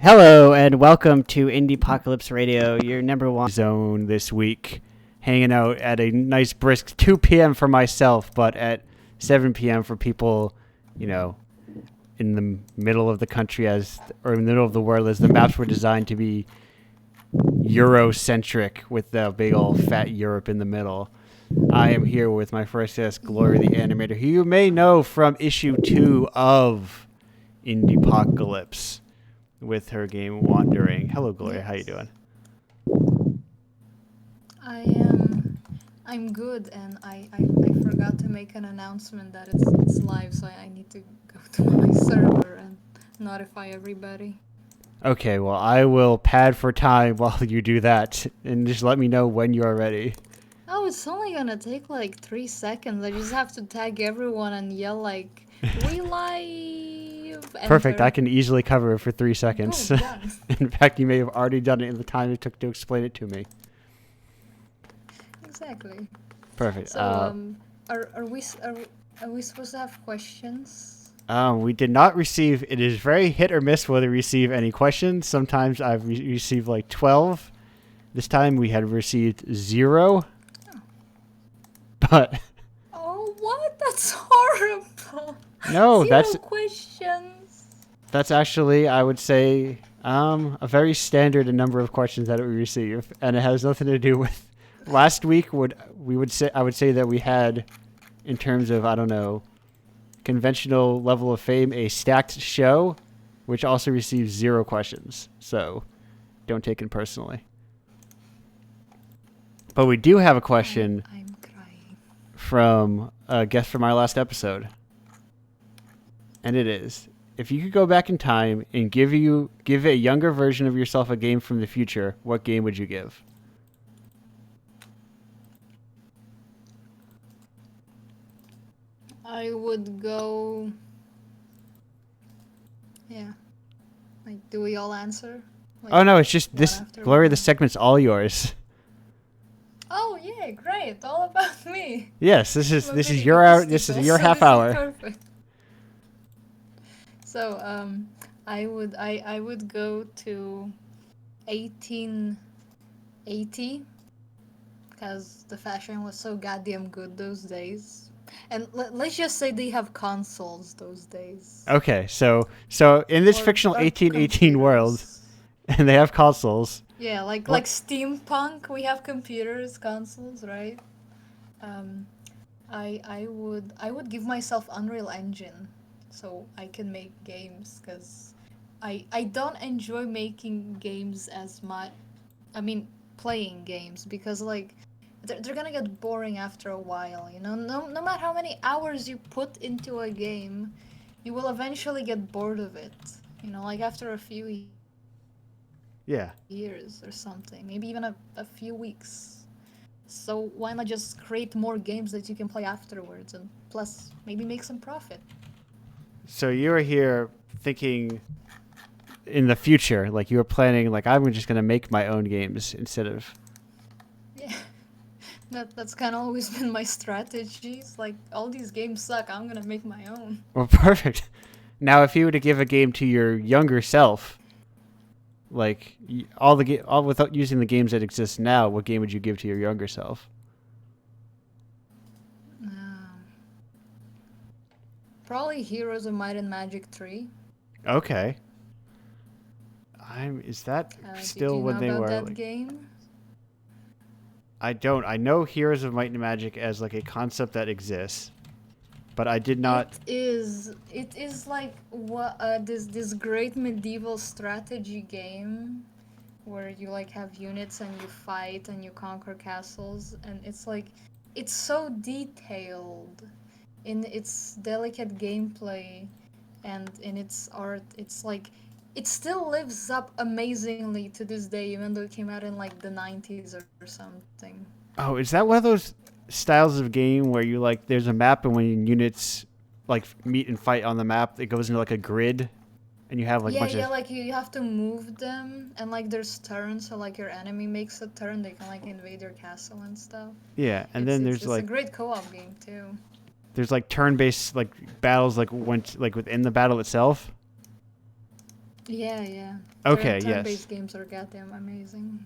Hello and welcome to Indiepocalypse Radio, your number one zone this week. Hanging out at a nice brisk 2 p.m. for myself, but at 7 p.m. for people, in the middle of the country or in the middle of the world, as the maps were designed to be Eurocentric with the big old fat Europe in the middle. I am here with my first guest, Glory the Animator, who you may know from issue 2 of Indiepocalypse with her game Wandering. Hello, Gloria. Yes. How you doing? I'm good, and I forgot to make an announcement that it's live, so I need to go to my server and notify everybody. Okay, well, I will pad for time while you do that, and just let me know when you are ready. Oh, it's only gonna take like 3 seconds. I just have to tag everyone and yell like, "We live!" Perfect. Enter. I can easily cover it for 3 seconds. Boom, done. In fact, you may have already done it in the time it took to explain it to me. Exactly. Perfect. So, are we supposed to have questions? We did not receive. It is very hit or miss whether we receive any questions. Sometimes I've received like 12. This time we had received 0. Oh. But Oh, what? That's horrible. no, Zero questions. that's actually, I would say, a very standard number of questions that we receive, and it has nothing to do with last week. I would say that we had, in terms of, I don't know, conventional level of fame, a stacked show, which also received 0 questions. So don't take it personally. But we do have a question I'm crying. from a guest from our last episode. And it is, if you could go back in time and give a younger version of yourself a game from the future, what game would you give? I would go. Yeah. Like, do we all answer? Like, Oh no, it's just this, after Gloria, one? the segment's all yours. Oh yeah, great! All about me. Yes, this is I'm getting your hour. these This is people, your so half this is hour. perfect. So I would go to 1880 because the fashion was so goddamn good those days. And let's just say they have consoles those days. Okay, so in this Or fictional 1818 world, computers. and they have consoles. Yeah, like What- steampunk, we have computers, consoles, right? I would give myself Unreal Engine so I can make games because I don't enjoy making games as much. I mean, playing games because like they're gonna get boring after a while, you know. No matter how many hours you put into a game, you will eventually get bored of it. You know, like after a few Yeah. years or something, maybe even a few weeks. So why not just create more games that you can play afterwards and plus maybe make some profit? So you were here thinking in the future, like you were planning, like I'm just gonna make my own games instead of. Yeah, that's kind of always been my strategies. Like all these games suck, I'm gonna make my own. Well, perfect. Now, if you were to give a game to your younger self, like all without using the games that exist now, what game would you give to your younger self? Probably Heroes of Might and Magic 3. Okay. Is that Did still you when know they about were? that Like, game? I don't. I know Heroes of Might and Magic as like a concept that exists, but I did not. It is like what this great medieval strategy game where you like have units and you fight and you conquer castles, and it's so detailed in its delicate gameplay and in its art. It's like it still lives up amazingly to this day, even though it came out in like the 90s or something. Oh, is that one of those styles of game where you like there's a map and when units like meet and fight on the map, it goes into like a grid, and you have like a bunch of. Like you have to move them, and like there's turns, so like your enemy makes a turn, they can like invade your castle and stuff. Yeah, and then there's It's like a great co-op game too. there's like turn-based like battles like within the battle itself. Yeah. Okay, yes. Turn-based games are goddamn amazing.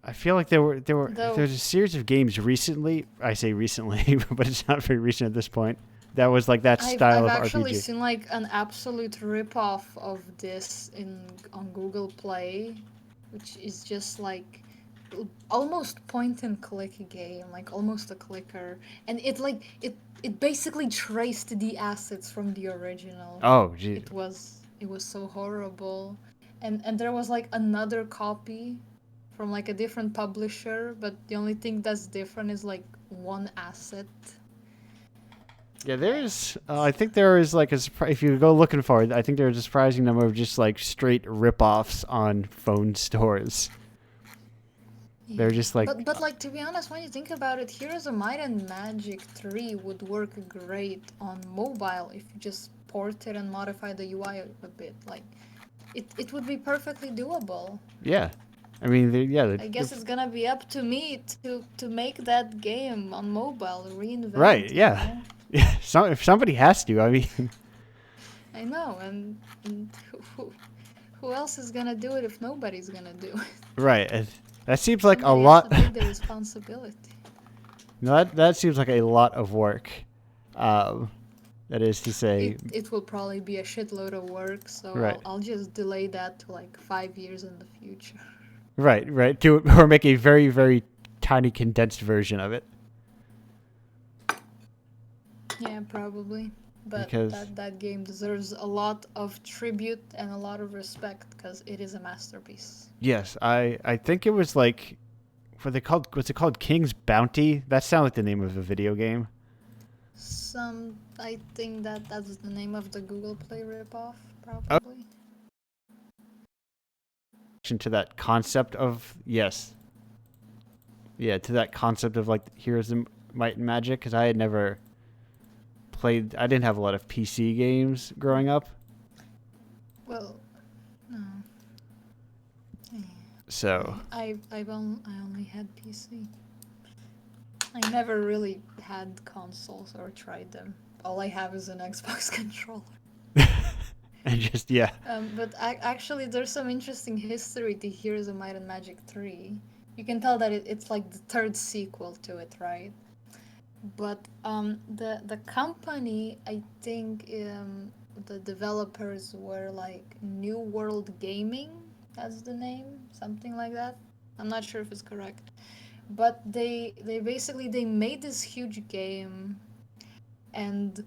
I feel like there's a series of games recently. I say recently, but it's not very recent at this point. That was like that style I've of actually RPG. seen like an absolute rip-off of this in on Google Play, which is just like almost point and click game, like almost a clicker, and it basically traced the assets from the original. Oh, geez. It was so horrible, and there was like another copy from like a different publisher, but the only thing that's different is like one asset. Yeah, I think there is like if you go looking for it, I think there's a surprising number of just like straight rip-offs on phone stores. They're just like, but like to be honest, when you think about it, Heroes of Might and Magic 3 would work great on mobile if you just port it and modify the UI a bit. Like it would be perfectly doable. yeah. I mean, I guess it's gonna be up to me to make that game on mobile, reinvent. right, You yeah. know? Yeah, if somebody has to, I mean, I know, and who else is gonna do it if nobody's gonna do it? right. That seems like Somebody a lot. has to take the responsibility. No, that seems like a lot of work. That is to say, It will probably be a shitload of work, so right. I'll just delay that to like 5 years in the future. Right. Do it, or make a very, very tiny condensed version of it. Yeah, probably. But Because that game deserves a lot of tribute and a lot of respect because it is a masterpiece. yes, I think it was like, what's it called? King's Bounty. That sounds like the name of a video game. I think that's the name of the Google Play ripoff, Oh. probably. To that concept of yes, yeah, to that concept of like Heroes of Might and Magic, because I had never played. I didn't have a lot of PC games growing up, Well, no. so I only had PC. I never really had consoles or tried them. All I have is an Xbox controller. and just yeah, But actually, there's some interesting history to Heroes of Might and Magic 3. You can tell that it's like the third sequel to it, right? But the company, I think the developers were like New World Gaming. That's the name, something like that. I'm not sure if it's correct. But they basically they made this huge game, and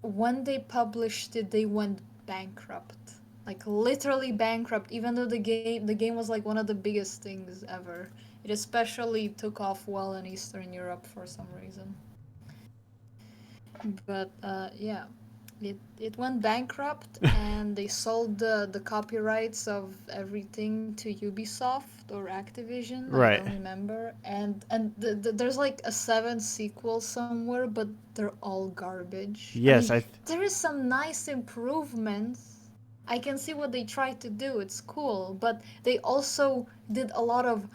when they published it, they went bankrupt. Like literally bankrupt, even though the game was like one of the biggest things ever. It especially took off well in Eastern Europe for some reason. But yeah, it went bankrupt and they sold the copyrights of everything to Ubisoft or Activision. I right. don't remember. And there's like a 7th sequel somewhere, but they're all garbage. Yes, I mean, there is some nice improvements. I can see what they tried to do. It's cool, but they also did a lot of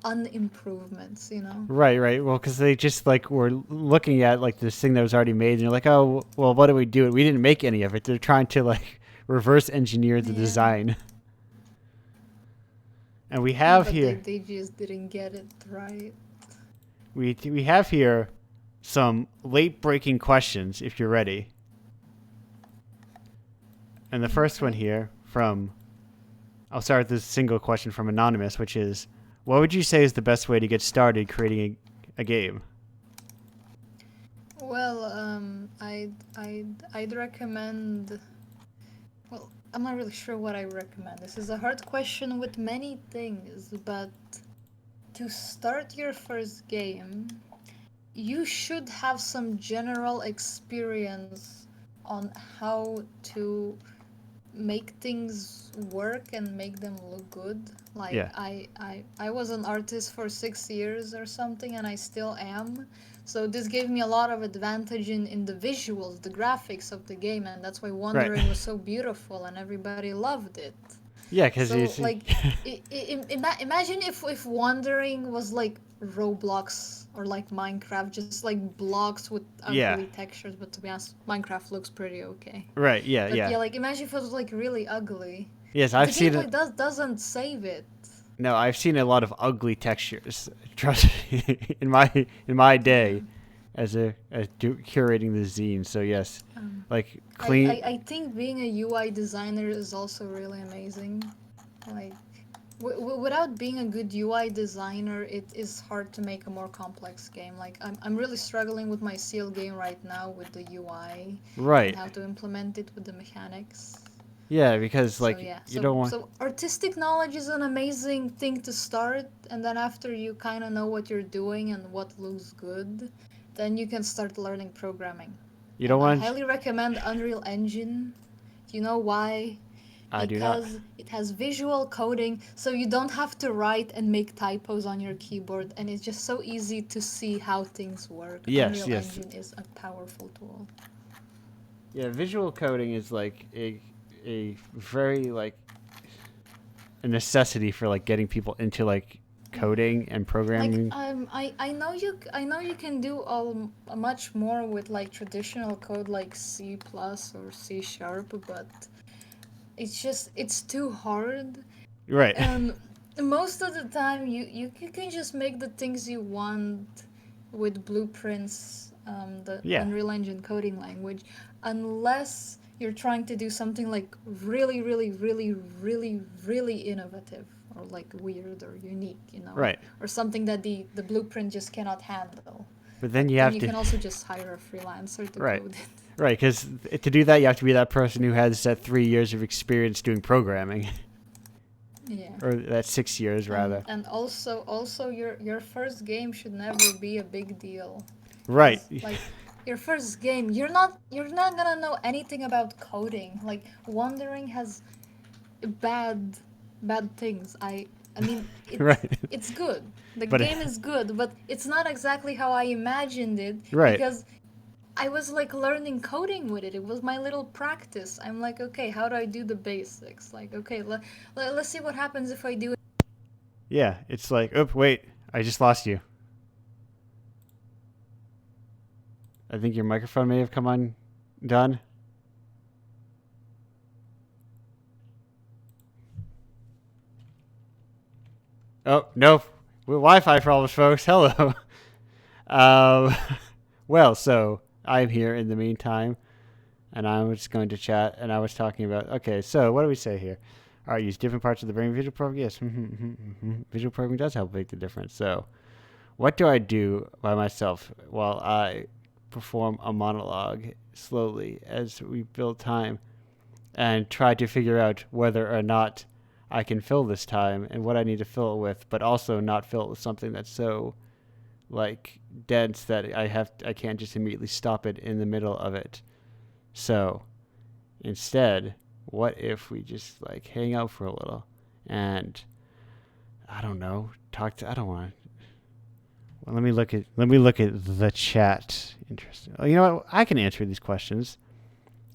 unimprovements, you know? right. Well, because they just like were looking at like this thing that was already made, and you're like, oh, well, what do we do? We didn't make any of it. They're trying to like reverse engineer the design. And we have but here. they just didn't get it right. We have here some late breaking questions. If you're ready. And the first one here I'll start with this single question from Anonymous, which is, what would you say is the best way to get started creating a game? Well, I'd recommend. Well, I'm not really sure what I recommend. This is a hard question with many things, but to start your first game, you should have some general experience on how to make things work and make them look good. Like Yeah. I was an artist for 6 years or something, and I still am. So this gave me a lot of advantage in the visuals, the graphics of the game, and that's why Wandering was so beautiful and everybody loved it. Yeah, because So like, imagine if Wandering was like Roblox or like Minecraft, just like blocks with ugly textures. But to be honest, Minecraft looks pretty okay. Right. Yeah. But Yeah. yeah, like imagine if it was like really ugly. Yes, The I've seen gameplay it. doesn't save it. No, I've seen a lot of ugly textures. Trust me, in my day, curating the zine. So yes, Um, like I, clean. I, I think being a UI designer is also really amazing. Like, without being a good UI designer, it is hard to make a more complex game. Like, I'm really struggling with my Seal game right now with the UI and Right. how to implement it with the mechanics. Yeah, because So like yeah, you so don't want. so artistic knowledge is an amazing thing to start, and then after you kind of know what you're doing and what looks good, then you can start learning programming. You don't And I want. highly recommend Unreal Engine. Do you know why? I do not. Because it has visual coding, so you don't have to write and make typos on your keyboard, and it's just so easy to see how things work. Yes, Unreal yes. Engine is a powerful tool. Yeah, visual coding is like a very like a necessity for like getting people into like coding and Like programming. I know you can do much more with like traditional code like C plus or C sharp, but it's too hard. Right. And most of the time, you can just make the things you want with blueprints, the Yeah. Unreal Engine coding language, unless you're trying to do something like really, really, really, really, really innovative or like weird or unique, you know, Right. or something that the blueprint just cannot handle. But then But you then have you to. can also just hire a freelancer to Right. code it. Right, because to do that, you have to be that person who has that 3 years of experience doing programming, Yeah. or that 6 years rather. And also your first game should never be a big deal. Right. 'Cause, like your first game, you're not gonna know anything about coding. Like wandering has bad bad things. I mean Right. it's good. The But game is good, but it's not exactly how I imagined it Right. because I was like learning coding with it. It was my little practice. I'm like, okay, how do I do the basics? Like, okay, let's see what happens if I do it. Yeah, it's like, oh wait, I just lost you. I think your microphone may have come undone. Oh no, Wi-Fi problems, folks. Hello. Um, well, so I'm here in the meantime, and I was going to chat, and I was talking about. Okay, so what do we say here? All right, use different parts of the brain. Visual programming, yes. Visual programming does help make the difference. So, what do I do by myself while I perform a monologue slowly as we build time and try to figure out whether or not I can fill this time and what I need to fill it with, but also not fill it with something that's so like dense that I can't just immediately stop it in the middle of it. So instead, what if we just like hang out for a little and I don't know, I don't want to. Well, let me look at the chat. Interesting. Oh, you know what? I can answer these questions.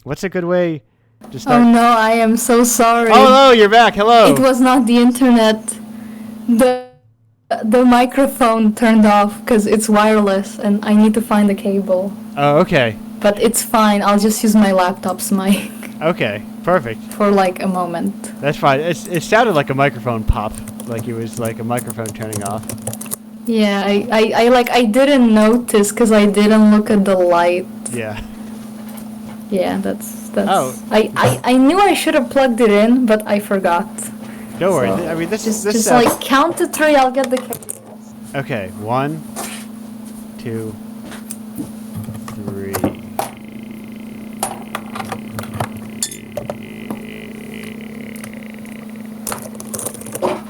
What's a good way to start? Oh no, I am so sorry. Oh, hello, you're back. Hello. It was not the internet. The microphone turned off because it's wireless and I need to find the cable. Oh, okay. But it's fine. I'll just use my laptop's mic Okay, perfect. for like a moment. That's fine. It sounded like a microphone pop, like it was like a microphone turning off. Yeah, I didn't notice because I didn't look at the light. Yeah. Yeah, that's. Oh. I knew I should have plugged it in, but I forgot. Don't worry. So, I mean, this just sounds... like count to 3. I'll get the cable. Okay, 1, 2, 3.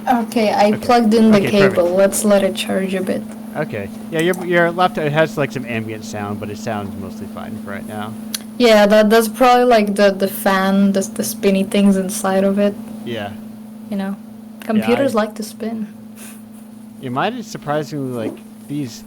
Okay, I plugged in the cable. Perfect. Let's let it charge a bit. Okay. Yeah, your laptop, it has like some ambient sound, but it sounds mostly fine for right now. Yeah, that's probably like the fan, the spinny things inside of it. Yeah. You know, computers I- like to spin. Yeah, mine is surprisingly like these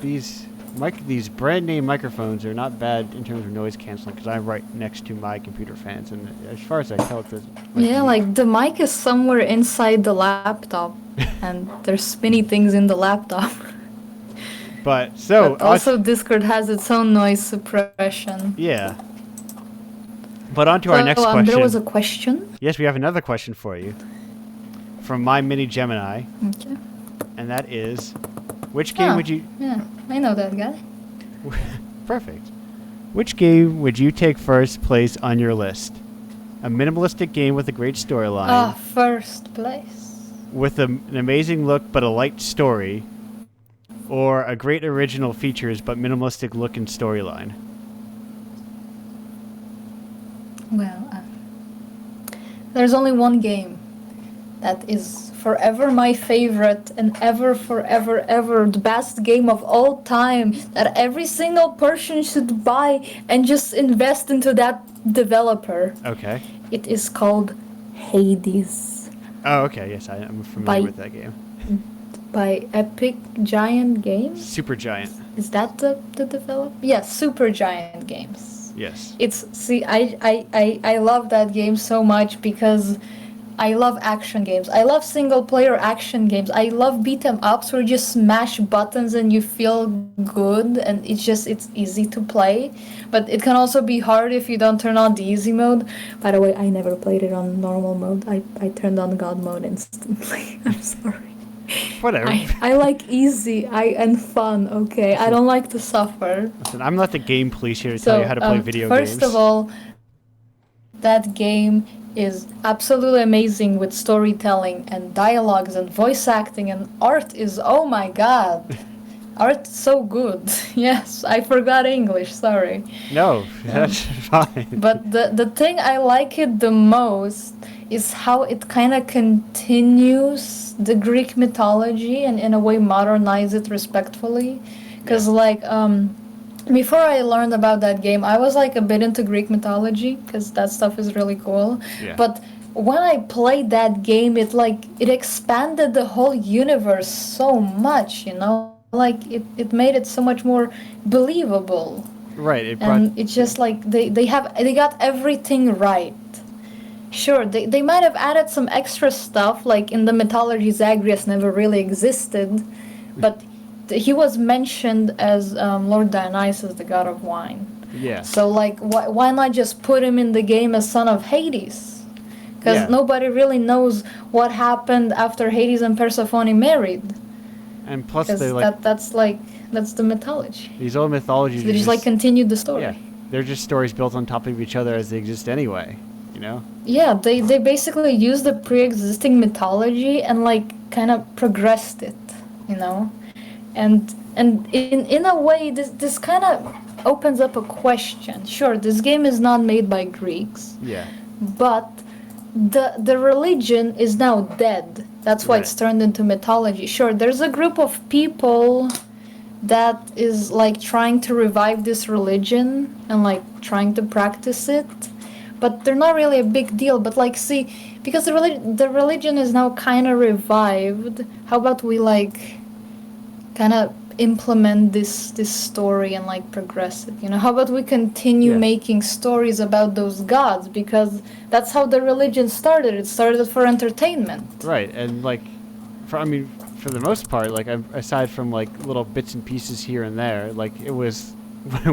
brand name microphones are not bad in terms of noise canceling because I'm right next to my computer fans, and as far as I tell, it's Yeah, like the mic is somewhere inside the laptop, and there's spinny things in the laptop. But so But also, Discord has its own noise suppression. yeah. But on to our next question. There was a question. Yes, we have another question for you from my mini Gemini, Okay. and that is, which game would you? Yeah, I know that guy. Perfect. Which game would you take first place on your list? A minimalistic game with a great storyline. First place. With an amazing look but a light story, or a great original features but minimalistic look and storyline? Well, there's only one game that is forever my favorite and ever, forever, ever the best game of all time that every single person should buy and just invest into that developer. Okay. It is called Hades. Oh, okay. Yes, I'm familiar with that game. By Epic Giant Games? Super Giant. Is that the developer? Yes, Super Giant Games. Yes. I love that game so much because I love action games. I love single player action games. I love beat 'em ups where you just smash buttons and you feel good and it's easy to play. But it can also be hard if you don't turn on the easy mode. By the way, I never played it on normal mode. I turned on God mode instantly. I'm sorry. Whatever. I like easy and fun, okay? I don't like to suffer. Listen, I'm not the game police here to tell you how to play video games. First of all, that game is absolutely amazing with storytelling and dialogues and voice acting, and art is, oh my god. Art so good. Yes, I forgot English, sorry. No, that's fine. But the thing I like it the most is how it kind of continues the Greek mythology and in a way modernize it respectfully. Because before I learned about that game, I was like a bit into Greek mythology because that stuff is really cool. Yeah. But when I played that game, it expanded the whole universe so much, you know? Like it made it so much more believable. Right. And it's just like they got everything right. Sure, they might have added some extra stuff, like in the mythology Zagreus never really existed, but he was mentioned as Lord Dionysus, the god of wine. Yeah. So why not just put him in the game as son of Hades? Because nobody really knows what happened after Hades and Persephone married. And plus that's the mythology. These old mythologies. So they just continued the story. Yeah, they're just stories built on top of each other as they exist anyway. You know? Yeah, they basically used the pre-existing mythology and kind of progressed it, you know, and in a way this kind of opens up a question. Sure, this game is not made by Greeks. Yeah. But the religion is now dead. That's why it's turned into mythology. Sure, there's a group of people that is trying to revive this religion and trying to practice it. But they're not really a big deal. But because the religion is now kind of revived, how about we kind of implement this story and progress it? You know, how about we continue making stories about those gods, because that's how the religion started. It started for entertainment. Right, and for the most part, aside from little bits and pieces here and there, it was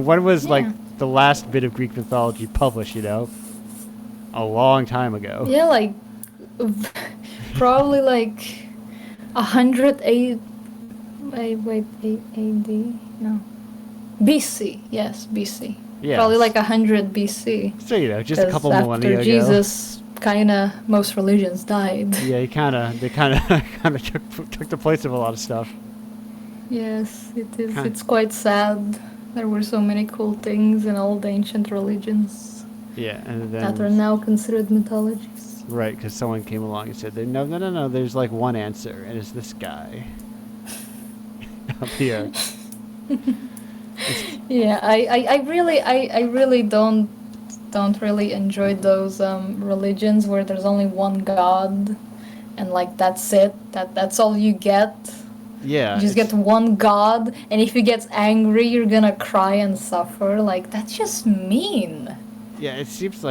when was the last bit of Greek mythology published? You know. A long time ago. Yeah, probably 108. Wait, AD? No. BC. Yes, BC. Yeah. Probably 100 BC. So just a couple millennia ago. After Jesus, most religions died. Yeah, they kind of took the place of a lot of stuff. Yes, it is. It's quite sad. There were so many cool things in old ancient religions. Yeah, and then that are now considered mythologies. Right, because someone came along and said, "No. There's one answer, and it's this guy up here." Yeah, I really don't really enjoy those religions where there's only one god, and that's it. That's all you get. Yeah. You just get one god, and if he gets angry, you're gonna cry and suffer. That's just mean. Yeah, it seems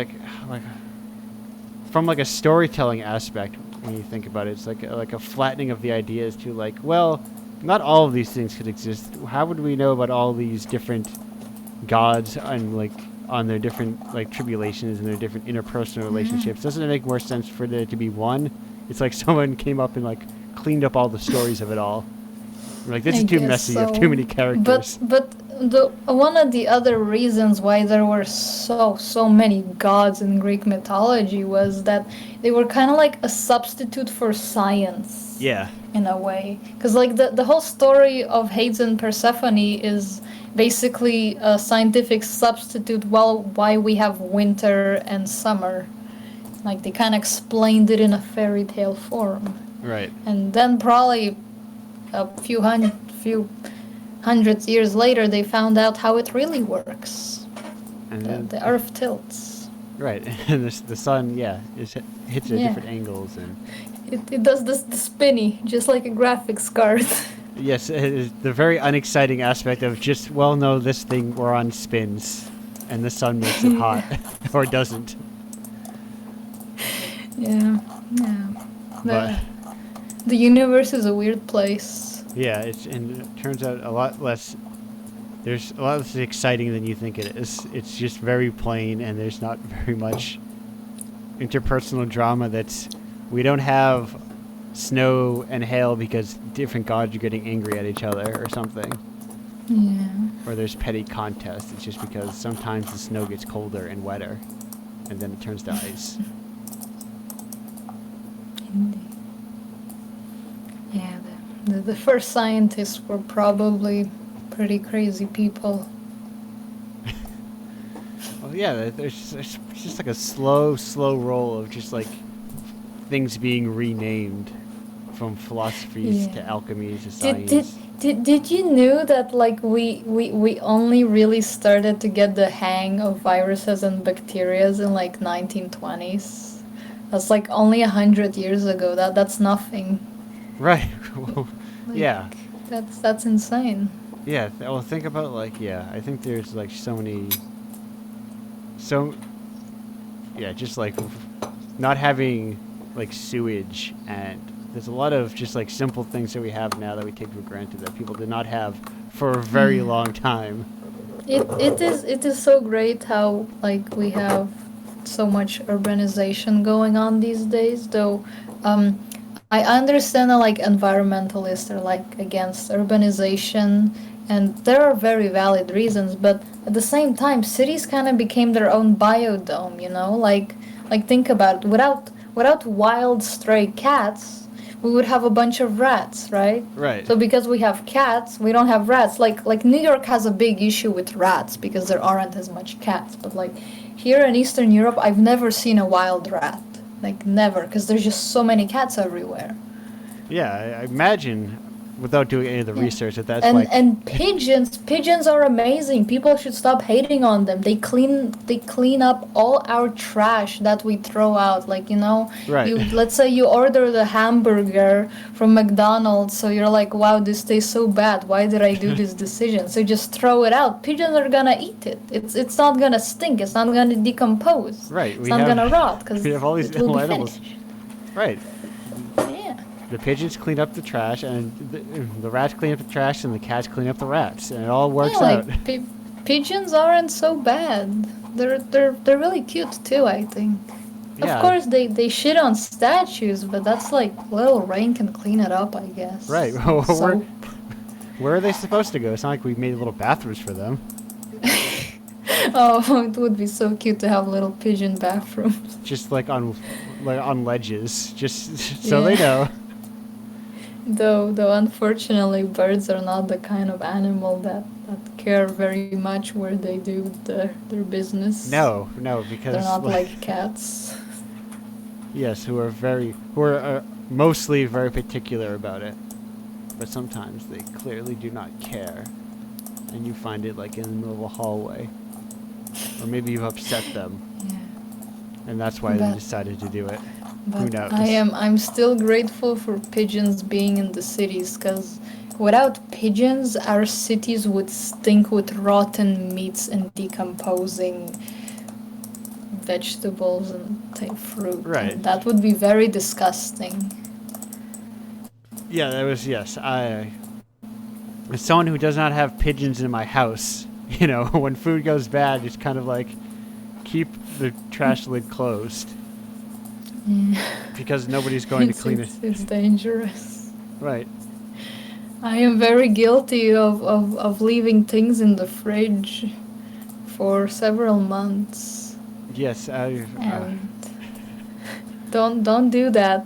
from a storytelling aspect, when you think about it, it's like a flattening of the ideas to not all of these things could exist. How would we know about all these different gods and on their different like tribulations and their different interpersonal relationships. Doesn't it make more sense for there to be one? It's like someone came up and like cleaned up all the stories of it all. We're like, this is too messy. You have too many characters. But the one of the other reasons why there were so many gods in Greek mythology was that they were kind of like a substitute for science. Yeah. In a way, because like the whole story of Hades and Persephone is basically a scientific substitute why we have winter and summer. Like they kind of explained it in a fairy tale form. Right. And then probably a few hundreds years later, they found out how it really works. And the Earth tilts. Right, and the sun, hits at different angles, and it does the spinny, just like a graphics card. Yes, it is the very unexciting aspect of just, no, this thing we're on spins, and the sun makes it hot, or doesn't. Yeah. But the universe is a weird place. Yeah, and it turns out there's a lot less exciting than you think it is. It's just very plain, and there's not very much interpersonal drama. We don't have snow and hail because different gods are getting angry at each other or something. Yeah. Or there's petty contests. It's just because sometimes the snow gets colder and wetter, and then it turns to ice. Indeed. Yeah, the first scientists were probably pretty crazy people. Well, yeah, there's just like a slow roll of just like things being renamed from philosophies to alchemy to science. Did you know that like we only really started to get the hang of viruses and bacteria in like 1920s? That's like only 100 years ago. That's nothing. Right. Like, yeah. That's insane. Yeah. Well, think about I think there's like just like not having like sewage, and there's a lot of just like simple things that we have now that we take for granted that people did not have for a very long time. It is so great how like we have so much urbanization going on these days, though. I understand that like environmentalists are like against urbanization, and there are very valid reasons, but at the same time cities kind of became their own biodome, you know? Like think about it. Without wild stray cats, we would have a bunch of rats, right? Right. So because we have cats, we don't have rats. Like New York has a big issue with rats because there aren't as much cats, but like here in Eastern Europe, I've never seen a wild rat. Like never, because there's just so many cats everywhere. Yeah, I imagine, without doing any of the research, that's and pigeons are amazing. People should stop hating on them. They clean up all our trash that we throw out. Like, you know, right. Let's say you order the hamburger from McDonald's, so you're like, wow, this tastes so bad. Why did I do this decision? So just throw it out. Pigeons are gonna eat it. It's not gonna stink. It's not gonna decompose. Right. It's not gonna rot because we have all these little animals. Right. Yeah. The pigeons clean up the trash, and the rats clean up the trash, and the cats clean up the rats, and it all works out. Pigeons aren't so bad. They're really cute too, I think. Yeah. Of course, they shit on statues, but that's like little rain can clean it up, I guess. Right. Where are they supposed to go? It's not like we made little bathrooms for them. Oh, it would be so cute to have little pigeon bathrooms. Just like on ledges, just so they know. Though unfortunately, birds are not the kind of animal that care very much where they do their business. No, because they're not like cats. Yes, who are mostly very particular about it, but sometimes they clearly do not care, and you find it like in the middle of a hallway, or maybe you've upset them, and that's why they decided to do it. Who knows? I'm still grateful for pigeons being in the cities, because without pigeons, our cities would stink with rotten meats and decomposing vegetables and fruit. Right. And that would be very disgusting. Yeah, that was, yes. As someone who does not have pigeons in my house, you know, when food goes bad, just kind of like keep the trash lid closed Yeah. because nobody's going to clean it. It's dangerous. Right. I am very guilty of leaving things in the fridge for several months. Yes, And don't do that.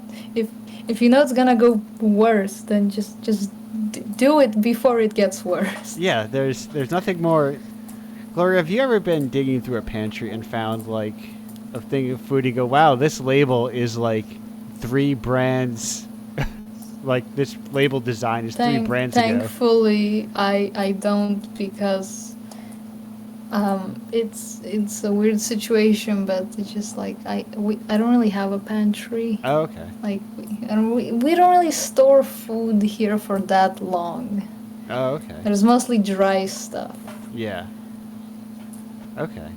If you know it's gonna go worse, then just do it before it gets worse. yeah, there's nothing more. Gloria, have you ever been digging through a pantry and found like a thing of food? You go, wow, this label is like 3 brands. Like this label design is 3 brands ago. Thankfully, I don't, because it's a weird situation, but it's just like I don't really have a pantry. Oh, okay. Like we don't really store food here for that long. Oh, okay. There's mostly dry stuff. Yeah. Okay.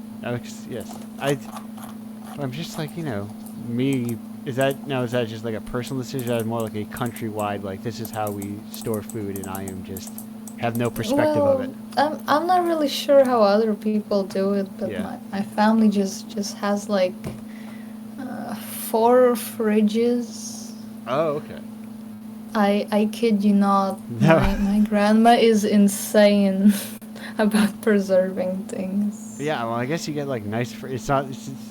Yes. I'm just like, you know, me. Is that just like a personal decision? Or more like a countrywide, like this is how we store food, and I am just have no perspective of it. I'm not really sure how other people do it, but Yeah. my family just has like 4 fridges. Oh, okay. I kid you not. No. My grandma is insane about preserving things. Yeah, well, I guess you get like nice. It's not.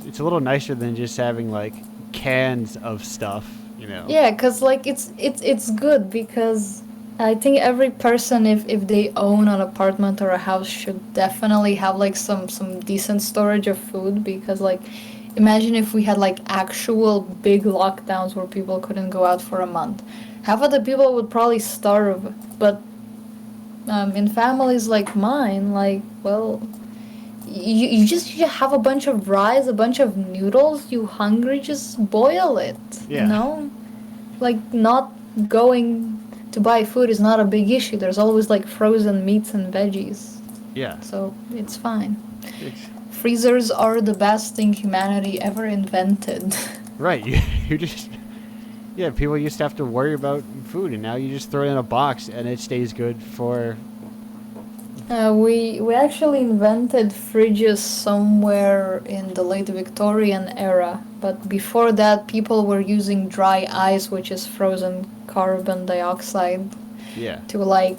It's a little nicer than just having like cans of stuff, you know. Yeah, cause like it's good, because I think every person, if they own an apartment or a house, should definitely have like some decent storage of food, because like imagine if we had like actual big lockdowns where people couldn't go out for a month. Half of the people would probably starve, but in families like mine, like, well, you just have a bunch of rice, a bunch of noodles, you hungry, just boil it, Yeah. you know? Like, not going to buy food is not a big issue. There's always like frozen meats and veggies, Yeah. so it's fine. It's, Freezers are the best thing humanity ever invented. right. You just. Yeah, people used to have to worry about food, and now you just throw it in a box and it stays good for. We actually invented fridges somewhere in the late Victorian era, but before that people were using dry ice, which is frozen carbon dioxide, Yeah. to like,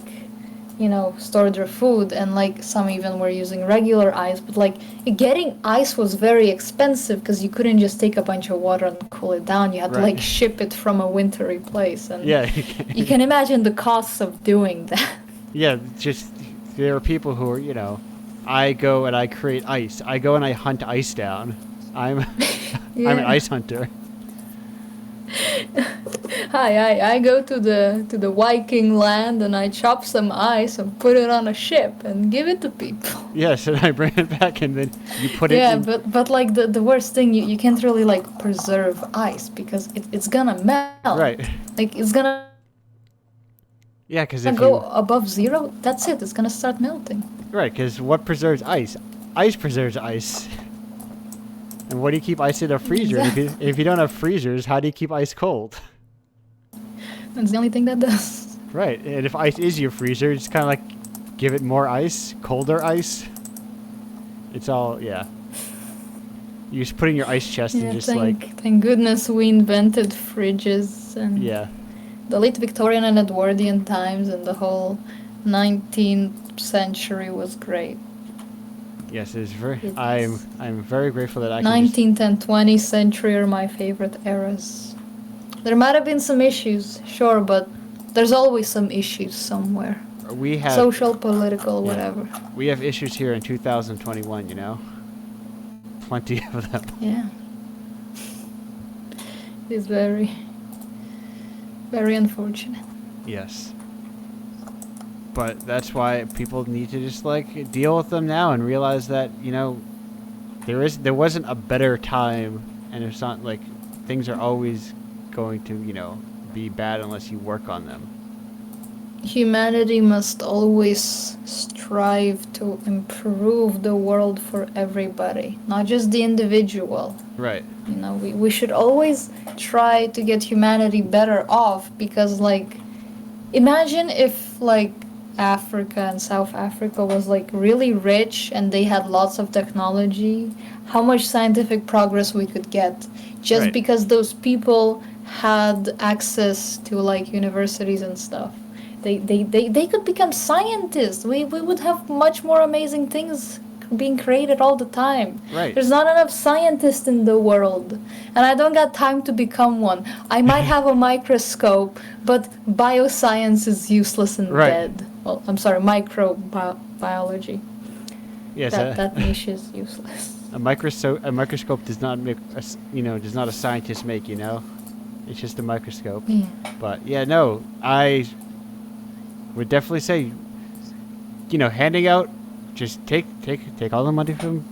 you know, store their food, and like some even were using regular ice, but like getting ice was very expensive because you couldn't just take a bunch of water and cool it down. You had to Right. like ship it from a wintry place, and Yeah. you can imagine the costs of doing that. Yeah, just there are people who are, you know, I go and I create ice. I go and I hunt ice down. I'm I'm an Yeah. ice hunter. I go to the Viking land and I chop some ice and put it on a ship and give it to people. Yes, and I bring it back and then you put it Yeah, in. but like the worst thing, you can't really like preserve ice because it's gonna melt. Right. Like it's gonna Yeah, because if go you above 0, that's it. It's gonna start melting. right, because what preserves ice? Ice preserves ice. And what do you keep ice in a freezer? If you don't have freezers, how do you keep ice cold? That's the only thing that does. Right, and if ice is your freezer, it's kind of like give it more ice, colder ice. It's all, yeah. You just put in your ice chest and just thank goodness we invented fridges and yeah. the late Victorian and Edwardian times, and the whole 19th century was great. Yes, it's very. It's- I'm very grateful that I can. 19th and 20th century are my favorite eras. There might have been some issues, sure, but there's always some issues somewhere. We have Social, political, yeah. whatever. We have issues here in 2021. You know, plenty of them. Yeah. It's very, very unfortunate. Yes. But that's why people need to just like deal with them now and realize that, you know, there wasn't a better time, and it's not like things are always going to, you know, be bad unless you work on them. Humanity must always strive to improve the world for everybody, not just the individual. Right. You know, we should always try to get humanity better off, because like imagine if like Africa and South Africa was like really rich and they had lots of technology, how much scientific progress we could get just Right. because those people had access to like universities and stuff. They could become scientists. We would have much more amazing things being created all the time. Right. There's not enough scientists in the world, and I don't got time to become one. I might have a microscope, but bioscience is useless and Right. dead. Well, I'm sorry, microbiology. Yes. That niche is useless. A microscope does not make does not a scientist make. It's just a microscope. Yeah. But yeah, no, I would definitely say, handing out, just take all the money from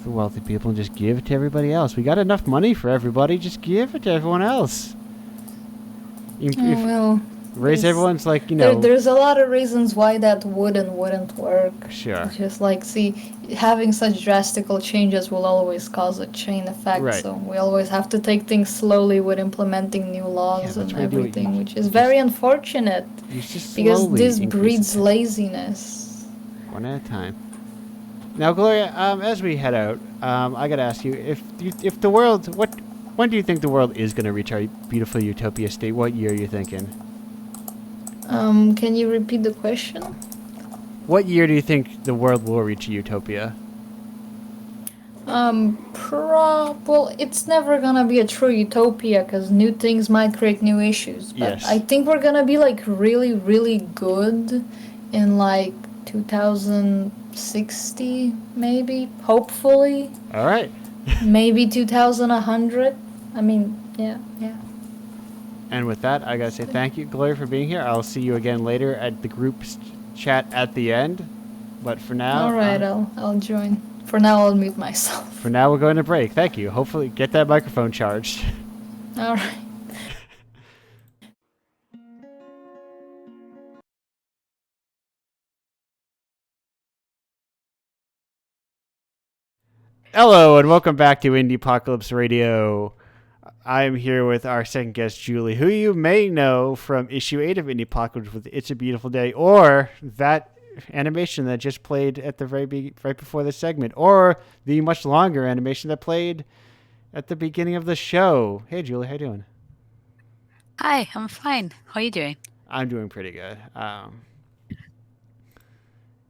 the wealthy people and just give it to everybody else. We got enough money for everybody. Just give it to everyone else. If Well, raise there's everyone's like there's a lot of reasons why that would and wouldn't work. sure. It's just like, see, having such drastical changes will always cause a chain effect. Right. So we always have to take things slowly with implementing new laws that's and why you do it. everything, which is You very unfortunate just because slowly this increase breeds it, laziness. one at a time. Now, Gloria, as we head out, I gotta ask you if the world, when do you think the world is gonna reach our beautiful utopia state? What year are you thinking? Can you repeat the question? What year do you think the world will reach a utopia? Well, it's never gonna be a true utopia because new things might create new issues. But Yes. I think we're gonna be like really, really good in like 2060, maybe, hopefully, All right. maybe 2100. I mean, yeah, yeah. And with that, I gotta say thank you, Gloria, for being here. I'll see you again later at the group chat at the end. But for now, All right, I'll join. For now, I'll mute myself. for now, we're going to break. Thank you. Hopefully, get that microphone charged. All right. Hello, and welcome back to Indiepocalypse Radio. I'm here with our second guest, Julie, who you may know from issue 8 of Indiepocalypse with It's a Beautiful Day, or that animation that just played at the right before this segment, or the much longer animation that played at the beginning of the show. Hey, Julie, how you doing? Hi, I'm fine. How are you doing? I'm doing pretty good.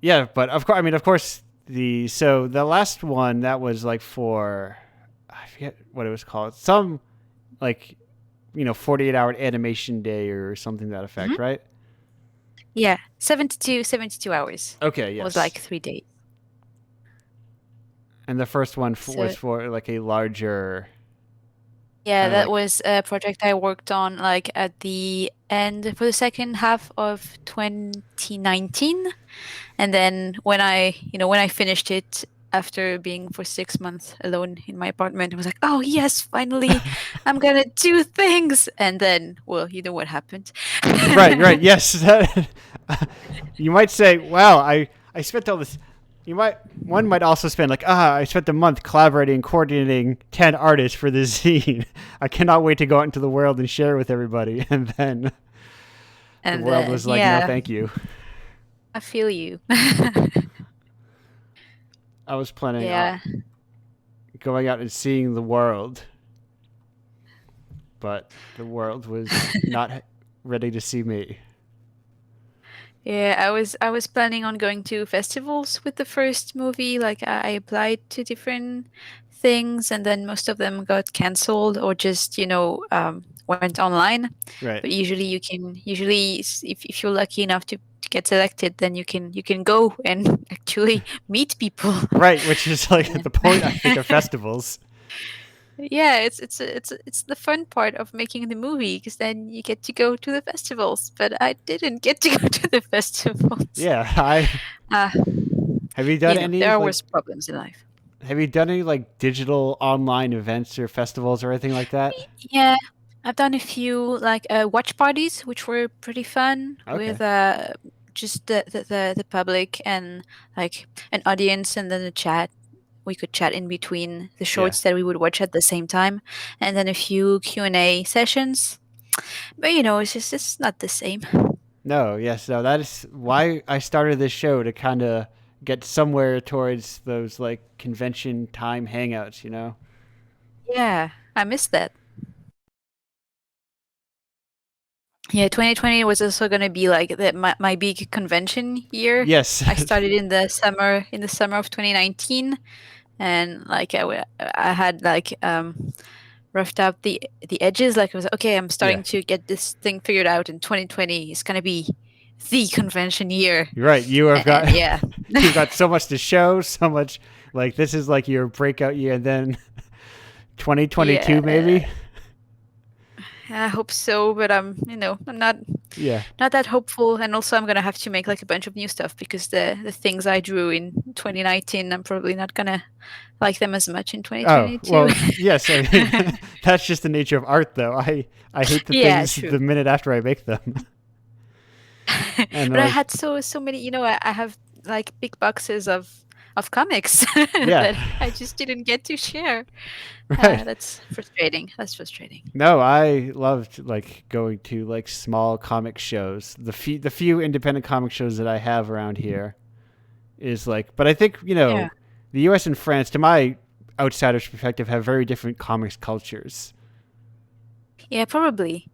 Yeah, but of course, the last one that was like for, I forget what it was called, some like 48-hour animation day or something to that effect, right? Yeah, 72 hours. Okay, It yes. was like 3 days. And the first one So- was for like a larger. Yeah, Kinda that like- was a project I worked on like at the end for the second half of 2019. And then when I finished it after being for 6 months alone in my apartment, I was like, oh yes, finally, I'm gonna do things. And then, well, you know what happened. right, yes. You might say, "Wow, I spent all this." One might also spend like, I spent a month collaborating and coordinating 10 artists for this zine. I cannot wait to go out into the world and share with everybody." And then And the world was like, yeah, "No, thank you." I feel you. I was planning Yeah. on going out and seeing the world, but the world was not ready to see me. Yeah, I was planning on going to festivals with the first movie. Like I applied to different things, and then most of them got canceled or just went online. Right. But if you're lucky enough to get selected, then you can go and actually meet people. Right, which is like the point, I think, of festivals. Yeah, it's the fun part of making the movie because then you get to go to the festivals. But I didn't get to go to the festivals. Yeah, Uh, have you done any there are like, worse problems in life. have you done any like digital online events or festivals or anything like that? Yeah, I've done a few like watch parties, which were pretty fun with just the public and like an audience and then a chat. We could chat in between the shorts that we would watch at the same time, and then a few Q&A sessions. But it's not the same. No, yes, no. That is why I started this show, to kind of get somewhere towards those like convention time hangouts. You know. Yeah, I missed that. Yeah, 2020 was also gonna be like my big convention year. Yes. I started in the summer of 2019, and like I had like roughed out the edges. Like I was okay, I'm Yeah. starting to get this thing figured out, and 2020 is gonna be the convention year. You're right. You have And got yeah, you've got so much to show, so much like this is like your breakout year, and then 2022 yeah, maybe. I hope so, but I'm Yeah. not that hopeful. And also, I'm gonna have to make like a bunch of new stuff because the things I drew in 2019, I'm probably not gonna like them as much in Oh 2022. well, yes. I mean, that's just the nature of art, though. I hate the Yeah, things true. the minute after I make them, and But I like had so many, I have like big boxes of comics yeah, that I just didn't get to share. right. That's frustrating. That's frustrating. No, I loved like going to like small comic shows. The few independent comic shows that I have around here is like, but I think Yeah. the U.S. and France, to my outsider's perspective, have very different comics cultures. Yeah, probably.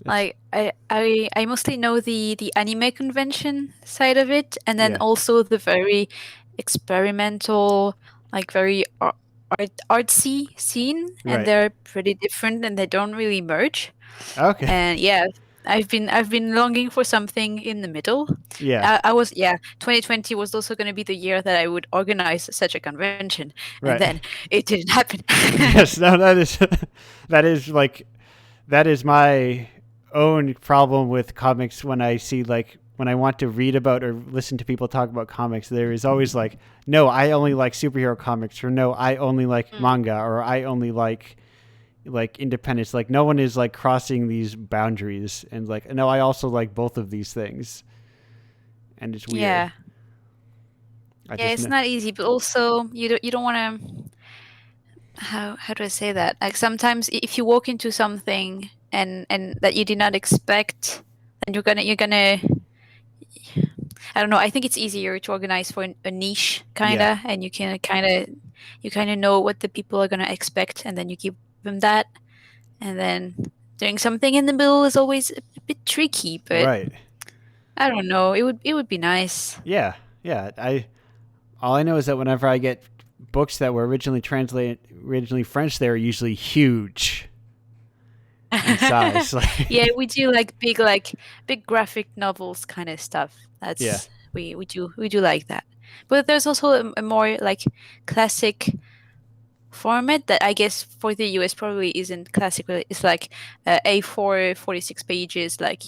It's Like I mostly know the anime convention side of it, and then yeah, also the very experimental, like very artsy scene, and right. they're pretty different and they don't really merge. Okay, And yeah, I've been longing for something in the middle. yeah, I was yeah, 2020 was also going to be the year that I would organize such a convention, and right. then it didn't happen. Yes, no, that is that is like that is my own problem with comics. When I see like when I want to read about or listen to people talk about comics, there is always like, no, I only like superhero comics, or no, I only like Mm. manga, or I only like independence. Like no one is like crossing these boundaries, and like no, I also like both of these things, and it's weird. Yeah. I Yeah, just it's know. not easy, but also you don't want to how do I say that? Like sometimes if you walk into something and that you did not expect, then you're gonna I don't know. I think it's easier to organize for a niche Yeah, kinda, and you kind of know what the people are gonna expect, and then you give them that, and then doing something in the middle is always a bit tricky, but right. I don't know. It would be nice. Yeah, yeah. I all I know is that whenever I get books that were originally French, they're usually huge in size. Yeah, Like, we do like big graphic novels kind of stuff. yeah, That's we do like that. But there's also a more like classic format that I guess for the US probably isn't classic. But it's like A4, 46 pages, like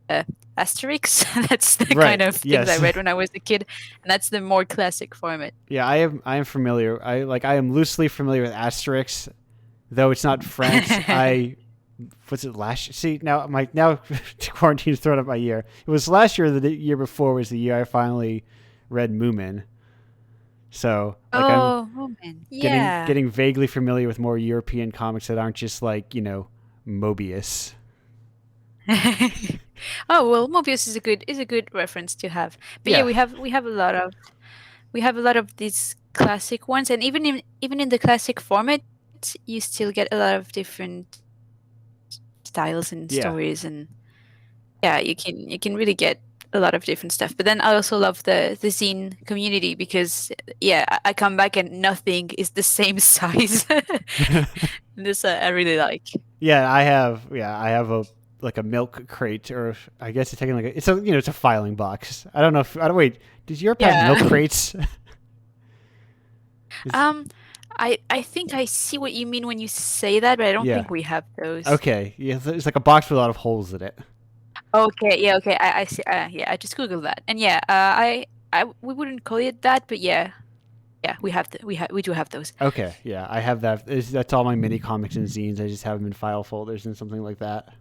uh, Asterix. That's the kind right. of things I Yes, read when I was a kid, and that's the more classic format. yeah. I am familiar. I am loosely familiar with Asterix, though it's not French. I was it last? See now my now quarantine's thrown up my year. It was last year. The year before was the year I finally read Moomin. So like I'm Oh man, getting yeah. getting vaguely familiar with more European comics that aren't just like Mobius. Oh well, Mobius is a good reference to have. But yeah, Yeah, we have a lot of these classic ones, and even in the classic format, you still get a lot of different styles and yeah, stories, and yeah, you can really get a lot of different stuff. But then I also love the zine community because yeah, I come back and nothing is the same size. This I really like. yeah. I have a like a milk crate, or I guess it's taking like it's a filing box. I don't know if I don't wait. Does Europe have Yeah. milk crates? Is- Um, I think I see what you mean when you say that, but I don't yeah. think we have those. Okay. Yeah. It's like a box with a lot of holes in it. Okay, yeah, okay, I see. Yeah, I just googled that, and yeah, we wouldn't call it that, but yeah, yeah, we do have those. Okay. Yeah, I have that. That's all my mini comics and zines. I just have them in file folders and something like that,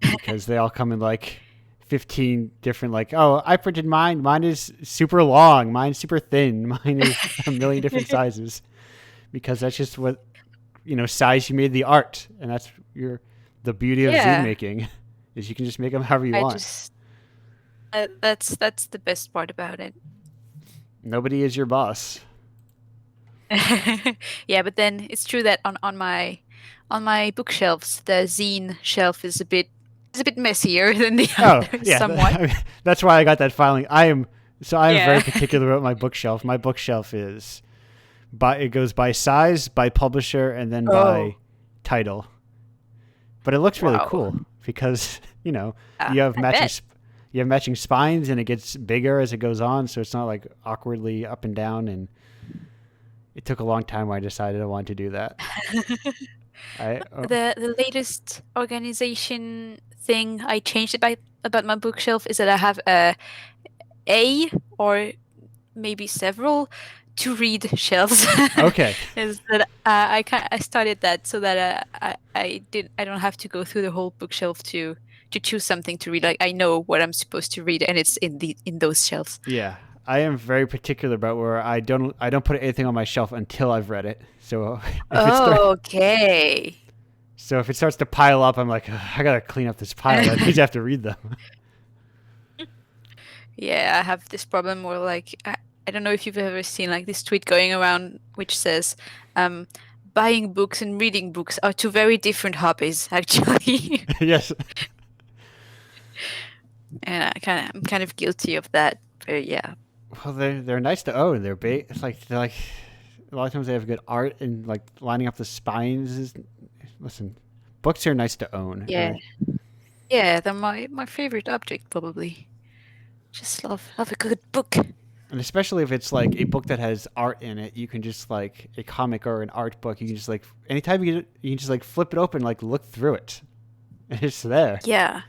because they all come in like 15 different, like, oh, I printed mine is super long, mine's super thin, mine is a million different sizes, because that's just what size you made the art, and that's the beauty of zine Yeah, making is you can just make them however you I want. just That's the best part about it. Nobody is your boss. Yeah, but then it's true that on my bookshelves, the zine shelf is a bit messier than the Oh others, yeah, somewhat. I mean, that's why I got that filing. I am very Yeah. particular about my bookshelf. My bookshelf is it goes by size, by publisher, and then Oh, by title. But it looks really wow. cool because Yeah, you have I bet. you have matching spines, and it gets bigger as it goes on, so it's not like awkwardly up and down. And it took a long time when I decided I wanted to do that. I The latest organization thing I changed about my bookshelf is that I have a or maybe several to read shelves. okay. Is that I started that so that I don't have to go through the whole bookshelf to choose something to read. Like I know what I'm supposed to read, and it's in those shelves. Yeah, I am very particular about where I don't put anything on my shelf until I've read it. So if it starts Oh, okay. so if it starts to pile up, I'm like, "Ugh, I gotta clean up this pile. I just have to read them. Yeah, I have this problem where like I don't know if you've ever seen like this tweet going around which says, um, buying books and reading books are two very different hobbies, actually. Yes. And I'm kind of guilty of that. But yeah. Well, they're nice to own. They're like a lot of times they have good art and like lining up the spines. Listen, books are nice to own. Yeah. Yeah, they're my favorite object probably. Just love a good book. And especially if it's like a book that has art in it, you can just like a comic or an art book. You can just like anytime you can just like flip it open, like look through it, and it's there. Yeah.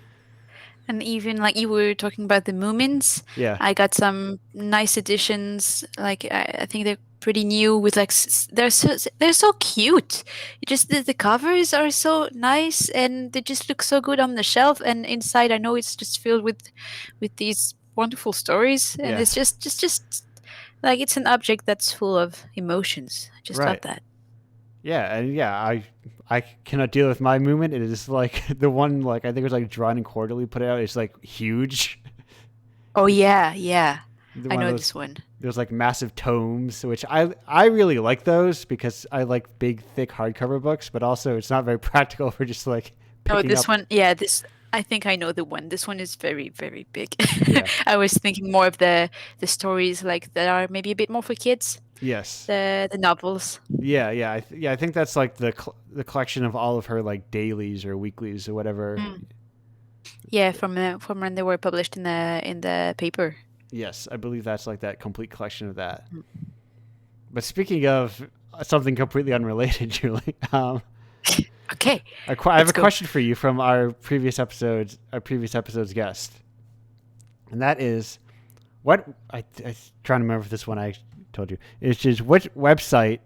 And even like you were talking about the Moomins, Yeah, I got some nice editions. Like I think they're pretty new with like they're so cute. Just the covers are so nice and they just look so good on the shelf. And inside, I know it's just filled with these wonderful stories. And yeah, it's just like it's an object that's full of emotions. I just love right. that. Yeah, and yeah, I cannot deal with my movement. It is like the one like I think it was like Drawn and Quarterly put it out. It's like huge. Oh yeah, yeah. I One of know those this one. like massive tomes, which I really like those because I like big thick hardcover books, but also it's not very practical for just like Oh, picking this up. one, yeah, this I think I know the one. This one is very, very big. Yeah. I was thinking more of the stories like that are maybe a bit more for kids, Yes. the novels. Yeah, yeah, I think that's like the collection of all of her like dailies or weeklies or whatever. Mm. Yeah, from when they were published in the paper. Yes, I believe that's like that complete collection of that. Mm. But speaking of something completely unrelated, Julie, Okay, I have let's a go. question for you from our previous episode's guest, and that is, I trying to remember if this one I told you. It's just which website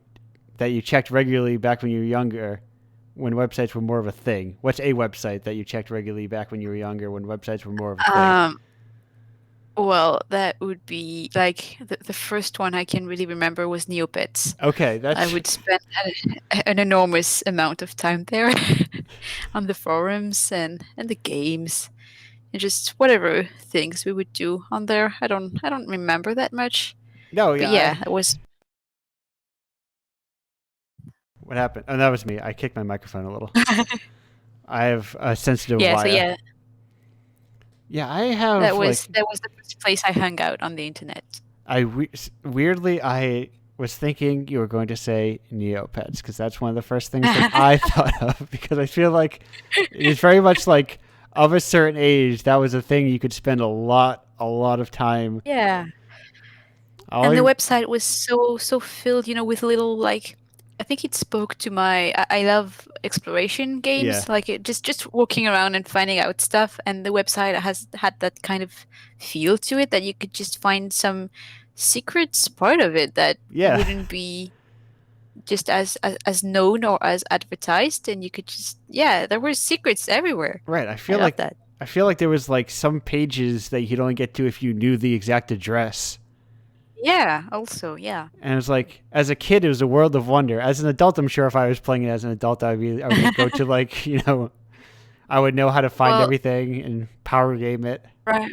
that you checked regularly back when you were younger, when websites were more of a thing. What's a website that you checked regularly back when you were younger, when websites were more of a thing? Um, well, that would be like the first one I can really remember was Neopets. Okay, I that's would spend an enormous amount of time there on the forums and the games. And just whatever things we would do on there. I don't remember that much. no, But yeah. yeah, it was What happened? Oh, that was me. I kicked my microphone a little. I have a sensitive yeah, so wire. yeah, Yeah, I have like that was the first place I hung out on the internet. weirdly I was thinking you were going to say Neopets because that's one of the first things that I thought of because I feel like it's very much like of a certain age that was a thing you could spend a lot of time. Yeah. All And the I, website was so filled, with little like I think it spoke to my I love exploration yeah, games, like just walking around and finding out stuff, and the website has had that kind of feel to it that you could just find some secrets part of it that yeah, wouldn't be just as known or as advertised, and you could just yeah, there were secrets everywhere. right. I love that. I feel like there was like some pages that you could only get to if you knew the exact address. Yeah, also, yeah. And it was like, as a kid, it was a world of wonder. As an adult, I'm sure if I was playing it as an adult, I would go to like, I would know how to find Well, everything and power game it. right.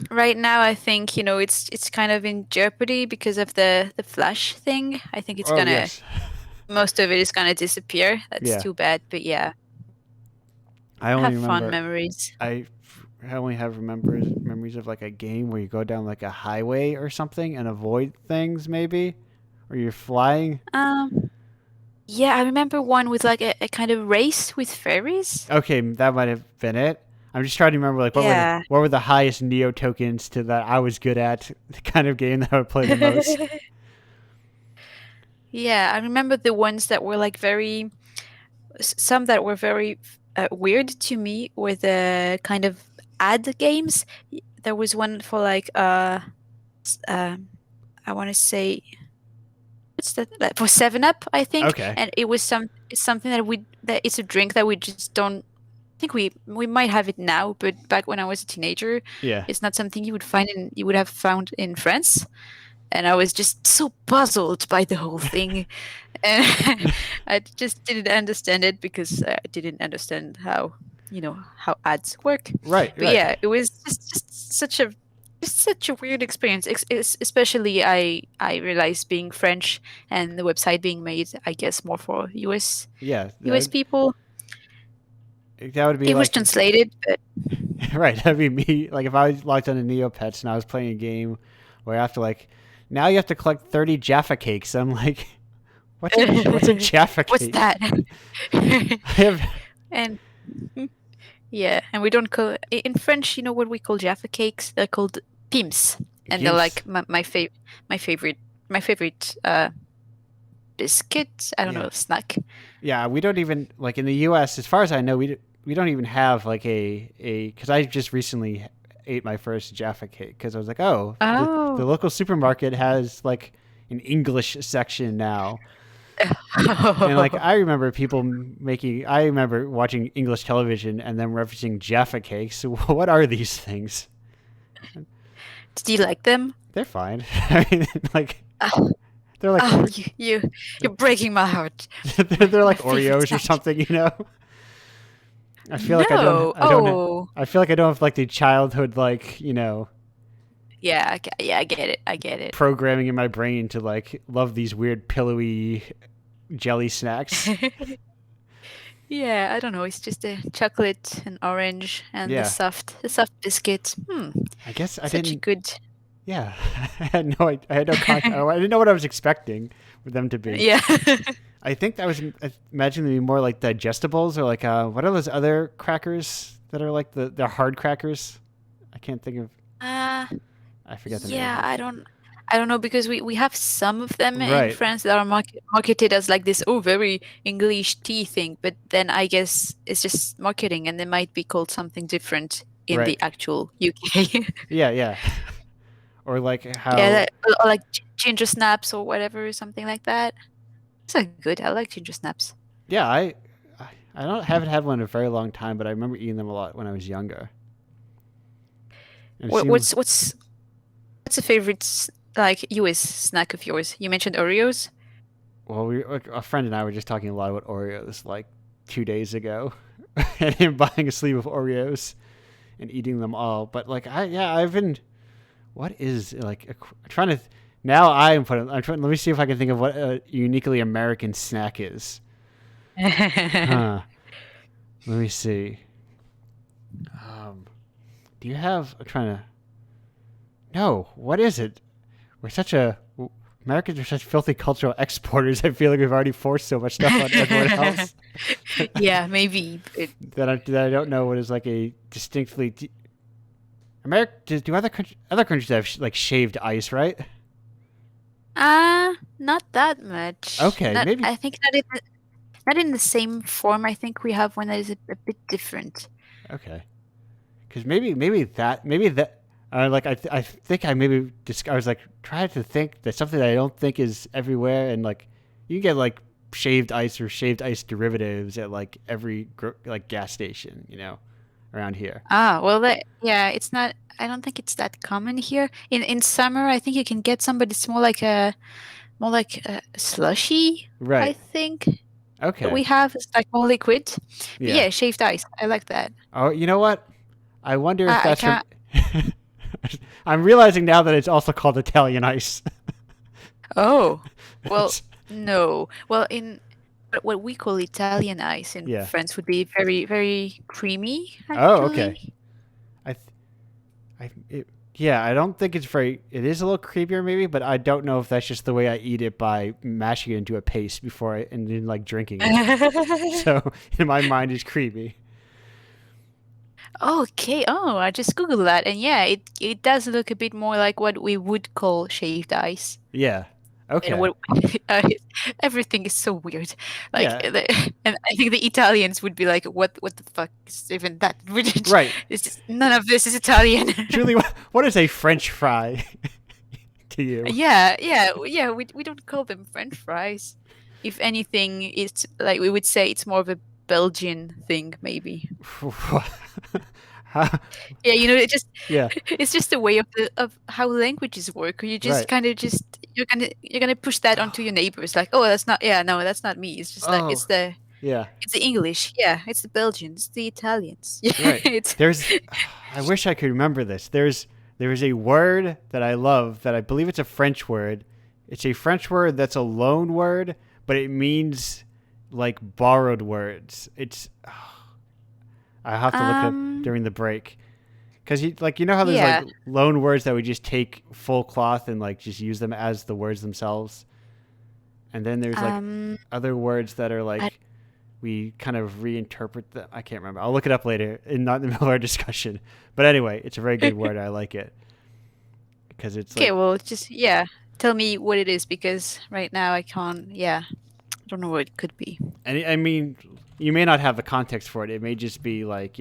Right now, I think it's kind of in jeopardy because of the Flash thing. I think it's Oh gonna yes, most of it is gonna disappear. That's yeah. too bad, but yeah, I I only have fun remember memories. I I only have remembers memories of like a game where you go down like a highway or something and avoid things maybe, or you're flying. Um, yeah, I remember one with like a kind of race with fairies. Okay, that might have been it. I'm just trying to remember like Yeah. what were the highest Neo tokens to that I was good at, the kind of game that I would play the most. Yeah, I remember the ones that were like some that were very weird to me were the kind of ad games. There was one for like I want to say what's that, like for 7 Up, I think, Okay, and it was something that it's a drink that we just don't I think we might have it now, but back when I was a teenager, yeah, it's not something you would have found in France. And I was just so puzzled by the whole thing. And I just didn't understand it because I didn't understand how ads work. right, But right. yeah, it was just such a weird experience. Especially I realized being French and the website being made, I guess, more for Yeah, US people. that would be It was like translated, but right. That'd be me. Like if I was logged on to Neopets and I was playing a game where after like now you have to collect 30 Jaffa cakes. I'm like, what's a Jaffa what's cake? that? I have And yeah, and we don't call in French. You know what we call Jaffa cakes? They're called pims, and they're pimps. like my favorite, my favorite biscuit. I don't Yeah, know, snack. yeah. We don't even like in the U.S. As far as I know, we don't even have like a because I just recently ate my first Jaffa cake because I was like, oh, the Oh. local supermarket has like an English section now. And like I remember people making, I remember watching English television and then referencing Jaffa cakes. What are these things? Did you like them? They're fine. I mean, like Oh, they're like oh, you're breaking my heart. they're My like favorite Oreos or snack. something, you know. I feel like No. I don't Oh. I feel like I don't have like the childhood like you know Yeah. Yeah. I get it. I get it. programming in my brain to like love these weird pillowy jelly snacks. Yeah. I don't know. It's just a chocolate and orange and Yeah, the soft biscuit. I guess I Such a didn't. good. Yeah, I had no I didn't know what I was expecting with them to be. Yeah. I think I was imagining them to be more like digestibles or like what are those other crackers that are like the hard crackers? I can't think of. Uh, I forget the name of yeah, them. I don't know because we have some of them in Right, France that are marketed as like this very English tea thing, but then I guess it's just marketing and they might be called something different in right. the actual UK. Yeah, yeah. Or like Yeah, how or like ginger snaps or whatever, something like that. It's like good. I like ginger snaps. yeah, I don't haven't had one in a very long time, but I remember eating them a lot when I was younger. And it What, seemed what's what's what's a favorite like US snack of yours? You mentioned Oreos. well, we like a friend and I were just talking a lot about Oreos like 2 days ago, and him buying a sleeve of Oreos and eating them all. But like I've been what is like trying to now I am putting I'm trying let me see if I can think of what a uniquely American snack is. Huh. Let me see. Um, do you have? I'm trying to. No. What is it? We're such a. Americans are such filthy cultural exporters. I feel like we've already forced so much stuff on everyone else Yeah, maybe. that I don't know what is like a distinctly. America. Do other countries have like shaved ice, right? Not that much. Okay, Not maybe. I think not in the same form. I think we have one that is a bit different. Okay, because maybe that. Like I think I maybe just I was like trying to think that something that I don't think is everywhere, and like you get like shaved ice or shaved ice derivatives at like every like gas station, you know, around here. Well, yeah, it's not. I don't think it's that common here. In summer, I think you can get some, but it's more like a slushy. I Right. think that Okay. we have it's like more liquid. But Yeah. yeah, shaved ice. I like that. Oh, you know what? I wonder if I that's from. can't. I'm realizing now that it's also called Italian ice. Oh, well, It's, no. Well, in what we call Italian ice in yeah. France would be very, very creamy, Oh, okay. actually. I, th- yeah, I don't think it's very. It is a little creepier, maybe, but I don't know if that's just the way I eat it by mashing it into a paste before I and then like drinking it. So in my mind, it's creepy. Okay. Oh, I just Googled that, and yeah, it does look a bit more like what we would call shaved ice. Yeah. And Okay. what uh, everything is so weird. Like, Yeah. and I think the Italians would be like, "What the fuck is even that?" Right. It's just, none of this is Italian. Julie, what is a French fry to you? Yeah. We don't call them French fries. If anything, it's like we would say it's more of a Belgian thing, maybe. How- Yeah, it just yeah. it's just a way of how languages work. You just Right. kind of just you're gonna push that onto your neighbors, like, oh, that's not, yeah, no, that's not me. It's just like Oh. Yeah. it's the English, yeah, it's the Belgians, the Italians, yeah, Right. it's There's. I wish I could remember this. There is a word that I love that I believe it's a French word. It's a French word that's a loan word, but it means like borrowed words. It's. I have to look it up um during the break because you know how there's like yeah loan words that we just take full cloth and like just use them as the words themselves, and then there's like um other words that are I, like we kind of reinterpret them. I can't remember. I'll look it up later, and not in the middle of our discussion. But anyway, it's a very good word. I like it because it's okay, like well, just, yeah, tell me what it is, because right now I can't, yeah, I don't know what it could be. and I mean, you may not have the context for it. It may just be like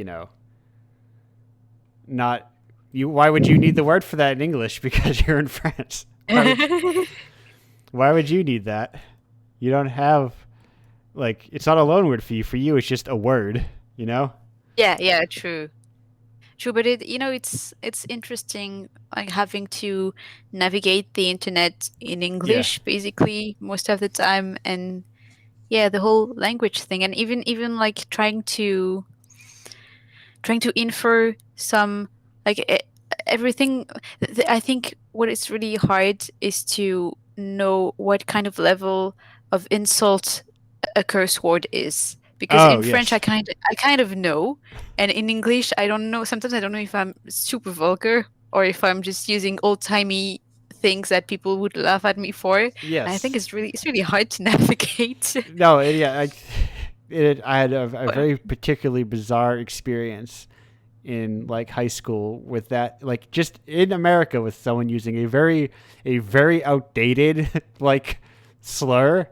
not you. Why would you need the word for that in English? Because you're in France. Why would you need that? You don't have like it's not a loan word for you. For you, it's just a word. You know? Yeah, true. True, but it's interesting, like, having to navigate the internet in Yeah. English basically most of the time, and yeah, the whole language thing, and even like trying to infer some, like, everything. I think what is really hard is to know what kind of level of insult a curse word is, because Oh in French yes. I kind of know, and in English I don't know. Sometimes I don't know if I'm super vulgar or if I'm just using old-timey things that people would laugh at me for. And I think Yes. it's really hard to navigate. No. Yeah. I had a very particularly bizarre experience in like high school with that like just in America with someone using a very outdated like slur,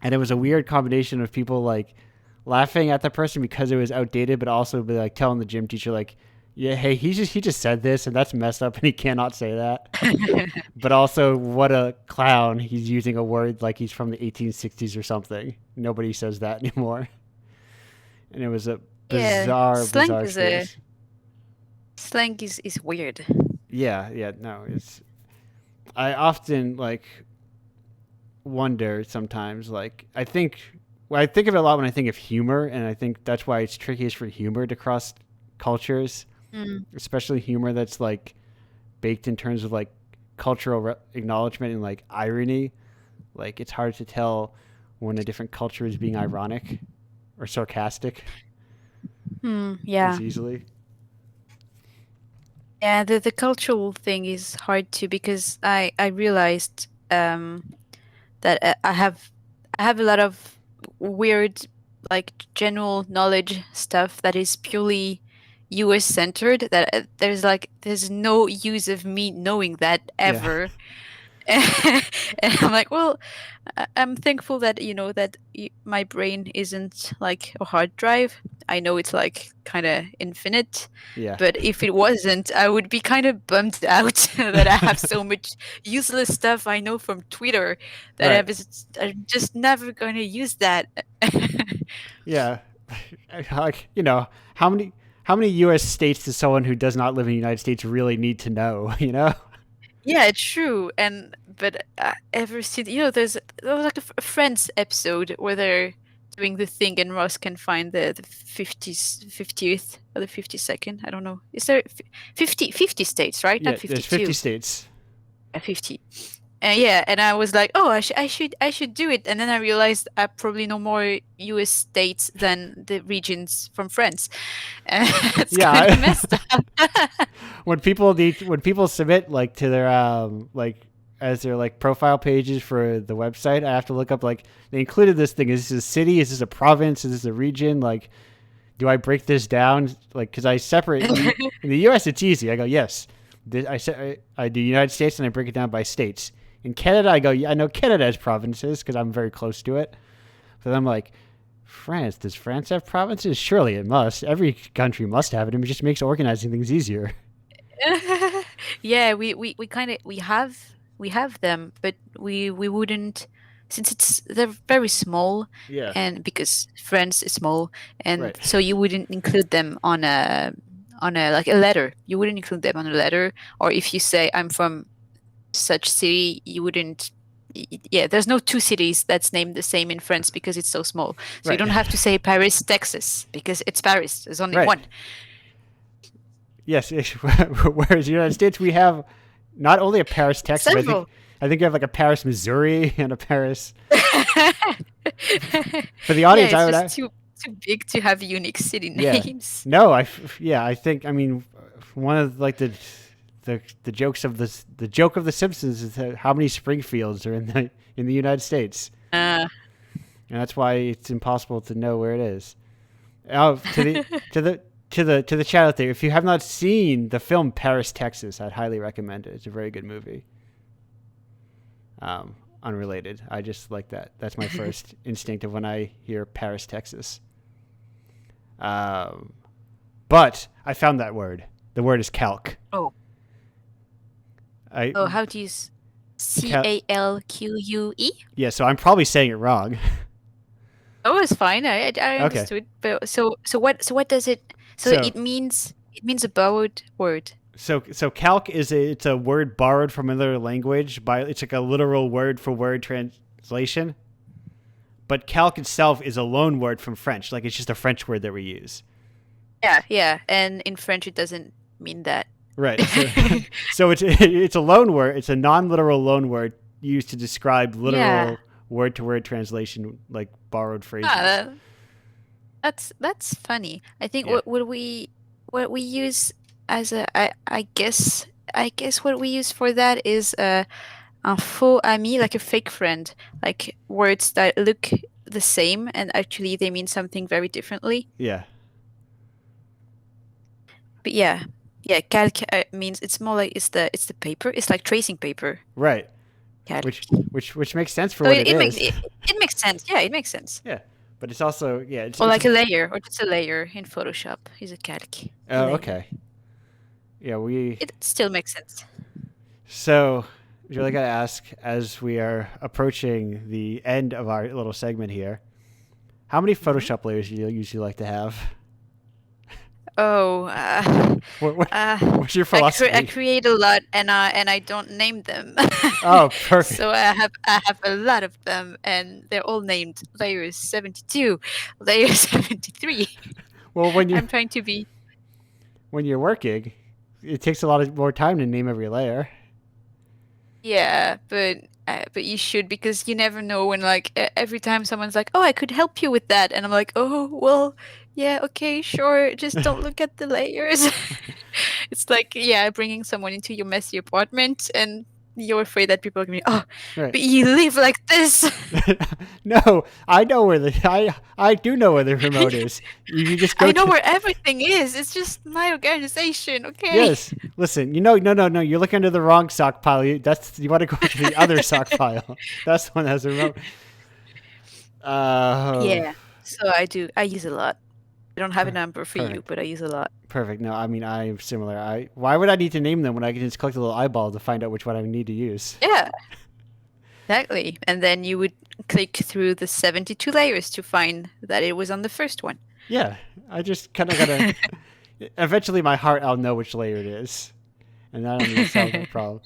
and it was a weird combination of people like laughing at the person because it was outdated, but also be like telling the gym teacher like, yeah, hey, he just said this and that's messed up and he cannot say that. But also, what a clown! He's using a word like he's from the 1860s or something. Nobody says that anymore, and it was a Yeah, bizarre experience. slang is weird. Yeah, yeah, no, it's. I often like wonder sometimes. Like I think of it a lot when I think of humor, and I think that's why it's trickiest for humor to cross cultures, Mm. especially humor that's like baked in terms of like cultural acknowledgement and like irony. Like it's hard to tell when a different culture is being ironic or sarcastic as Yeah. easily. Yeah, the cultural thing is hard too, because I realized that I have a lot of weird, like, general knowledge stuff that is purely US centered, that there's no use of me knowing that Yeah, ever. And I'm like, well, I'm thankful that my brain isn't like a hard drive. I know it's like kind of infinite, yeah, but if it wasn't, I would be kind of bummed out that I have so much useless stuff I know from Twitter that right. I'm just never going to use that. Yeah, like how many U.S. states does someone who does not live in the United States really need to know? You know? Yeah, true. And but ever since, there's there was like a Friends episode where they're doing the thing, and Ross can find the 50th or the 52nd. I don't know. Is there 50 states, right? Yeah, Not there's 50 52. states. 50. Yeah, and I was like, oh, I should do it, and then I realized I probably know more U.S. states than the regions from France. It's kind of messed up. When people submit like to their like as their like profile pages for the website, I have to look up like they included this thing. Is this a city? Is this a province? Is this a region? Like, do I break this down? Like, because I separate in the U.S. It's easy. I go yes. I do United States and I break it down by states. In Canada, I go, yeah, I know Canada has provinces because I'm very close to it. So I'm like, France, does France have provinces? Surely it must. Every country must have it. It just makes organizing things easier. Yeah, we kind of we have them, but we wouldn't, since they're very small, Yeah. and because France is small, and Right. so you wouldn't include them on a like a letter. You wouldn't include them on a letter, or if you say I'm from such city, you wouldn't. Yeah, there's no two cities that's named the same in France because it's so small. So you Right. don't have to say Paris, Texas, because it's Paris. There's only Right. one. Yes. Whereas the United States, we have not only a Paris, Texas, but Several. I think we have like a Paris, Missouri, and a Paris. For the Yeah, audience, it's I would. just too big to have unique city Yeah. names. No, I think I mean one of like the jokes of the joke of the Simpsons is that how many Springfields are in the United States, Uh, and that's why it's impossible to know where it is. Oh, to the chat out there, if you have not seen the film Paris, Texas, I'd highly recommend it. It's a very good movie. Unrelated. I just like that. That's my first instinct of when I hear Paris, Texas. But I found that word. The word is calc. oh, how do you CALQUE? Yeah, so I'm probably saying it wrong. Oh, it's fine. I Okay. understood. But so what does it? So So- it means a borrowed word. So calc it's a word borrowed from another language. It's like a literal word for word translation. But calc itself is a loan word from French. Like it's just a French word that we use. Yeah, and in French it doesn't mean that. Right. So it's a loan word. It's a non-literal loan word used to describe literal word-to-word translation, like borrowed phrases. That's funny. I think Yeah. what we use as I guess what we use for that is un faux ami, like a fake friend, like words that look the same and actually they mean something very differently. Yeah. But yeah, calc means it's more like it's the paper. It's like tracing paper. Right. Calc. Which makes sense for So what it is. makes it makes sense. Yeah, it makes sense. Yeah. But it's also it's Or like a layer, or just a layer in Photoshop is a calc. Oh, layer. okay. Yeah, It still makes sense. So, Julie, I gotta ask, as we are approaching the end of our little segment here, how many Photoshop layers do you usually like to have? Oh, What's your philosophy? I create a lot, and I don't name them. Oh, perfect. So I have a lot of them, and they're all named layers 72, layer 73. Well, I'm trying to be. when you're working, it takes a lot more time to name every layer. Yeah, but you should, because you never know when, like, every time someone's like, "Oh, I could help you with that," and I'm like, "Oh, well, yeah, okay, sure. Just don't look at the layers." It's like, bringing someone into your messy apartment, and you're afraid that people are gonna be, "Oh, Right. but you live like this." No, I know where I do know where the remote is. You just go. I know where everything is. It's just my organization, okay? Yes. Listen, no. You're looking under the wrong sock pile. You want to go to the other sock pile. That's the one that has the remote. Yeah. So I use a lot. I don't have a number for you, Perfect. but I use a lot. Perfect. No, I mean I'm similar. Why would I need to name them when I can just click the little eyeball to find out which one I need to use? Yeah. Exactly. And then you would click through the 72 layers to find that it was on the first one. Yeah, I just kind of gotta. Eventually, my heart, I'll know which layer it is, and that'll need to solve the problem.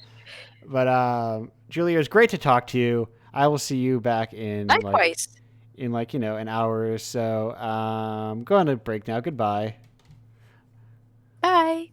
But Julia, it's great to talk to you. I will see you back in Likewise. in like, an hour or so. Go on a break now. Goodbye. Bye.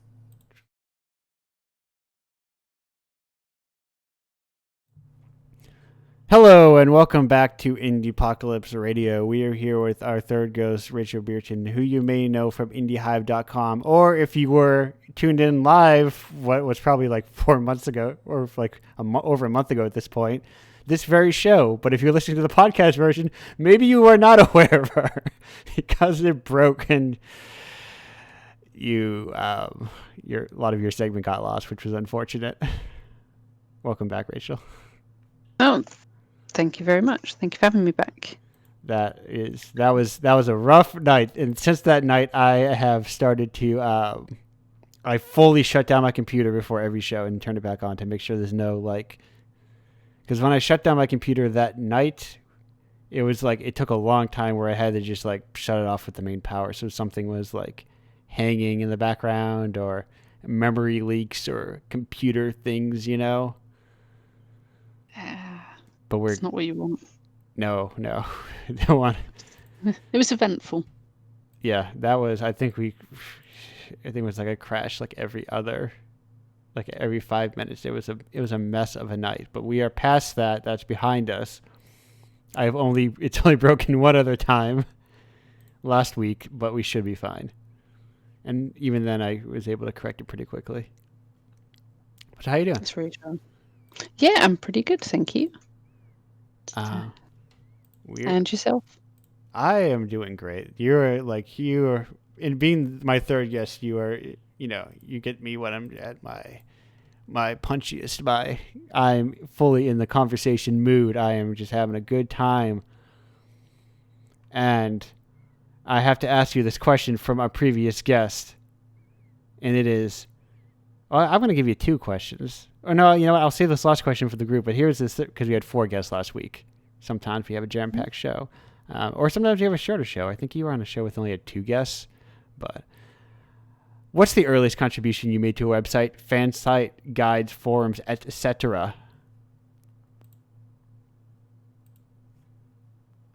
Hello and welcome back to Indiepocalypse Radio. We are here with our third ghost, Rachel Beerton, who you may know from IndieHive.com, or if you were tuned in live, what was probably like 4 months ago, or like over a month ago at this point, this very show. But if you're listening to the podcast version, maybe you were not aware of her because it broke and a lot of your segment got lost, which was unfortunate. Welcome back, Rachel. Oh, thank you very much. Thank you for having me back. That was a rough night, and since that night, I have started to I fully shut down my computer before every show and turn it back on to make sure there's no because when I shut down my computer that night, it was like it took a long time where I had to just like shut it off with the main power, so something was like hanging in the background or memory leaks or computer things, But It's not what you want. No, don't want. It was eventful. Yeah, that was. I think it was like a crash, like every 5 minutes. It was a mess of a night. But we are past that. That's behind us. It's only broken one other time last week, but we should be fine. And even then, I was able to correct it pretty quickly. But how you doing? That's really true. Yeah, I'm pretty good, thank you. Weird. And yourself? I am doing great. You're in being my third guest. You are, you get me when I'm at my punchiest. I'm fully in the conversation mood. I am just having a good time. And I have to ask you this question from our previous guest, and it is, I'm going to give you two questions. Or no, you know what? I'll save this last question for the group. But here's this, because we had 4 guests last week. Sometimes we have a jam-packed show, or sometimes we have a shorter show. I think you were on a show with only 2 guests. But what's the earliest contribution you made to a website, fan site, guides, forums, etc.?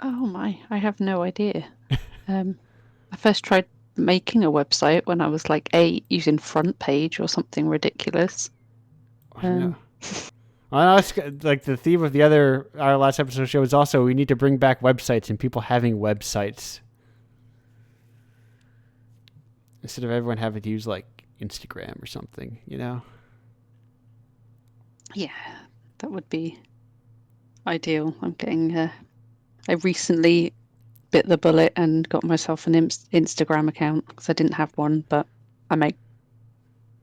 Oh my, I have no idea. I first tried making a website when I was like 8 using Front Page or something ridiculous. Well, it's like the theme of our last episode show is also we need to bring back websites and people having websites instead of everyone having to use like Instagram or something, Yeah, that would be ideal. I recently bit the bullet and got myself an Instagram account because I didn't have one, but I make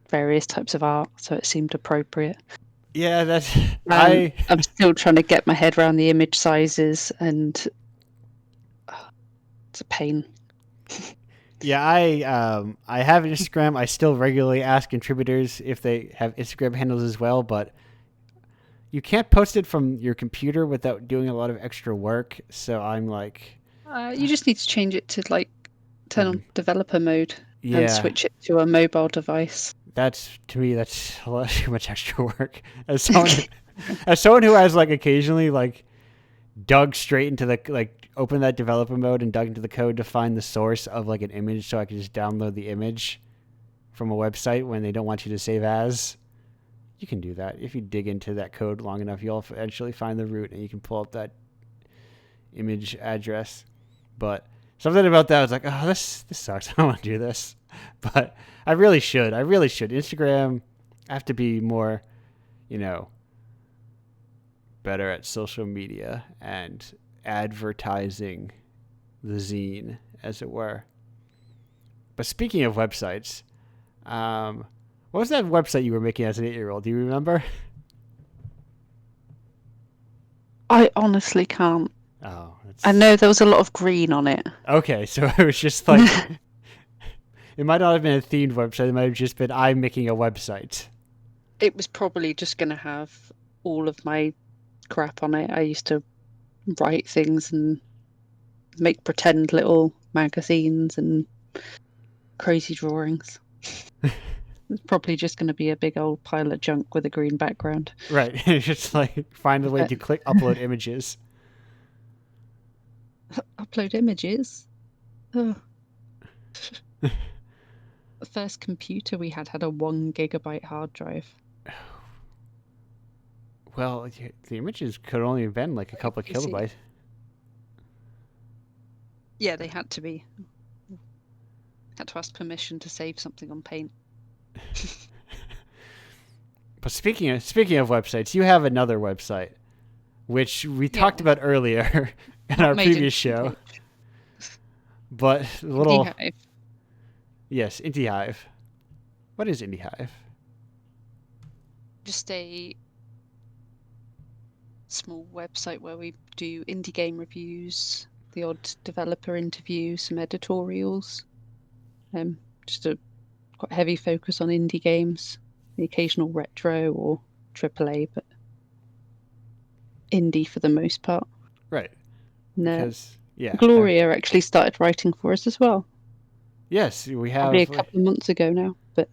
various types of art, so it seemed appropriate. Yeah, I'm still trying to get my head around the image sizes, and it's a pain. Yeah, I have Instagram. I still regularly ask contributors if they have Instagram handles as well, but you can't post it from your computer without doing a lot of extra work. So I'm like, you just need to change it to turn on developer mode and switch it to a mobile device. To me, that's a lot too much extra work. As someone who has occasionally dug straight into opened that developer mode and dug into the code to find the source of an image so I could just download the image from a website when they don't want you to save as. You can do that. If you dig into that code long enough, you'll eventually find the root and you can pull up that image address. But something about that was like, oh, this sucks. I don't want to do this. But I really should. Instagram, I have to be more, better at social media and advertising the zine, as it were. But speaking of websites, what was that website you were making as an 8-year-old? Do you remember? I honestly can't. Oh, I know there was a lot of green on it. Okay, so it was just it might not have been a themed website. It might have just been I'm making a website. It was probably just going to have all of my crap on it. I used to write things and make pretend little magazines and crazy drawings. It's probably just going to be a big old pile of junk with a green background. Right. Just find a way to click upload images. upload images. Oh. The first computer we had a 1 gigabyte hard drive. Well, the images could only have been like a couple of You see it. kilobytes. Yeah, they had to be. Had to ask permission to save something on Paint. But speaking of websites, you have another website, which we talked about earlier in our Made previous into show. page. But a little Indiehive. yes, Indiehive. What is Indiehive? Just a small website where we do indie game reviews, the odd developer interview, some editorials. Just a quite heavy focus on indie games, the occasional retro or AAA, but indie for the most part. Right. And, Because yeah, Gloria actually started writing for us as well. yes, we have. Probably a couple of months ago now, but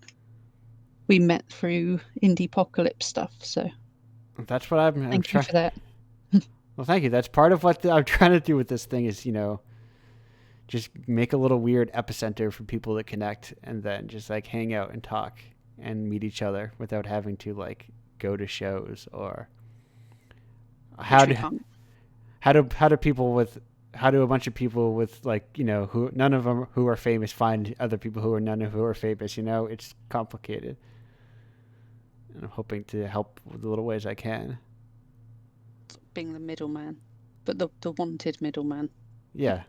we met through Indiepocalypse stuff, so That's what I'm thank you trying. for that. Well, thank you. That's part of what I'm trying to do with this thing is, just make a little weird epicenter for people to connect and then just like hang out and talk and meet each other without having to like go to shows or how do a bunch of people with like, who none of them who are famous find other people who are famous, it's complicated. And I'm hoping to help with the little ways I can. Being the middleman, but the wanted middleman. Yeah.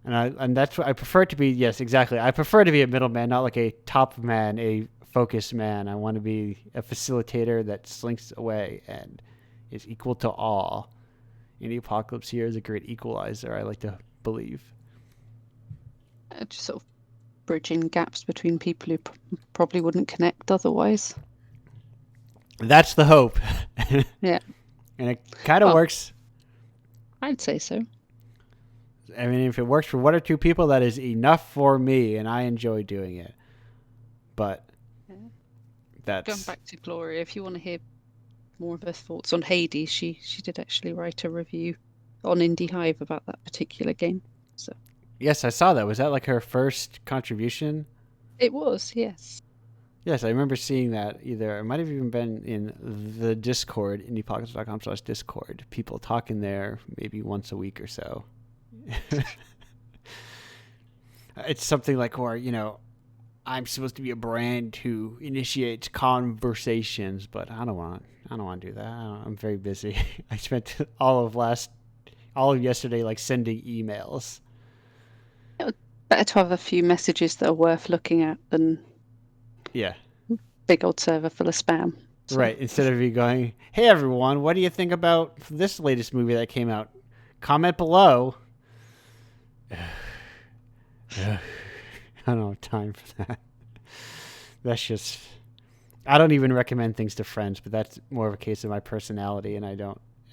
And that's what I prefer to be. Yes, exactly. I prefer to be a middleman, not like a top man, a focused man. I want to be a facilitator that slinks away and is equal to all. Indiepocalypse here is a great equalizer, I like to believe. Just sort of bridging gaps between people who probably wouldn't connect otherwise. That's the hope. Yeah. And it kind of works. I'd say so. I mean, if it works for one or two people, that is enough for me, and I enjoy doing it. But that's... Going back to Gloria, if you want to hear more of her thoughts on Hades, she did actually write a review on Indiehive about that particular game. So yes, I saw that. Was that like her first contribution? It was, yes. Yes, I remember seeing that. Either it might have even been in the Discord, indiepocalypse.com/Discord. People talking there maybe once a week or so. It's something like where, I'm supposed to be a brand who initiates conversations, but I don't want to do that. I'm very busy. I spent all of yesterday like sending emails. Better to have a few messages that are worth looking at than big old server full of spam. So. Right. Instead of you going, hey everyone, what do you think about this latest movie that came out? Comment below. I don't have time for that. That's just... I don't even recommend things to friends, but that's more of a case of my personality, and I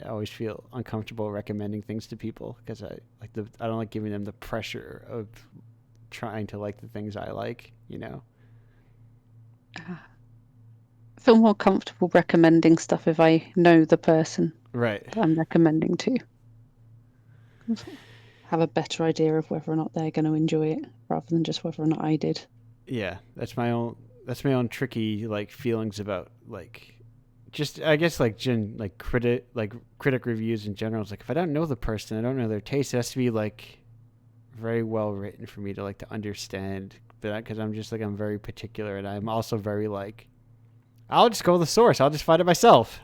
always feel uncomfortable recommending things to people because I don't like giving them the pressure of trying to like the things I like, I feel more comfortable recommending stuff if I know the person right that I'm recommending to. Have a better idea of whether or not they're going to enjoy it rather than just whether or not I did. Yeah, that's my own tricky like feelings about like just I guess like critic reviews in general. It's like if I don't know the person, I don't know their taste, it has to be like very well written for me to like to understand. But because I'm very particular, and I'm also very like I'll just go with the source. I'll just find it myself.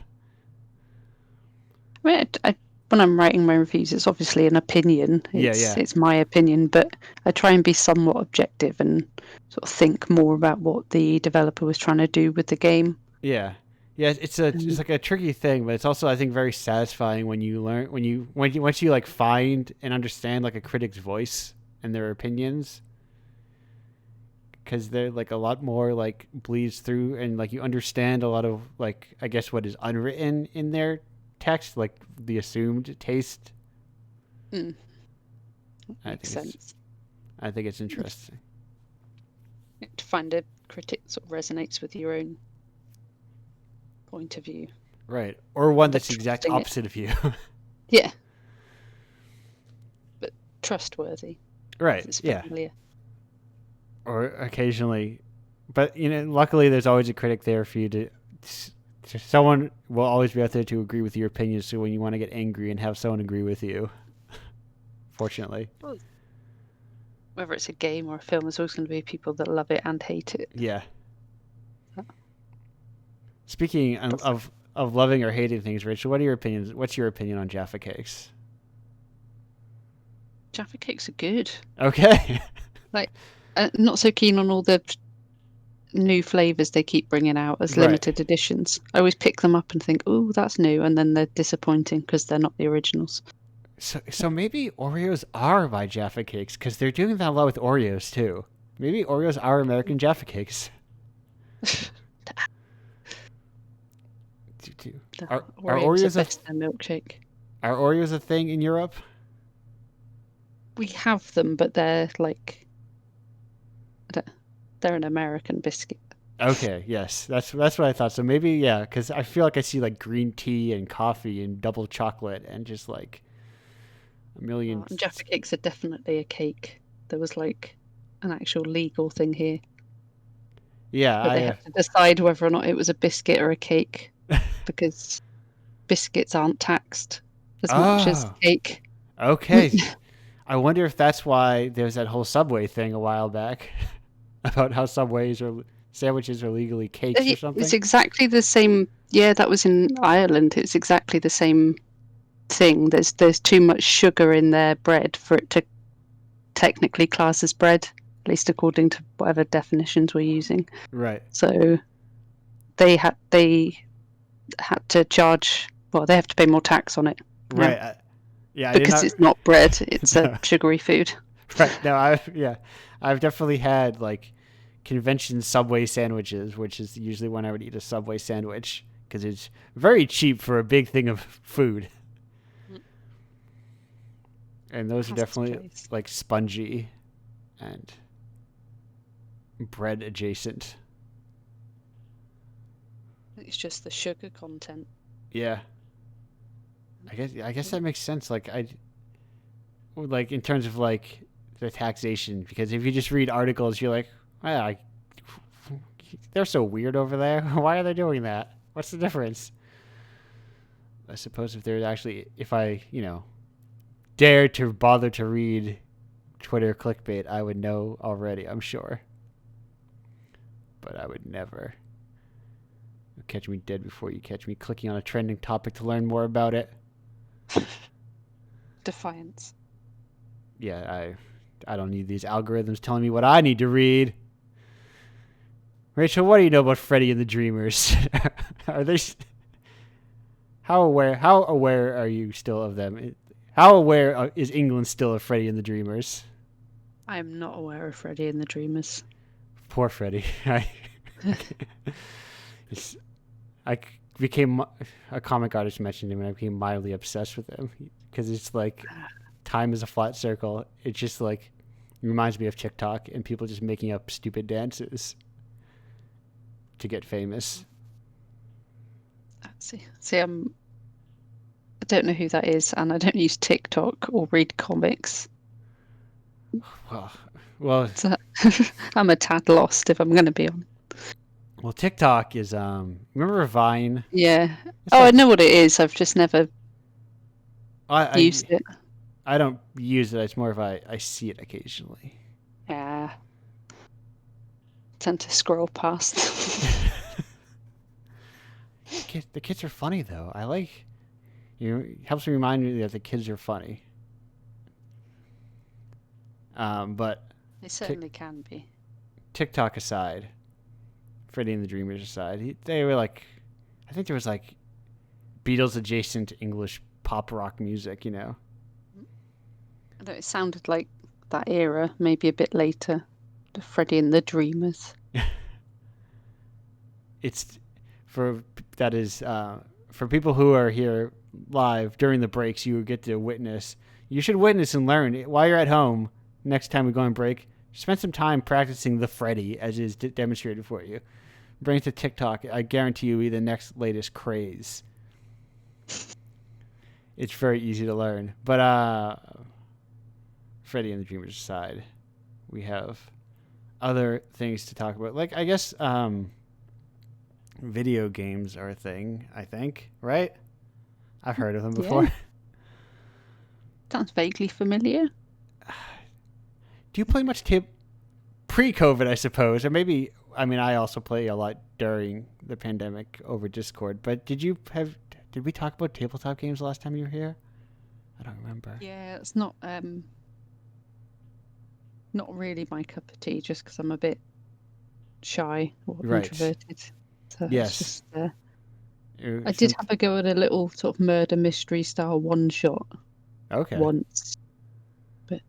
I mean, when I'm writing my reviews, it's obviously an opinion. It's my opinion, but I try and be somewhat objective and sort of think more about what the developer was trying to do with the game. Yeah. Yeah, it's like a tricky thing, but it's also I think very satisfying when you learn once you like find and understand like a critic's voice and their opinions, because they're like a lot more like bleeds through and like you understand a lot of like I guess what is unwritten in their text, like the assumed taste. Makes sense. I think it's interesting. To find a critic sort of resonates with your own point of view. Right. Or one that's the exact opposite of you. Yeah. trustworthy. Right. It's Yeah. familiar. Or occasionally, but luckily there's always a critic there for you to someone will always be out there to agree with your opinions. So when you want to get angry and have someone agree with you, fortunately. Well, whether it's a game or a film, there's always going to be people that love it and hate it. Yeah. Speaking of loving or hating things, Rachel, what are your opinions? What's your opinion on Jaffa cakes? Jaffa cakes are good. Okay. Not so keen on all the new flavors they keep bringing out as Right. limited editions. I always pick them up and think, "Oh, that's new," and then they're disappointing because they're not the originals. So maybe Oreos are by Jaffa Cakes because they're doing that a lot with Oreos too. Maybe Oreos are American Jaffa Cakes. Are Oreos the best milkshake? Are Oreos a thing in Europe? We have them, but they're like they're an American biscuit. Okay, yes, that's what I thought. So maybe because I feel like I see like green tea and coffee and double chocolate and just like a million. And Jaffa cakes are definitely a cake. There was like an actual legal thing here. Yeah, but they have to decide whether or not it was a biscuit or a cake because biscuits aren't taxed as much as cake. Okay. I wonder if that's why there's that whole Subway thing a while back about how sandwiches are legally cakes or something. It's exactly the same. Yeah, that was in Ireland. It's exactly the same thing. There's too much sugar in their bread for it to technically class as bread, at least according to whatever definitions we're using. Right. So they had to charge. Well, they have to pay more tax on it. Right. Yeah. Because it's not bread; it's a sugary food. Right. No. I've definitely had like convention Subway sandwiches, which is usually when I would eat a Subway sandwich because it's very cheap for a big thing of food. And those are definitely like spongy and bread adjacent. It's just the sugar content. Yeah. I guess that makes sense. Like in terms of like the taxation, because if you just read articles, you're like, they're so weird over there. Why are they doing that? What's the difference? I suppose if I dare to bother to read Twitter clickbait, I would know already, I'm sure. But I would never. You'll catch me dead before you catch me clicking on a trending topic to learn more about it. Defiance. Yeah, I don't need these algorithms telling me what I need to read. Rachel, what do you know about Freddy and the Dreamers? Are they? How aware are you still of them? How aware is England still of Freddy and the Dreamers? I am not aware of Freddy and the Dreamers. Poor Freddy. I became a comic artist mentioned him, and I became mildly obsessed with him because it's like time is a flat circle. It's just like it reminds me of TikTok and people just making up stupid dances to get famous. See, I don't know who that is, and I don't use TikTok or read comics. Well, so, I'm a tad lost if I'm going to be honest. Well, TikTok is remember Vine? Yeah. I know what it is. I've just never used it. I don't use it. It's more of I see it occasionally. Yeah. Tend to scroll past. The kids are funny though. I like it helps me remind me that the kids are funny. But they certainly can be. TikTok aside, Freddy and the Dreamers aside, they were like, I think there was like Beatles adjacent English pop rock music, I know it sounded like that era, maybe a bit later. The Freddy and the Dreamers. It's for people who are here live during the breaks. You get to witness. You should witness and learn while you're at home. Next time we go on break, spend some time practicing the Freddy as is demonstrated for you. Bring it to TikTok. I guarantee you, the next latest craze. It's very easy to learn. But Freddy and the Dreamers aside, we have other things to talk about. Like, I guess video games are a thing, I think, right? I've heard of them before. Yeah. Sounds vaguely familiar. Do you play much pre-COVID, I suppose? Or maybe, I mean, I also play a lot during the pandemic over Discord, but did we talk about tabletop games last time you were here? I don't remember. Yeah, it's not really my cup of tea, just because I'm a bit shy or Right. introverted. So Yes. it's just, I did have a go at a little sort of murder mystery style one shot Okay. once, but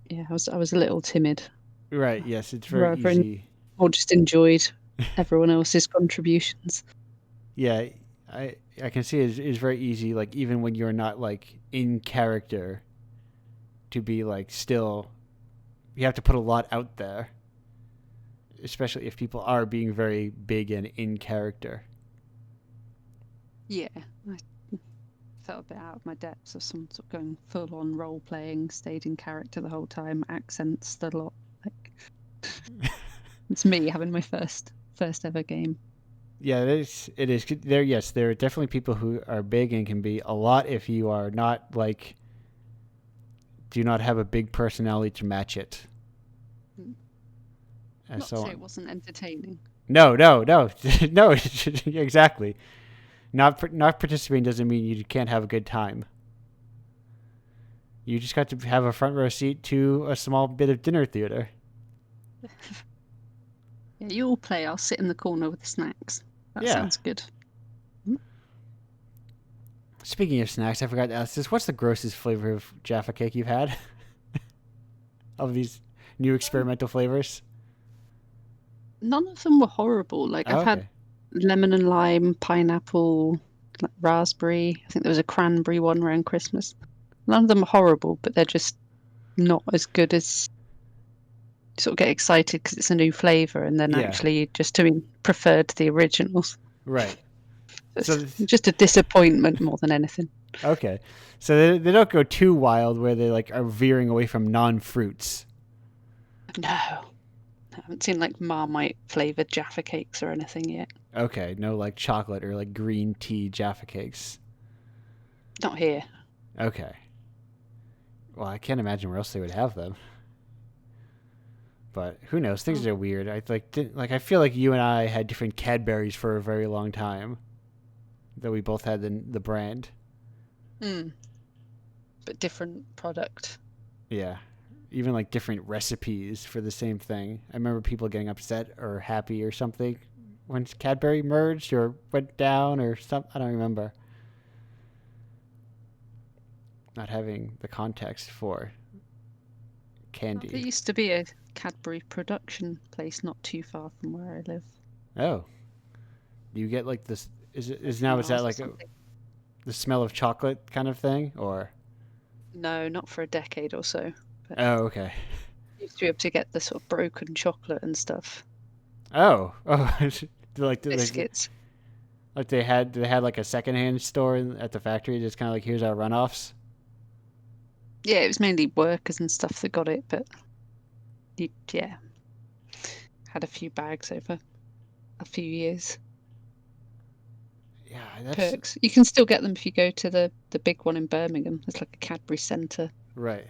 yeah, I was a little timid. Right. Yes, it's very Rather easy. Or just enjoyed everyone else's contributions. Yeah, I can see it's very easy. Like even when you're not like in character, to be like still, you have to put a lot out there. Especially if people are being very big and in character. Yeah, I felt a bit out of my depths of some sort of going full on role playing, stayed in character the whole time, accents a lot. Like it's me having my first ever game. Yeah, it is. There are definitely people who are big and can be a lot if you are not like do not have a big personality to match it. And Not so to say on. it wasn't entertaining. No, no, exactly. Not participating doesn't mean you can't have a good time. You just got to have a front row seat to a small bit of dinner theater. Yeah, you all play. I'll sit in the corner with the snacks. That Yeah. sounds good. Speaking of snacks, I forgot to ask this. What's the grossest flavor of Jaffa cake you've had? Of these new experimental flavors? None of them were horrible. Like I've had lemon and lime, pineapple, like raspberry. I think there was a cranberry one around Christmas. None of them are horrible, but they're just not as good as you sort of get excited because it's a new flavour, and then actually just preferred the originals. Right. So it's just a disappointment more than anything. Okay. So they don't go too wild where they like are veering away from non-fruits. No. I haven't seen like Marmite flavoured Jaffa cakes or anything yet. Okay. No like chocolate or like green tea Jaffa cakes. Not here. Okay. Well, I can't imagine where else they would have them. But who knows? Things are weird. I feel like you and I had different Cadburys for a very long time. That we both had the brand. But different product. Yeah. Even like different recipes for the same thing. I remember people getting upset or happy or something when Cadbury merged or went down or something. I don't remember. Not having the context for candy. There used to be a Cadbury production place not too far from where I live. Oh. You get like this is that like the smell of chocolate kind of thing or no, not for a decade or so. But okay. You used to be able to get the sort of broken chocolate and stuff. Oh, like biscuits. Like they had like a secondhand store at the factory, just kind of like here's our runoffs. Yeah, it was mainly workers and stuff that got it, but had a few bags over a few years. Yeah, that's perks. You can still get them if you go to the big one in Birmingham. It's like a Cadbury Centre. Right.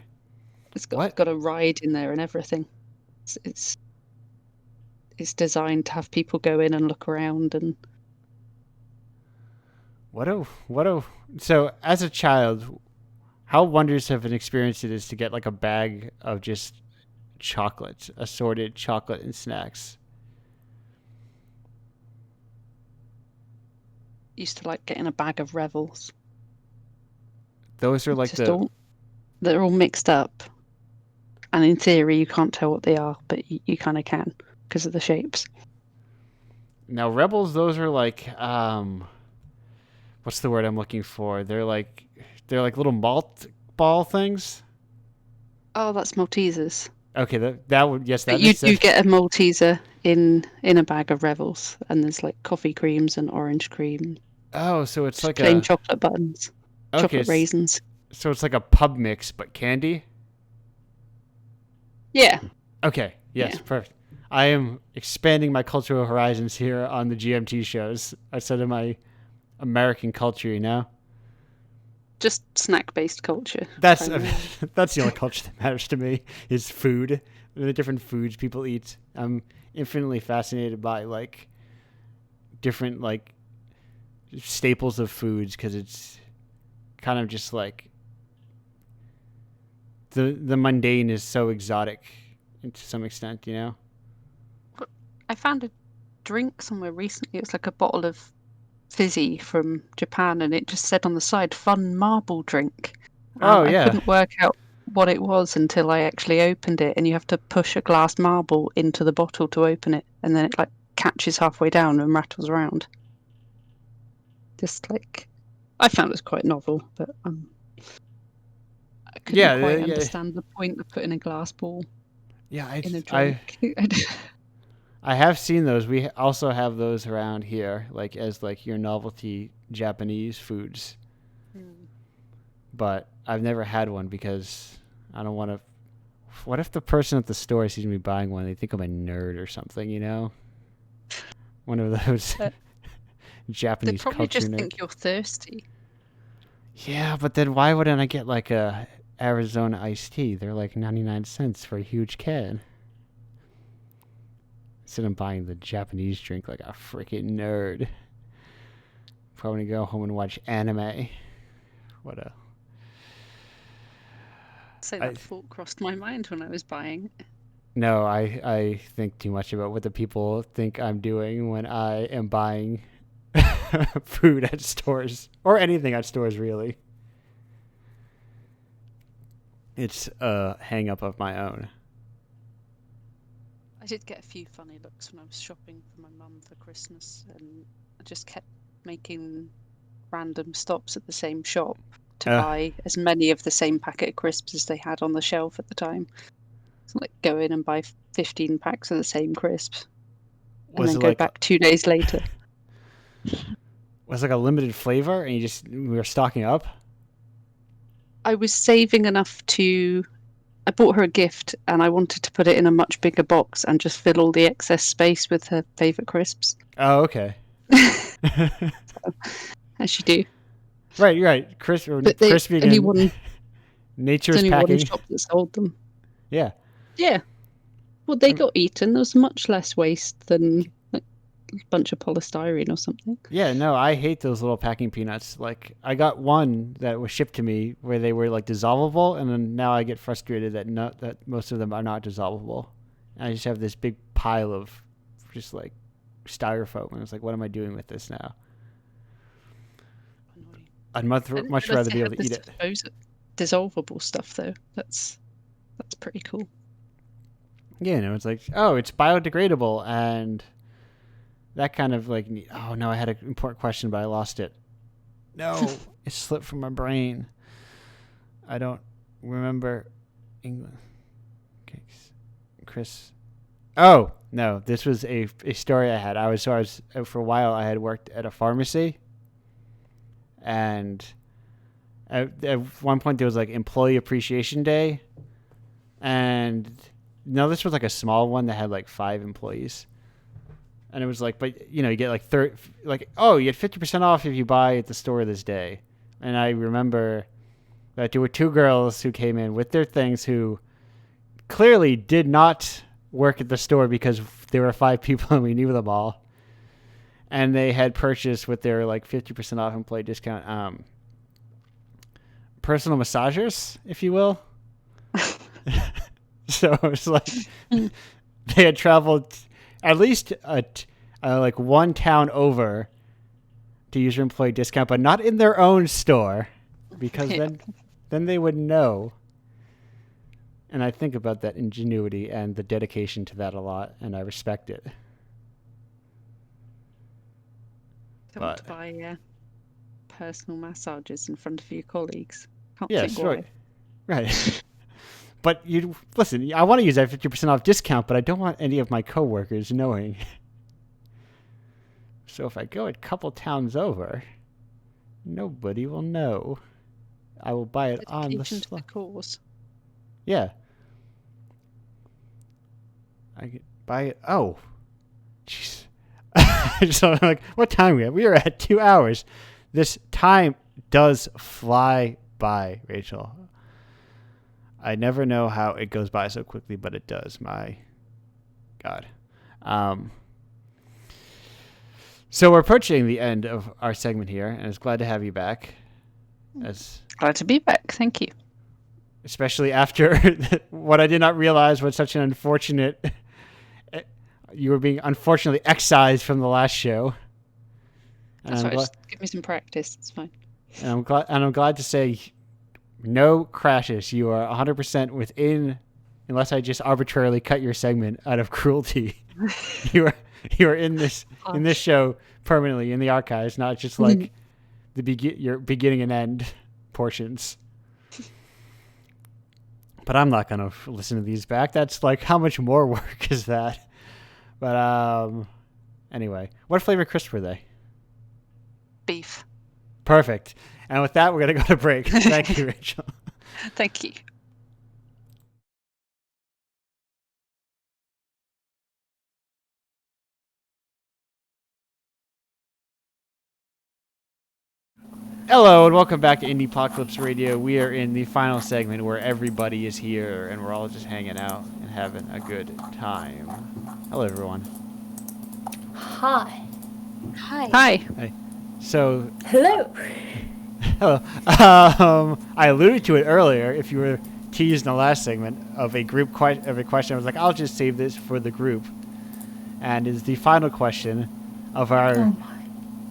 It's got a ride in there and everything. It's designed to have people go in and look around and. So as a child, how wondrous of an experience it is to get like a bag of just chocolate, assorted chocolate and snacks. Used to like getting a bag of Revels. Those are like they're all mixed up, and in theory you can't tell what they are, but you kind of can because of the shapes. Now Rebels, those are like what's the word I'm looking for? They're like little malt ball things. Oh, that's Maltesers. Okay, that would yes. That you get a Malteser in a bag of Revels, and there's like coffee creams and orange cream. Oh, so it's like plain chocolate buttons, chocolate raisins. So it's like a pub mix, but candy. Yeah. Okay. Yes. Yeah. Perfect. I am expanding my cultural horizons here on the GMT shows. I said in my American culture, you know. Just snack-based culture. That's primarily. that's the only culture that matters to me is food. The different foods people eat. I'm infinitely fascinated by like different like staples of foods because it's kind of just like the mundane is so exotic to some extent, you know. I found a drink somewhere recently. It was like a bottle of fizzy from Japan, and it just said on the side "fun marble drink." Oh I yeah. couldn't work out what it was until I actually opened it, and you have to push a glass marble into the bottle to open it, and then it like catches halfway down and rattles around. Just like I found it was quite novel, but I couldn't Yeah, quite yeah, understand the point of putting a glass ball yeah. in a I drink. I have seen those. We also have those around here, like as like your novelty Japanese foods. But I've never had one because I don't want to. What if the person at the store sees me buying one? They think I'm a nerd or something, you know? One of those They Japanese probably culture just nerd. think you're thirsty. Yeah, but then why wouldn't I get like a Arizona iced tea? They're like 99 cents for a huge can. Instead of buying the Japanese drink like a freaking nerd. Probably gonna go home and watch anime. What a. So I, that thought crossed my mind when I was buying. no, I think too much about what the people think I'm doing when I am buying food at stores. Or anything at stores, really. It's a hang up of my own. I did get a few funny looks when I was shopping for my mum for Christmas, and I just kept making random stops at the same shop to buy as many of the same packet of crisps as they had on the shelf at the time. So like go in and buy 15 packs of the same crisps, and Was then it go like back 2 days later. was it like a limited flavor and we were stocking up? I was saving enough to. I bought her a gift, and I wanted to put it in a much bigger box and just fill all the excess space with her favourite crisps. Oh, okay. As you do. Right, you're right. But Crispy and nature's there's only one packing. shop that sold them. Yeah. Yeah. Well, they got eaten. There was much less waste than like, a bunch of polystyrene or something. Yeah, no, I hate those little packing peanuts. Like, I got one that was shipped to me where they were like dissolvable, and then now I get frustrated that most of them are not dissolvable. And I just have this big pile of just like styrofoam, and it's like, what am I doing with this now? Annoying. I'd I much didn't rather realise be they able had to eat this it. dissolvable stuff though. That's pretty cool. Yeah, no, it's like, oh, it's biodegradable, and that kind of like, oh no, I had an important question, but I lost it. No, it slipped from my brain. I don't remember England. Okay, Chris. Oh no, this was a story I had. I was for a while. I had worked at a pharmacy, and at one point there was like Employee Appreciation Day, and no, this was like a small one that had like 5 employees. And it was like, but you know, you get like you get 50% off if you buy at the store this day. And I remember that there were 2 girls who came in with their things who clearly did not work at the store because there were 5 people and we knew them all. And they had purchased with their like 50% off employee discount, personal massagers, if you will. So it was like they had traveled at least like one town over to use your employee discount, but not in their own store, because then they would know. And I think about that ingenuity and the dedication to that a lot, and I respect it. Don't buy personal massages in front of your colleagues. Can't Yes, think why. right. But you listen. I want to use that 50% off discount, but I don't want any of my coworkers knowing. So if I go a couple towns over, nobody will know. I will buy it on the Dedication to the spot. cause. Yeah. I could buy it. Oh, jeez. So I'm like, what time are we at? We are at 2 hours. This time does fly by, Rachel. I never know how it goes by so quickly, but it does. My God. So we're approaching the end of our segment here, and I was glad to have you back. Glad to be back. Thank you. Especially after what I did not realize was such an unfortunate. You were being unfortunately excised from the last show. That's right. Just give me some practice. It's fine. And I'm glad to say, no crashes. You are 100% within, unless I just arbitrarily cut your segment out of cruelty. you are in this show permanently in the archives, not just like your beginning and end portions. But I'm not gonna listen to these back. That's like, how much more work is that? But anyway, what flavor crisp were they? Beef. Perfect. And with that, we're gonna go to break. Thank you, Rachel. Thank you. Hello and welcome back to Indiepocalypse Radio. We are in the final segment where everybody is here and we're all just hanging out and having a good time. Hello, everyone. Hi. Hi. Hey. So, Hello. hello. I alluded to it earlier. If you were teased in the last segment of a group of a question, I was like, I'll just save this for the group. And is the final question of our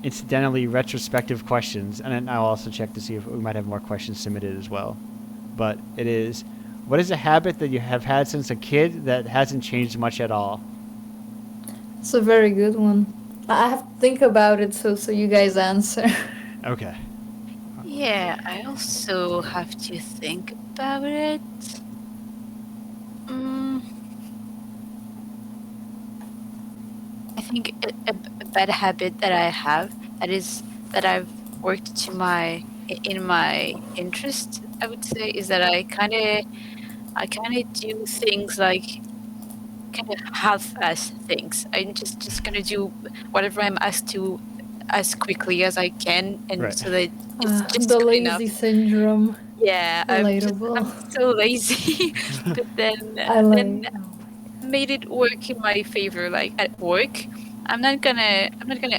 incidentally retrospective questions, and then I'll also check to see if we might have more questions submitted as well. But it is, what is a habit that you have had since a kid that hasn't changed much at all? It's a very good one. I have to think about it, so you guys answer. Okay. Yeah, I also have to think about it. I think a bad habit that I have that I've worked in my interest, I would say, is that I kind of do things like kind of half-ass things. I'm just gonna do whatever I'm asked to as quickly as I can, and Right. so that it's just The good lazy enough. syndrome. Yeah, Relatable. I'm so lazy. But then then made it work in my favor. Like at work, I'm not gonna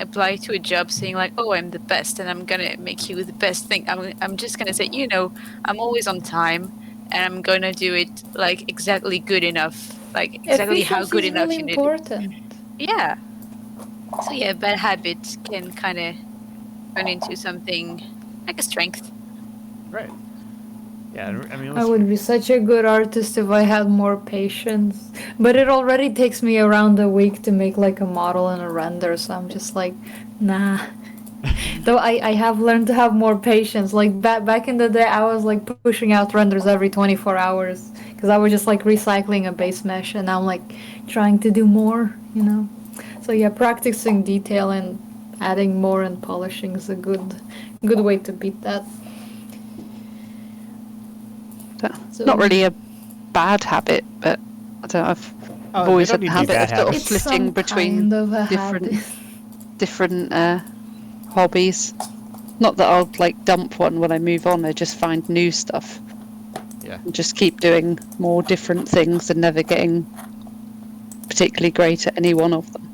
apply to a job saying like, oh, I'm the best and I'm gonna make you the best thing. I'm just gonna say, I'm always on time and I'm gonna do it like exactly good enough, like exactly how good Efficiency is enough really you need it. important. Yeah. So yeah, bad habits can kind of turn into something like a strength. Right. Yeah, I mean, I would be such a good artist if I had more patience. But it already takes me around a week to make like a model and a render, so I'm just like, nah. Though I have learned to have more patience. Like back in the day, I was like pushing out renders every 24 hours because I was just like recycling a base mesh, and now I'm like trying to do more, So yeah, practicing detail and adding more and polishing is a good way to beat that. So, not really a bad habit, but I don't know. I've always had the habit of sort of flitting between different hobbies. Not that I'll like dump one when I move on. I just find new stuff. Yeah. And just keep doing more different things and never getting particularly great at any one of them.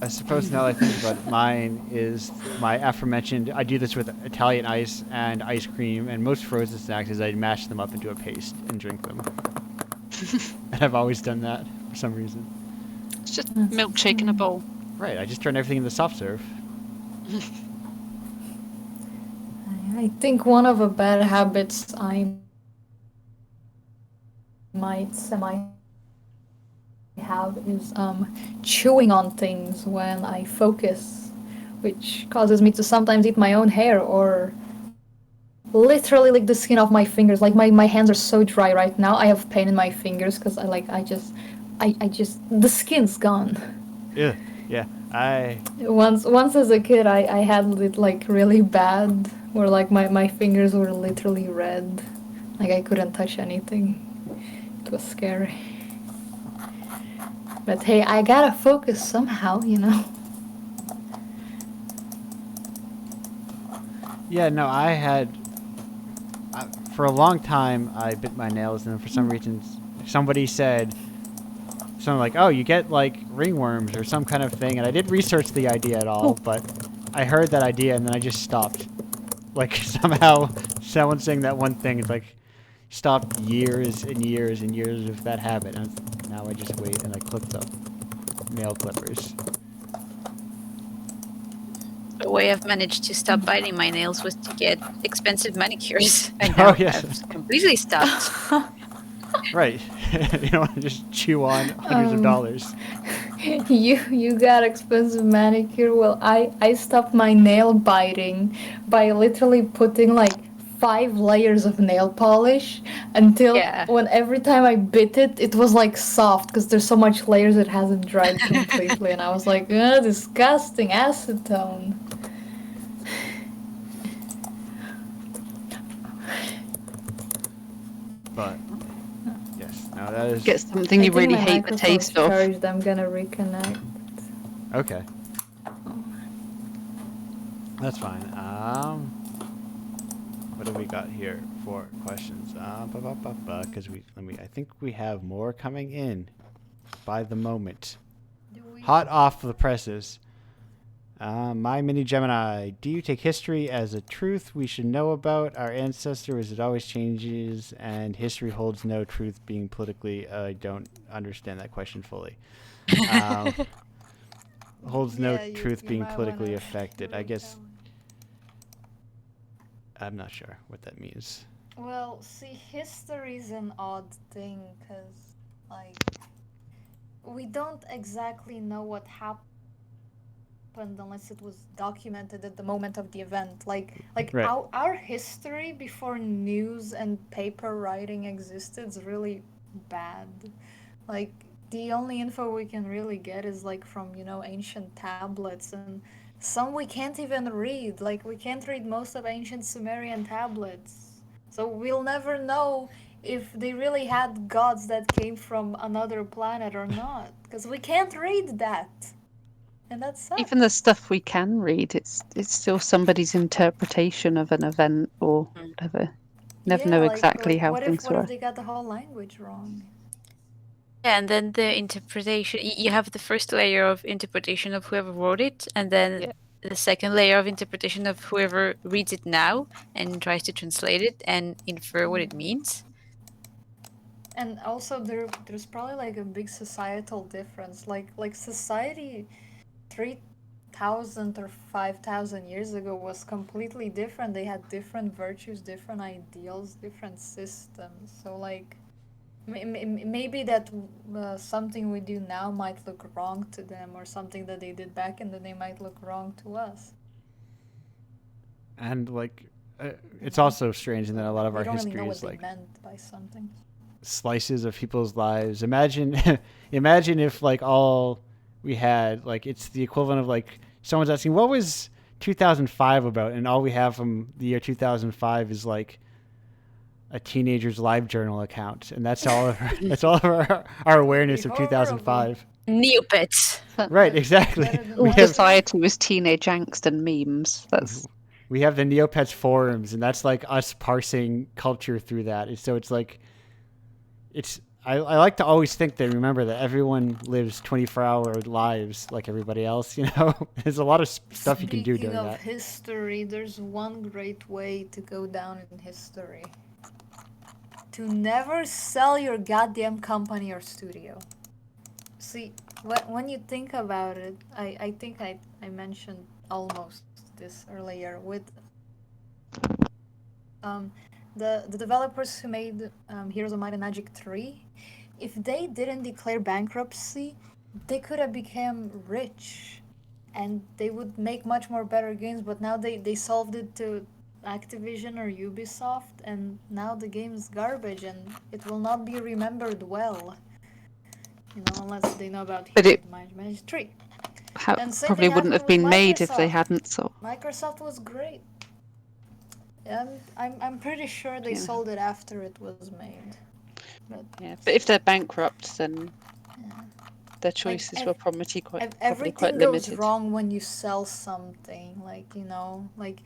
I suppose now that I think about it, mine is my aforementioned, I do this with Italian ice and ice cream, and most frozen snacks is I mash them up into a paste and drink them. And I've always done that for some reason. It's just milkshake in a bowl. Right, I just turn everything into soft serve. I think one of the bad habits I might have is chewing on things when I focus, which causes me to sometimes eat my own hair or literally lick the skin off my fingers. Like my hands are so dry right now. I have pain in my fingers because I just the skin's gone. Yeah. Once as a kid, I had it like really bad, where like my fingers were literally red, like I couldn't touch anything. It was scary. But hey, I gotta focus somehow, you know. Yeah, no, for a long time, I bit my nails, and for some reason, somebody said something like, "Oh, you get like ringworms or some kind of thing," and I didn't research the idea at all, but I heard that idea and then I just stopped. Like somehow, someone saying that one thing, it's like stopped years and years and years of that habit, and now I just wait and I clip the nail clippers. The way I've managed to stop biting my nails was to get expensive manicures, and Oh now yes, I've completely stopped. right. You don't want to just chew on hundreds of dollars. You got expensive manicure. Well, I stopped my nail biting by literally putting like 5 layers of nail polish until Yeah. when every time I bit it, it was like soft because there's so much layers it hasn't dried completely, and I was like, ugh, disgusting acetone. But yes, no, that is Get something I you think really my hate the Microsoft's taste of. charged. I'm gonna reconnect. okay. That's fine. What do we got here for questions? Because I think we have more coming in by the moment. Hot off the presses. My mini Gemini. Do you take history as a truth we should know about our ancestor, as it always changes, and history holds no truth being politically? I don't understand that question fully. Holds no truth being politically affected. I guess I'm not sure what that means. Well, see, history's an odd thing because, like, we don't exactly know what happened unless it was documented at the moment of the event. Like Right. our history before news and paper writing existed is really bad. Like, the only info we can really get is like from, ancient tablets, and some we can't even read. Like, we can't read most of ancient Sumerian tablets. So we'll never know if they really had gods that came from another planet or not, because we can't read that. And that sucks. Even the stuff we can read, it's still somebody's interpretation of an event or whatever. Never know exactly how what things if were. they got the whole language wrong? Yeah, and then the interpretation. You have the first layer of interpretation of whoever wrote it, and then Yeah. the second layer of interpretation of whoever reads it now and tries to translate it and infer what it means. And also there's probably like a big societal difference. Like society 3,000 or 5,000 years ago was completely different. They had different virtues, different ideals, different systems. So like maybe that something we do now might look wrong to them, or something that they did back in the day might look wrong to us. And like, it's also strange in that a lot of We our don't really history know what is they like meant by something. slices of people's lives. Imagine, imagine if like all we had, like it's the equivalent of like someone's asking what was 2005 about, and all we have from the year 2005 is like a teenager's live journal account, and that's all of that's all of our awareness of 2005. Neopets. Right, exactly. Better than We All have society was teenage angst and memes. That's we have the Neopets forums, and that's like us parsing culture through that. And so it's like, I like to always think that remember that everyone lives 24-hour lives like everybody else. There's a lot of stuff you can do during Speaking of that. history, there's one great way to go down in history. To never sell your goddamn company or studio. See, when you think about it, I think I mentioned almost this earlier with the developers who made Heroes of Might and Magic 3. If they didn't declare bankruptcy, they could have become rich and they would make much more better games, but now they solved it to Activision or Ubisoft, and now the game is garbage and it will not be remembered well. Unless they know about But Heroes it of Might and Magic 3. ha- And same probably thing wouldn't have happened with been made if they Microsoft. hadn't. So Microsoft was great. I'm pretty sure they Yeah. sold it after it was made. yeah, but if they're bankrupt, then Yeah. their choices were probably quite everything goes limited. wrong when you sell something. Like, you know, like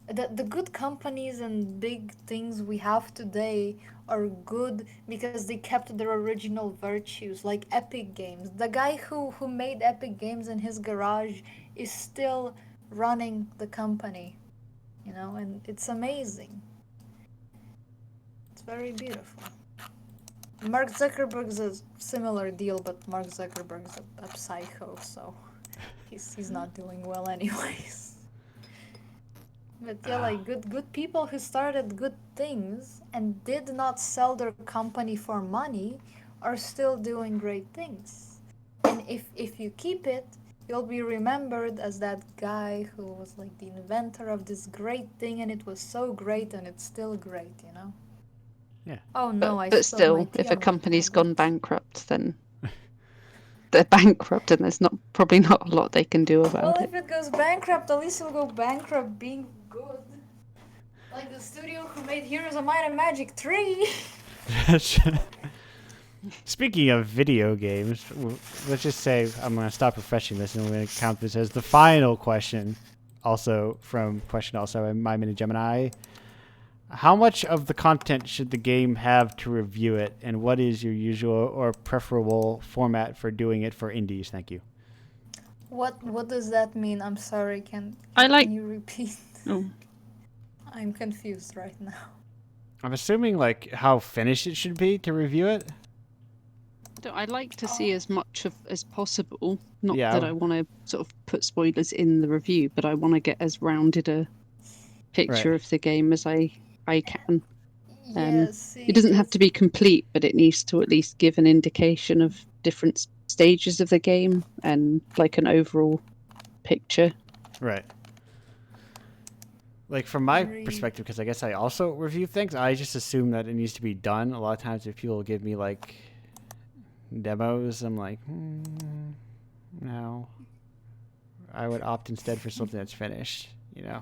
the good companies and big things we have today are good because they kept their original virtues, like Epic Games. The guy who made Epic Games in his garage is still running the company, you know, and it's amazing. It's very beautiful. Mark Zuckerberg's a similar deal, but Mark Zuckerberg's a psycho, so he's not doing well anyways. But yeah, like good people who started good things and did not sell their company for money are still doing great things. And if you keep it, you'll be remembered as that guy who was like the inventor of this great thing, and it was so great and it's still great, you know? Yeah. Oh no, But spilled my still, tea if a on my company's gone tablet. bankrupt, then they're bankrupt, and there's probably not a lot they can do about Well, it. if it goes bankrupt, at least it'll go bankrupt being good. Like the studio who made Heroes of Might and Magic 3. Speaking of video games, let's just say I'm going to stop refreshing this and we're going to count this as the final question. Also from question also by My Mini Gemini. How much of the content should the game have to review it, and what is your usual or preferable format for doing it for indies? Thank you. What does that mean? I'm sorry. Can you repeat? Oh. I'm confused right now. I'm assuming like how finished it should be to review it. I like to see as much as possible. Not Yeah. that I want to sort of put spoilers in the review, but I want to get as rounded a picture Right. of the game as I can. Yes. It doesn't have to be complete, but it needs to at least give an indication of different stages of the game and like an overall picture. Right. Like from my perspective, because I guess I also review things, I just assume that it needs to be done. A lot of times if people give me like demos, I'm like, no. I would opt instead for something that's finished, you know?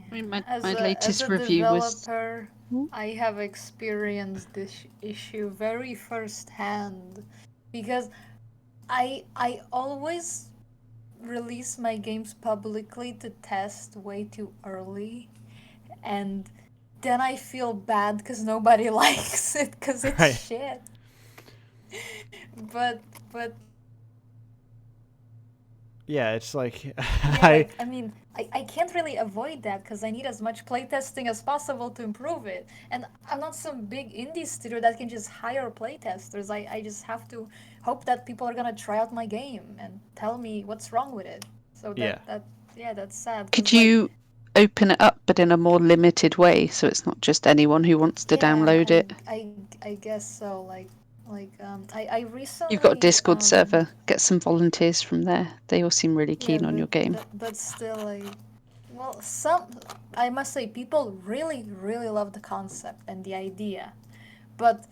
I mean, my As latest a review developer, was... I have experienced this issue very firsthand because I always release my games publicly to test way too early, and then I feel bad because nobody likes it because it's Right. shit. But yeah, it's like yeah, I mean, I can't really avoid that because I need as much playtesting as possible to improve it. And I'm not some big indie studio that can just hire playtesters. I just have to hope that people are gonna try out my game and tell me what's wrong with it. So that's sad. Could you open it up, but in a more limited way, so it's not just anyone who wants to download it? I guess so. I recently... You've got a Discord server. Get some volunteers from there. They all seem really keen on your game. But still, I must say, people really, really love the concept and the idea, but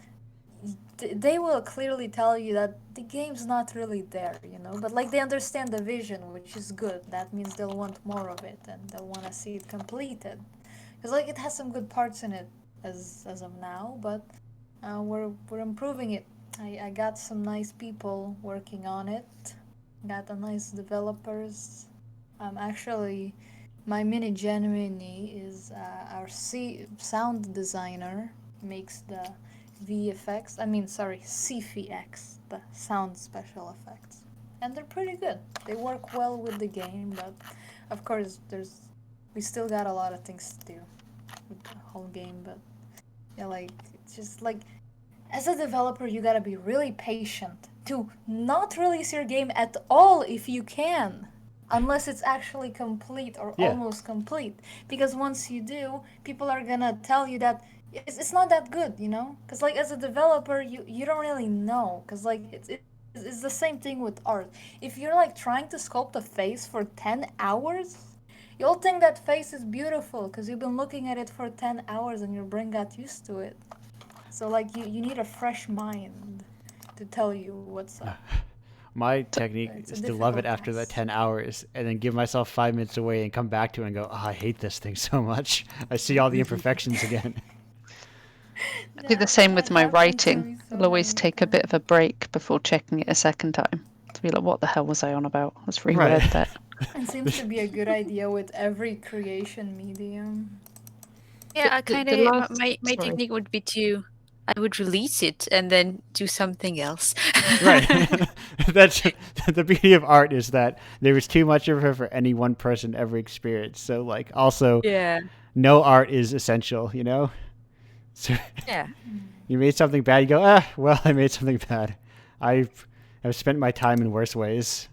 they will clearly tell you that the game's not really there, you know. But like they understand the vision, which is good. That means they'll want more of it and they'll want to see it completed, because like it has some good parts in it as of now, but we're improving it. I got some nice people working on it. Got a nice developers. Actually, my mini Gemini is our sound designer. Makes the VFX. I mean, sorry, CFX, the sound special effects, and they're pretty good. They work well with the game, but of course, we still got a lot of things to do with the whole game. But yeah, like it's just like, as a developer, you gotta be really patient to not release your game at all if you can, unless it's actually complete or almost complete. Because once you do, people are gonna tell you that it's not that good, you know? Because like as a developer, you don't really know. Because like it's the same thing with art. If you're like trying to sculpt a face for 10 hours, you'll think that face is beautiful because you've been looking at it for 10 hours and your brain got used to it. So like you need a fresh mind to tell you what's up. My technique is to love it after that 10 hours and then give myself 5 minutes away and come back to it and go, oh, I hate this thing so much. I see all the imperfections again. I do the same with my That happens to me writing. so I'll always many take a bit of a times. break before checking it a second time to be like, what the hell was I on about? Let's reword Right. that. It seems to be a good idea with every creation medium. Yeah, I The kind of last, my sorry. technique would be to I would release it and then do something else. Right. That's the beauty of art, is that there is too much of it for any one person to ever experience. So like, also, Yeah. no art is essential, you know? So Yeah. you made something bad, you go, well, I made something bad. I have spent my time in worse ways.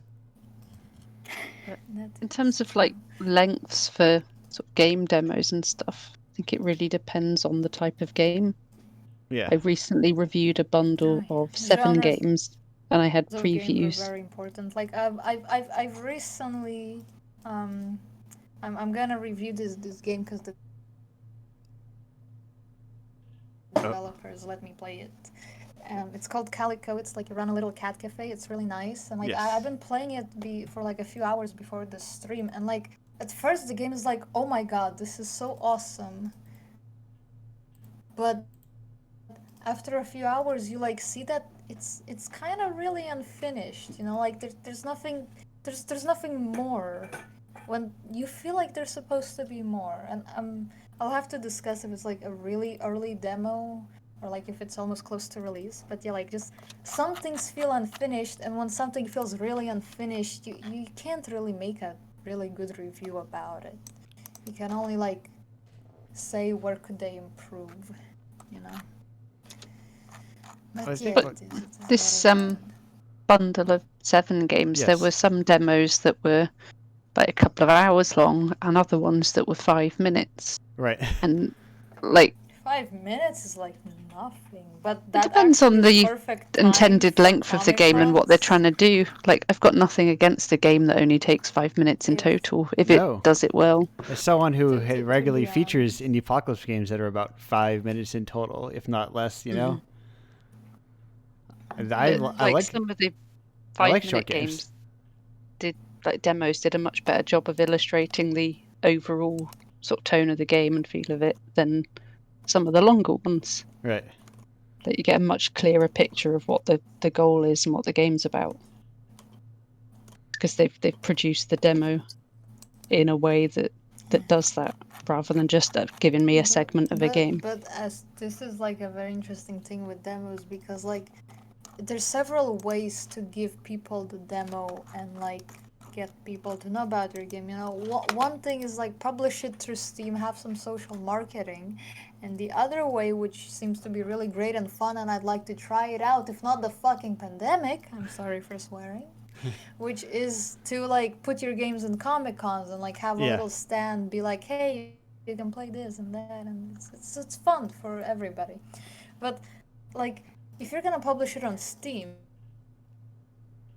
In terms of like lengths for sort of game demos and stuff, I think it really depends on the type of game. Yeah. I recently reviewed a bundle of 7 Genres games, and I had of games are previews. very important. Like I've recently, I'm gonna review this game because the Oh, developers let me play it. It's called Calico. It's like you run a little cat cafe. It's really nice. And like yes. I've been playing it for like a few hours before the stream. And like at first the game is like, oh my god, this is so awesome. But after a few hours, you like see that it's kind of really unfinished. You know, like there's nothing there's nothing more. When you feel like there's supposed to be more, and I'll have to discuss if it's like a really early demo or like if it's almost close to release. But yeah, like just some things feel unfinished, and when something feels really unfinished, you can't really make a really good review about it. You can only like say where could they improve, you know. I But think yeah, what- it's This very good. bundle of 7 games, there Yes. were some demos that were like a couple of hours long, and other ones that were 5 minutes. Right. And like, 5 minutes is like nothing, but it that depends actually on is the perfect time intended for length of the comic game and what they're cons. trying to do. Like, I've got nothing against a game that only takes 5 minutes in If total if it No. does it well. As someone who to regularly be features honest, Indiepocalypse games that are about 5 minutes in total, if not less, you know? And I Like some of the I like 5-minute short games. games demos did a much better job of illustrating the overall sort of tone of the game and feel of it than some of the longer ones. Right. That you get a much clearer picture of what the goal is and what the game's about, because they've produced the demo in a way that does that, rather than just giving me a segment of a game. but as this is like a very interesting thing with demos because like there's several ways to give people the demo and like get people to know about your game. You know, one thing is like publish it through Steam, have some social marketing, and the other way, which seems to be really great and fun, and I'd like to try it out, if not the fucking pandemic. I'm sorry for swearing. Which is to like put your games in Comic Cons and like have a Yeah. little stand, be like, hey, you can play this and that, and it's fun for everybody. But like if you're gonna publish it on Steam,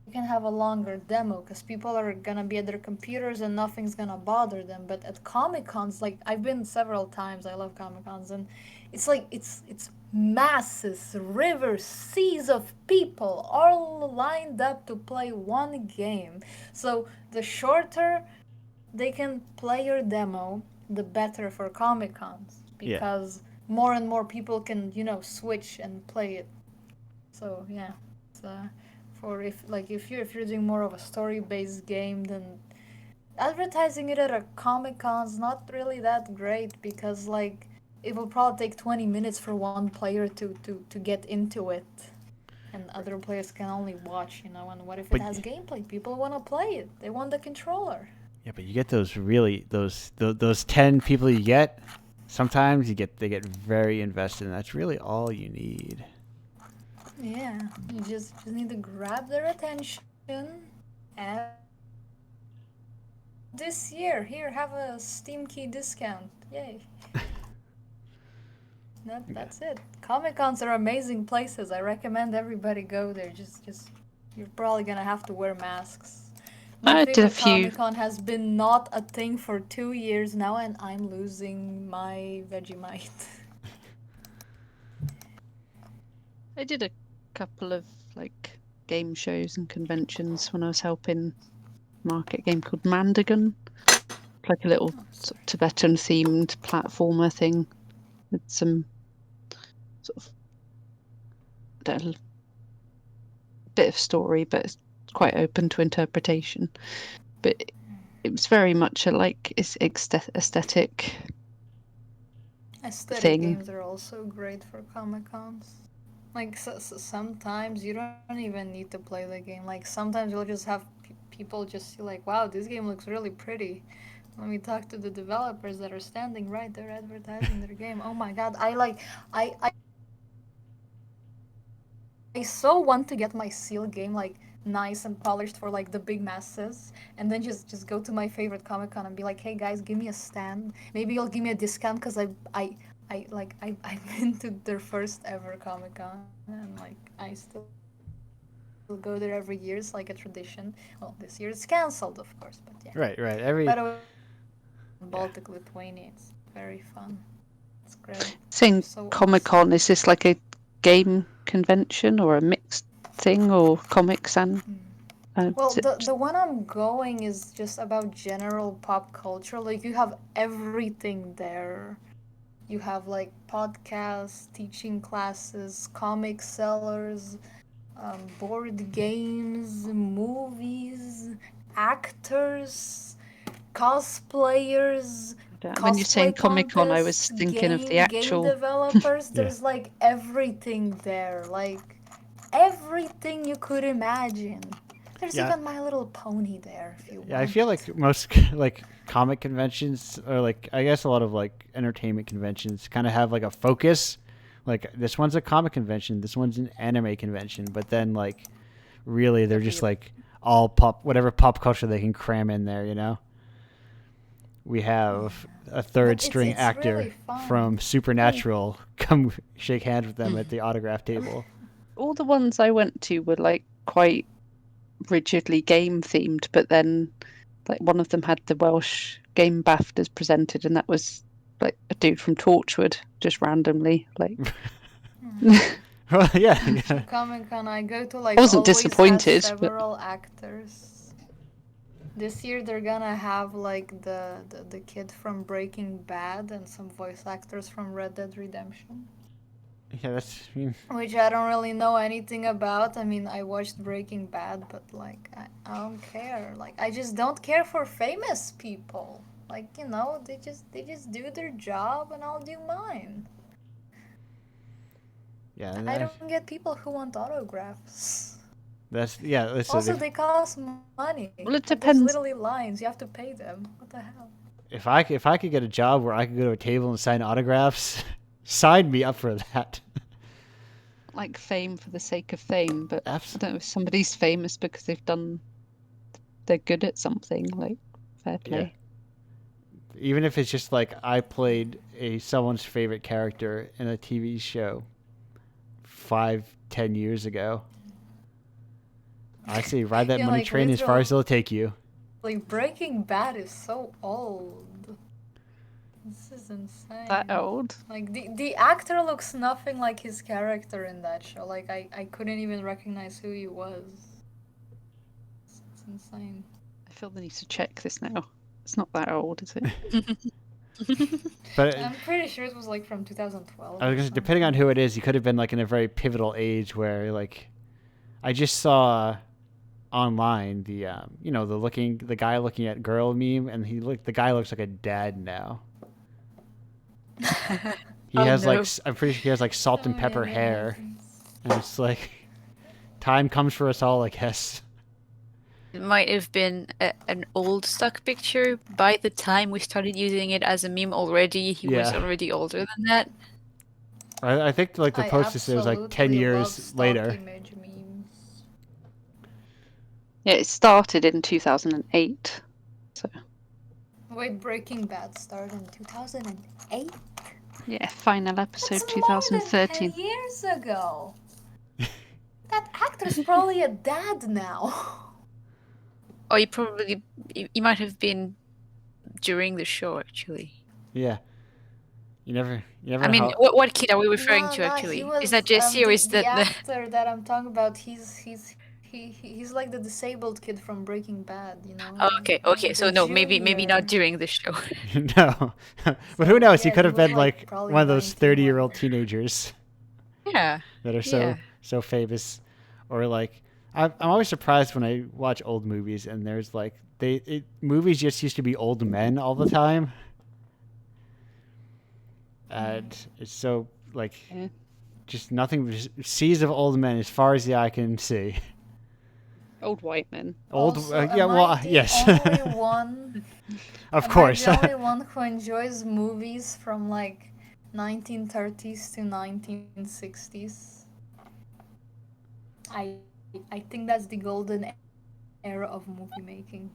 you can have a longer demo because people are gonna be at their computers and nothing's gonna bother them. But at Comic Cons, like I've been several times, I love Comic Cons, and it's like it's masses, rivers, seas of people all lined up to play one game. So the shorter they can play your demo, the better for Comic Cons Yeah. because more and more people can switch and play it. So yeah, it's, for if you're doing more of a story based game, then advertising it at a Comic Con's not really that great because like it will probably take 20 minutes for one player to get into it. And other players can only watch, and what if it But- has gameplay? People want to play it. They want the controller. Yeah, but you get those 10 people you get, sometimes they get very invested, and that's really all you need. Yeah, you just need to grab their attention. And this year, here, have a Steam key discount. Yay. That's it. Comic Cons are amazing places. I recommend everybody go there. Just you're probably gonna have to wear masks. My I did a favorite few. Comic Con has been not a thing for 2 years now, and I'm losing my Vegemite. I did a couple of like game shows and conventions when I was helping market a game called Mandagon, like a little sort of Tibetan themed platformer thing with some sort of a bit of story, but it's quite open to interpretation. But it was very much a aesthetic Aesthetic thing. games are also great for Comic Cons. Like sometimes you don't even need to play the game. Like sometimes you'll just have people just see like, wow, this game looks really pretty. Let me talk to the developers that are standing right there advertising their game. Oh my god, I so want to get my seal game like nice and polished for like the big masses, and then just go to my favorite Comic Con and be like, hey guys, give me a stand. Maybe you'll give me a discount because I've been to their first ever Comic Con, and like I still go there every year. It's like a tradition. Well, this year it's cancelled, of course, but yeah. Right. Every By the way, Baltic Lithuania, it's very fun. It's great. Saying So Comic Con, is this like a game convention or a mixed thing, or comics and Well, is it the one I'm going is just about general pop culture. Like you have everything there. You have like podcasts, teaching classes, comic sellers, board games, movies, actors, cosplayers, when you're saying cosplay Comic Con, I was contests, thinking of the game actual developers. Yeah. There's like everything there. Like everything you could imagine. There's Yeah. even My Little Pony there if you want. Yeah, I feel like most like comic conventions, or like I guess a lot of like entertainment conventions, kind of have like a focus. Like this one's a comic convention, this one's an anime convention, but then like really they're just like all whatever pop culture they can cram in there. You know, we have a third But string it's actor really fun. from Supernatural come shake hands with them at the autograph table. all the ones I went to were like quite rigidly game themed, but then like one of them had the Welsh Game BAFTAs presented, and that was like a dude from Torchwood just randomly like. Well, yeah. Comic Con, I go to like I wasn't always disappointed, have but- several actors. This year they're gonna have like the kid from Breaking Bad and some voice actors from Red Dead Redemption, Yeah, that's. I mean, which I don't really know anything about. I mean, I watched Breaking Bad, but like I don't care. Like I just don't care for famous people. Like you know, they just do their job and I'll do mine. yeah, I don't get people who want autographs. that's yeah. That's Also, they cost money. Well, it Like, depends. There's literally lines. You have to pay them. What the hell? if I could get a job where I could go to a table and sign autographs, sign me up for that. Like fame for the sake of fame, but I Absolutely. don't know if somebody's famous because they're good at something, like fair play. Even if it's just like I played someone's favorite character in a TV show 5-10 years ago. I say ride that Yeah, money like, train as far as it'll take you. Like Breaking Bad is so old. This is insane. That old. Like the actor looks nothing like his character in that show. Like I couldn't even recognize who he was. It's insane. I feel the need to check this now. It's not that old, is it? But I'm pretty sure it was like from 2012. I was or gonna say, depending on something. who it is, he could have been like in a very pivotal age where like I just saw online the the guy looking at girl meme, and the guy looks like a dad now. He Oh, has no. I'm pretty sure he has like salt and Oh, pepper yeah, hair, yeah. and it's like time comes for us all, I guess. It might have been an old stock picture. By the time we started using it as a meme already, he was Yeah. already older than that. I think like the I post just was like 10 absolutely love years stock later. image memes. Yeah, it started in 2008. So Wait, Breaking Bad started in 2008? yeah, final episode That's more than 2013. 10 years ago. That actor's probably a dad now. Or he might have been during the show actually. Yeah. You never I mean, know. what kid are we referring to He actually? was, Is that Jesse or is the that the? actor that I'm talking about? He's like the disabled kid from Breaking Bad, you know. Oh, okay. So The no, maybe not junior. during the show. No. But who knows? He Yeah, could he have was, been like, like probably one of those 19 when- 30-year-old teenagers. Yeah. that are Yeah. so famous, or like I'm always surprised when I watch old movies and there's like movies just used to be old men all the time, and it's so like Yeah. just nothing seas of old men as far as the eye can see. Old white men. Old Also, yeah, am well I the yes, only one? of Am course. I the only one who enjoys movies from like 1930s to 1960s? I I think that's the golden era of movie making.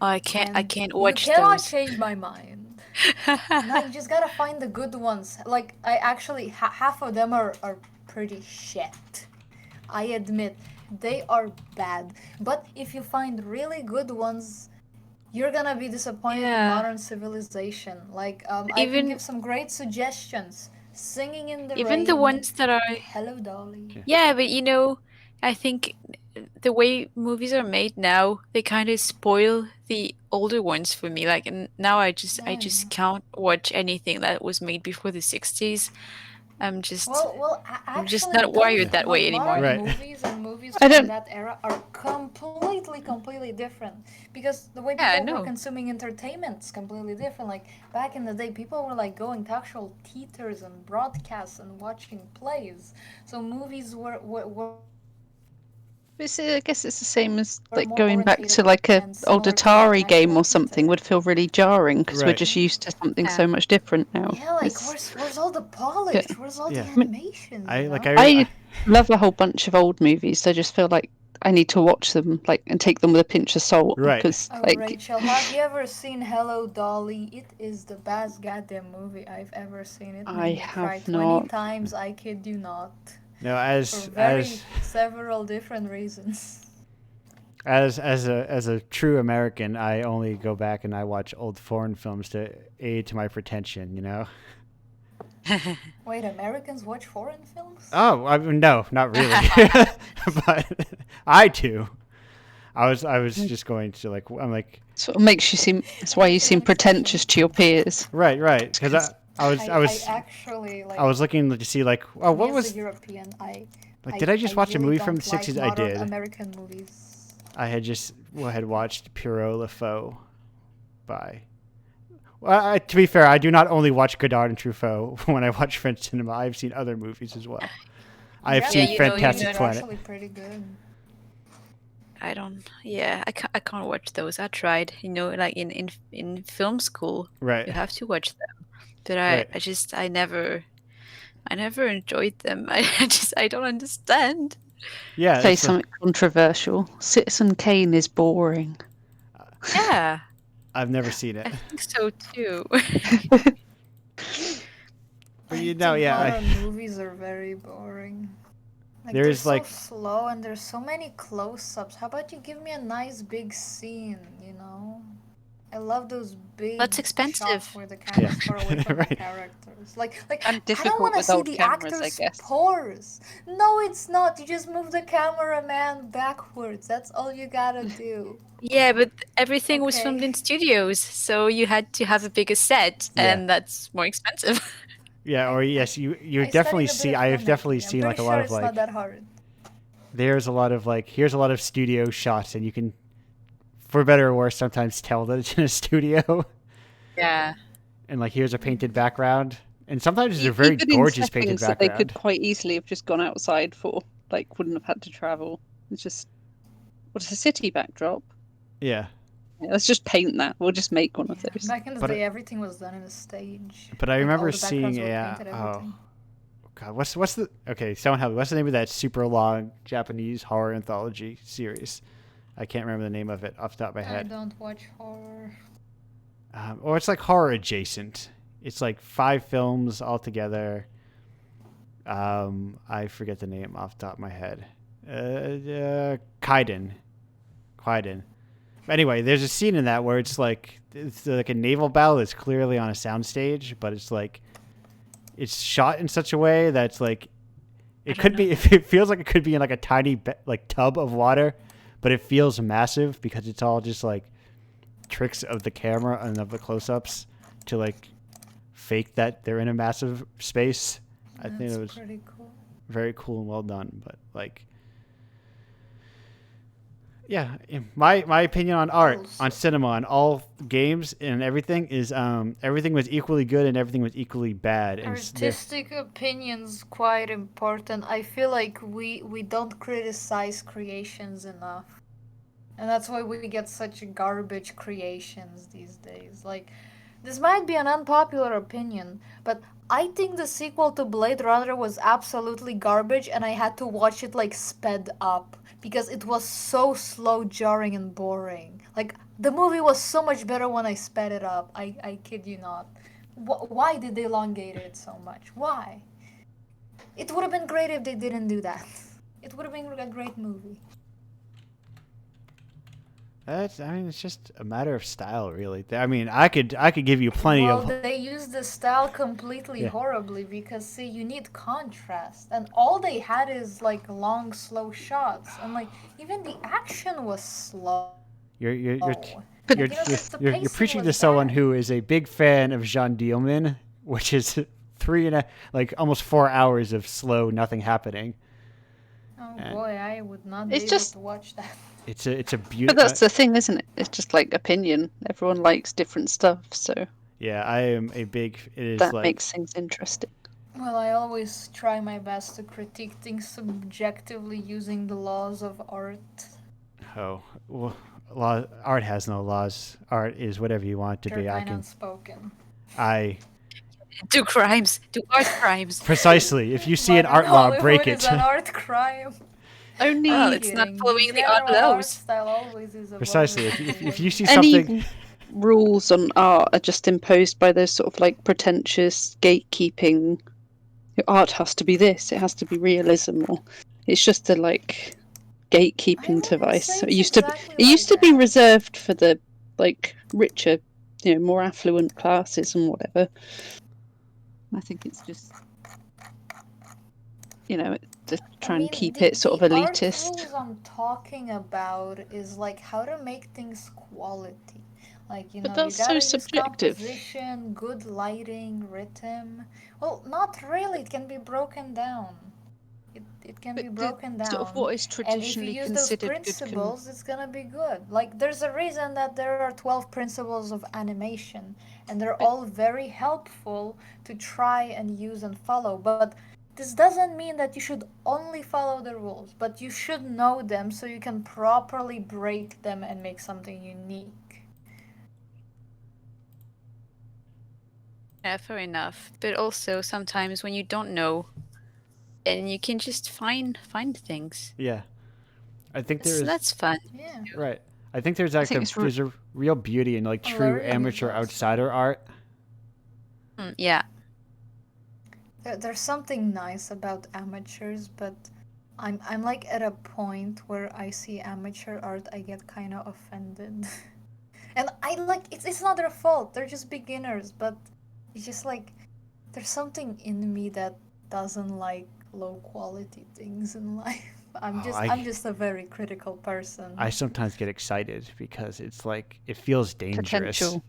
I can't And you watch cannot those. change my mind. No, you just gotta find the good ones. Like, I actually, half of them are pretty shit. I admit, they are bad. But if you find really good ones, you're gonna be disappointed in Yeah. modern civilization. Like, I can Even give some great suggestions. Singing in the even the Rain, ones that are Hello Dolly. yeah, but I think the way movies are made now, they kind of spoil the older ones for me. Like, and now I Oh, just yeah. can't watch anything that was made before the 60s. I'm just I'm just Actually, not wired those that way anymore. modern Right. movies and movies I from don't. that era are completely different. Because the way Yeah, I people were know. consuming entertainment is completely different. Like, back in the day, people were like going to actual theaters and broadcasts and watching plays. So movies were I guess it's the same as like more going back orientated to like a and old similar to like an Atari game actual or something theater. would feel really jarring because we're Right. just used to something Yeah. so much different now. Yeah, like, It's, where's all the polish? Where's all the Yeah. animation? I You like know? I love a whole bunch of old movies. I just feel like I need to watch them like and take them with a pinch of salt Right. because Oh, like Rachel, have you ever seen Hello Dolly? It is the best goddamn movie I've ever seen. It I made me cry have 20 not. times, I kid you not. No, For very several different reasons. as a true American, I only go back and I watch old foreign films to aid to my pretension. You know. Wait, Americans watch foreign films? Oh, no, not really, but I do. I was just going to like I'm like Sort of makes you seem. That's why you This is seem an exception. pretentious to your peers. right because I actually, like, I was looking to see like oh me what as was a European, like did I just watch a really movie from the don't like 60s? I modern did. American movies. I had just had watched Pierrot Le Faux by. Well, to be fair, I do not only watch Godard and Truffaut when I watch French cinema. I've seen other movies as well. I've Yeah, seen they- Fantastic they're Planet. actually pretty good. I don't. Yeah, I can't watch those. I tried. Like in film school, Right. you have to watch them, but Right. I never enjoyed them. I don't understand. Yeah. Say It's something controversial. Citizen Kane is boring. Yeah, I've never seen I it. think so too. But I yeah. think modern movies are very boring. Like, they're There's so like slow and there's so many close-ups. How about you give me a nice big scene, you know? I love those big That's expensive. shots where the camera's Yeah. far away from the Right. characters. Like And I don't difficult want to with see old the cameras, I actors' guess. pores. No, it's not. You just move the cameraman backwards. That's all you gotta do. Yeah, but everything was filmed Okay. in studios, so you had to have a bigger set, Yeah. and that's more expensive. Yeah. Or yes, you I definitely studied a bit see. of I've definitely filmmaking. I'm seen like pretty a sure lot of it's like not that hard. there's a lot of like here's a lot of studio shots and you can for better or worse sometimes tell that it's in a studio Yeah. and like here's a painted background and sometimes it's a very Even in gorgeous painted settings that they could background. quite easily have just gone outside for, like wouldn't have had to travel. It's just what's a city backdrop? Yeah. Yeah, let's just paint that. We'll just make one of Yeah, those. back in the But day, everything was done in a stage. But I Like, remember all the backgrounds seeing were a painted, oh everything. god what's the okay someone help me what's the name of that super long Japanese horror anthology series? I can't remember the name of it off the top of my I head. don't watch horror. Or it's like horror adjacent. It's like 5 films all together. I forget the name off the top of my head. Kaiden. Anyway, there's a scene in that where it's like a naval battle that's clearly on a soundstage, but it's like it's shot in such a way that's like it could be. It feels like it could be in like a tiny like tub of water, but it feels massive because it's all just like tricks of the camera and of the close-ups to like fake that they're in a massive space. I think That's it was pretty cool. very cool and well done. But like, yeah, my opinion on art, on cinema, on all games and everything is everything was equally good and everything was equally bad. And Artistic opinions quite important. I feel like we don't criticize creations enough. And that's why we get such garbage creations these days. Like, this might be an unpopular opinion, but I think the sequel to Blade Runner was absolutely garbage, and I had to watch it like sped up because it was so slow, jarring, and boring. Like, the movie was so much better when I sped it up. I kid you not. Why did they elongate it so much? Why? It would have been great if they didn't do that. It would have been a great movie. I mean, it's just a matter of style, really. I mean, I could give you plenty of. Well, they use the style completely Yeah. horribly because, see, you need contrast, and all they had is like long, slow shots, and like even the action was slow. You're You know, you're the you're pacing preaching to was someone bad. who is a big fan of Jean Dielman, which is like almost 4 hours of slow, nothing happening. Oh And boy, I would not be It's able just- to watch that. it's a But beautiful. that's the thing, isn't it? It's just like opinion. Everyone likes different stuff, so Yeah, I am a big. It is that like makes things interesting. Well, I always try my best to critique things subjectively using the laws of art. well, art has no laws. Art is whatever you want it to They're be. kind of unspoken. Do crimes. Do art crimes. Precisely. If you see an But art in law, break Hollywood, it. It's an art crime. Only Well, it's not Kidding. following the art general art laws. style always is above Precisely. everything. If you see any something, rules on art are just imposed by those sort of like pretentious gatekeeping. Your art has to be this. It has to be realism, or it's just a like I gatekeeping wouldn't device. say So it it's used to exactly it used like to be that. reserved for the like richer, more affluent classes and whatever. I think it's just to try and keep it sort of the art elitist. rules I'm talking about is like how to make things quality. Like, But you that's so gotta use subjective. composition, good lighting, rhythm. Well, not really. It can be broken down. It can be broken down. Sort of what is And if you traditionally use those considered good. principles, it's gonna be good. Like, there's a reason that there are 12 principles of animation, and they're all very helpful to try and use and follow. But this doesn't mean that you should only follow the rules, but you should know them so you can properly break them and make something unique. Yeah, fair enough. But also sometimes when you don't know, and you can just find things. yeah, I think So that's fun. Yeah. right. I think there's there's a real beauty in like true Hilarious amateur also. outsider art. Yeah. There's something nice about amateurs, but I'm like at a point where I see amateur art, I get kind of offended. And I like it's not their fault. They're just beginners, but it's just like there's something in me that doesn't like low quality things in life. I'm just a very critical person. I sometimes get excited because it's like it feels dangerous. Potential.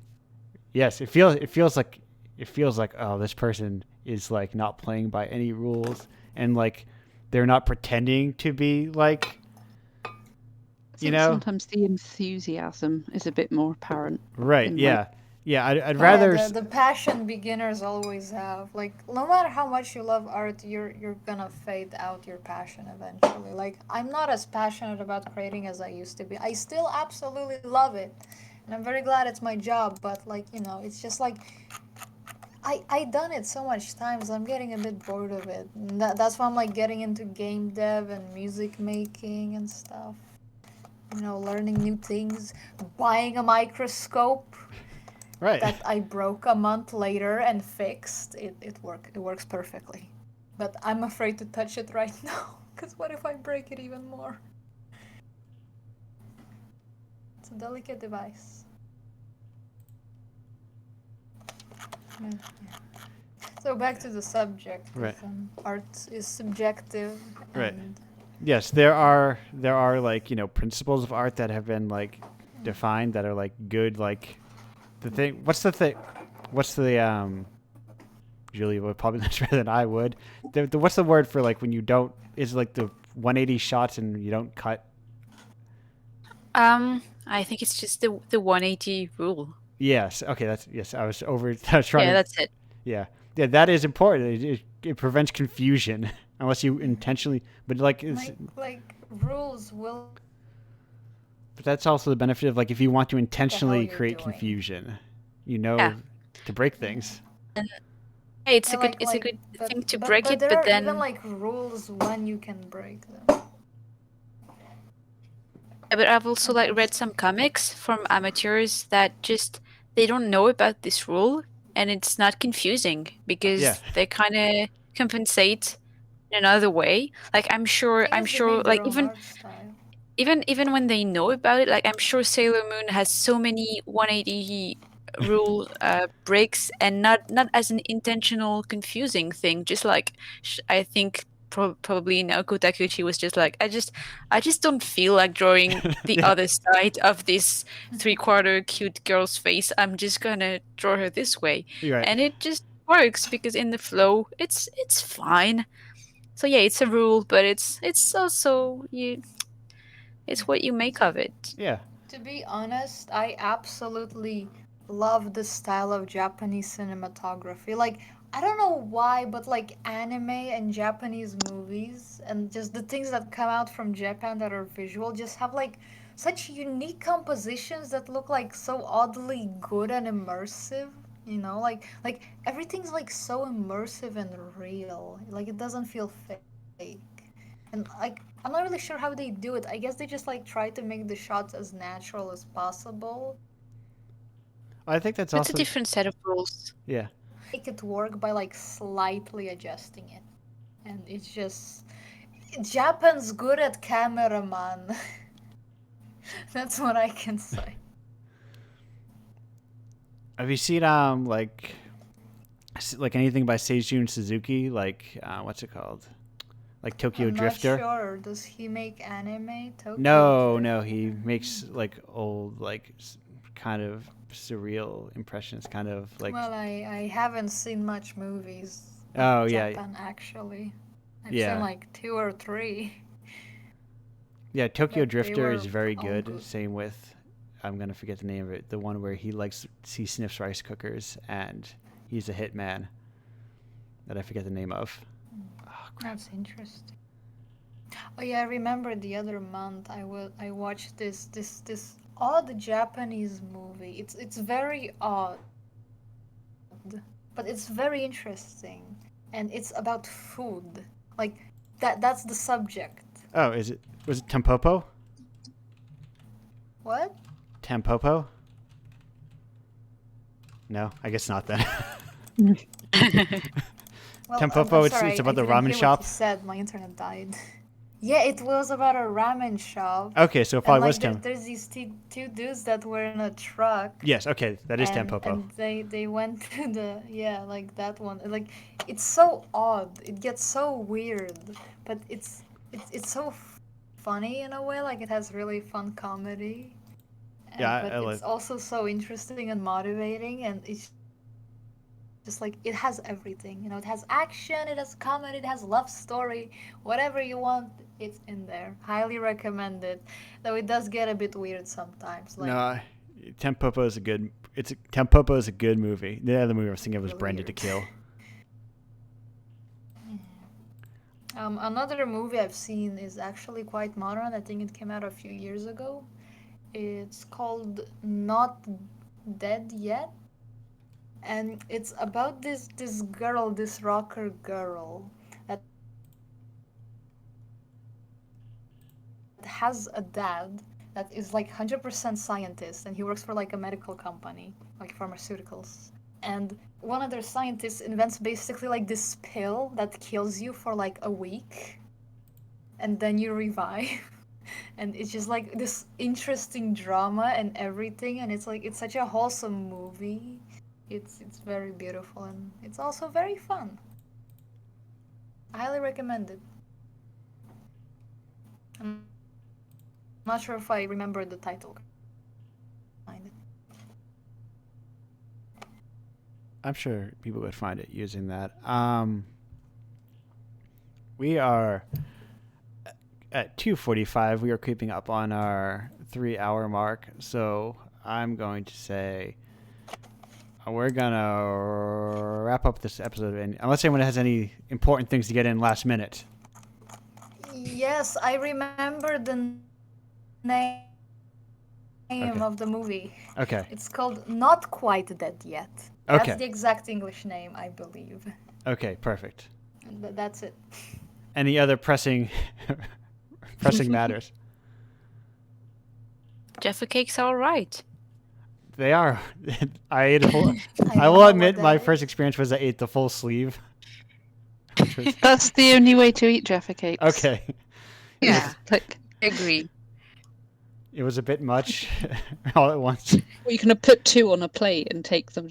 Yes, it feels like oh, this person is like not playing by any rules and like they're not pretending to be like I think sometimes the enthusiasm is a bit more apparent. right. in, Yeah. like- Yeah, I'd Yeah, rather the passion beginners always have. Like, no matter how much you love art, you're gonna fade out your passion eventually. Like, I'm not as passionate about creating as I used to be. I still absolutely love it, and I'm very glad it's my job. But like, it's just like I done it so much times. I'm getting a bit bored of it. And that's why I'm like getting into game dev and music making and stuff. Learning new things, buying a microscope right. that I broke a month later and fixed. It works perfectly. But I'm afraid to touch it right now, because what if I break it even more? It's a delicate device. Yeah. So back to the subject. Right. Art is subjective. Right. And Yes, there are like, principles of art that have been like defined that are like good, like the thing what's the Julia would probably much better than I would. What's the word for like when you don't? Is like the 180 shots and you don't cut? I think it's just the 180 rule. Yes. Okay. Yes. I was over. I was trying Yeah, to. that's it. Yeah. Yeah. That is important. It prevents confusion unless you intentionally. But like, Like rules will. but that's also the benefit of like if you want to hell intentionally you're create doing. confusion, Yeah. to break things. And hey, it's Yeah, a good thing to break it, there but are then even like rules when you can break them. yeah, but I've also like read some comics from amateurs that just they don't know about this rule and it's not confusing because Yeah. they kind of compensate in another way. Like I guess they make like their own art style. even when they know about it, like I'm sure Sailor Moon has so many 180 rule breaks and not as an intentional confusing thing, just like I think probably Naoko Takeuchi was just like I just don't feel like drawing the Yeah. other side of this 3/4 cute girl's face. I'm just gonna draw her this way, You're right. and it just works because in the flow it's fine. So yeah, it's a rule, but it's also it's what you make of it. Yeah. To be honest, I absolutely love the style of Japanese cinematography. Like, I don't know why, but like anime and Japanese movies and just the things that come out from Japan that are visual just have like such unique compositions that look like so oddly good and immersive. You know, like everything's like so immersive and real. Like it doesn't feel fake. And like I'm not really sure how they do it. I guess they just like try to make the shots as natural as possible. I think that's It's a also different set of rules. yeah. Make it work by like slightly adjusting it. And it's just Japan's good at cameraman. That's what I can say. Have you seen like anything by Seijun Suzuki? Like what's it called? Like Tokyo I'm not Drifter? sure. Does he make anime? Tokyo No, Drift? he makes like old, like kind of surreal impressions, kind of like. Well, I haven't seen much movies Oh of yeah, Japan actually. I've seen yeah, like 2 or 3. yeah. Tokyo But they Drifter were is very all good. good. Same with, I'm gonna forget the name of it. The one where he sniffs rice cookers and he's a hitman that I forget the name of. Oh crap. That's interesting. Oh yeah, I remember the other month I watched this odd Japanese movie. It's very odd, but it's very interesting, and it's about food. Like that's the subject. Oh, was it Tampopo? What? Tampopo? No, I guess not then. Well, Tampopo, I'm it's sorry, about I the didn't ramen hear shop. what you said. My internet died. Yeah, it was about a ramen shop. Okay, so it And probably like was Tam. there's these two dudes that were in a truck. Yes, okay, that is Tampopo. And they went to the yeah, like that one. Like it's so odd. It gets so weird, but it's so funny in a way. Like it has really fun comedy. Yeah, And but I it's like. also so interesting and motivating, and it's just like it has everything. You know, it has action, it has comedy, it has love story, whatever you want, it's in there. Highly recommend it. Though it does get a bit weird sometimes. Like No, Tampopo is a good. Tampopo is a good movie. The other movie I was thinking of was really Branded to weird. Kill. Another movie I've seen is actually quite modern. I think it came out a few years ago. It's called Not Dead Yet, and it's about this girl, this rocker girl that has a dad that is like 100% scientist, and he works for like a medical company, like pharmaceuticals. And one of their scientists invents basically like this pill that kills you for like a week and then you revive. And it's just like this interesting drama and everything, and it's such a wholesome movie. It's very beautiful, and it's also very fun. I highly recommend it. I'm not sure if I remember the title correctly, but I highly recommend it. I'm sure people would find it using that. We are at 2:45. We are creeping up on our 3-hour mark. So I'm going to say we're gonna wrap up this episode, and unless anyone has any important things to get in last minute. Yes, I remember the name Okay. of the movie. Okay. It's called Not Quite Dead Yet. That's Okay. the exact English name, I believe. Okay. Perfect. And that's it. Any other pressing matters? Jaffa cakes are all right. They are. I ate a whole. I don't will know admit, what my that first is. experience was I ate the full sleeve. That's the only way to eat Jaffa cakes. Okay. Yeah, Like, agree. It was a bit much all at once. well, you can put 2 on a plate and take them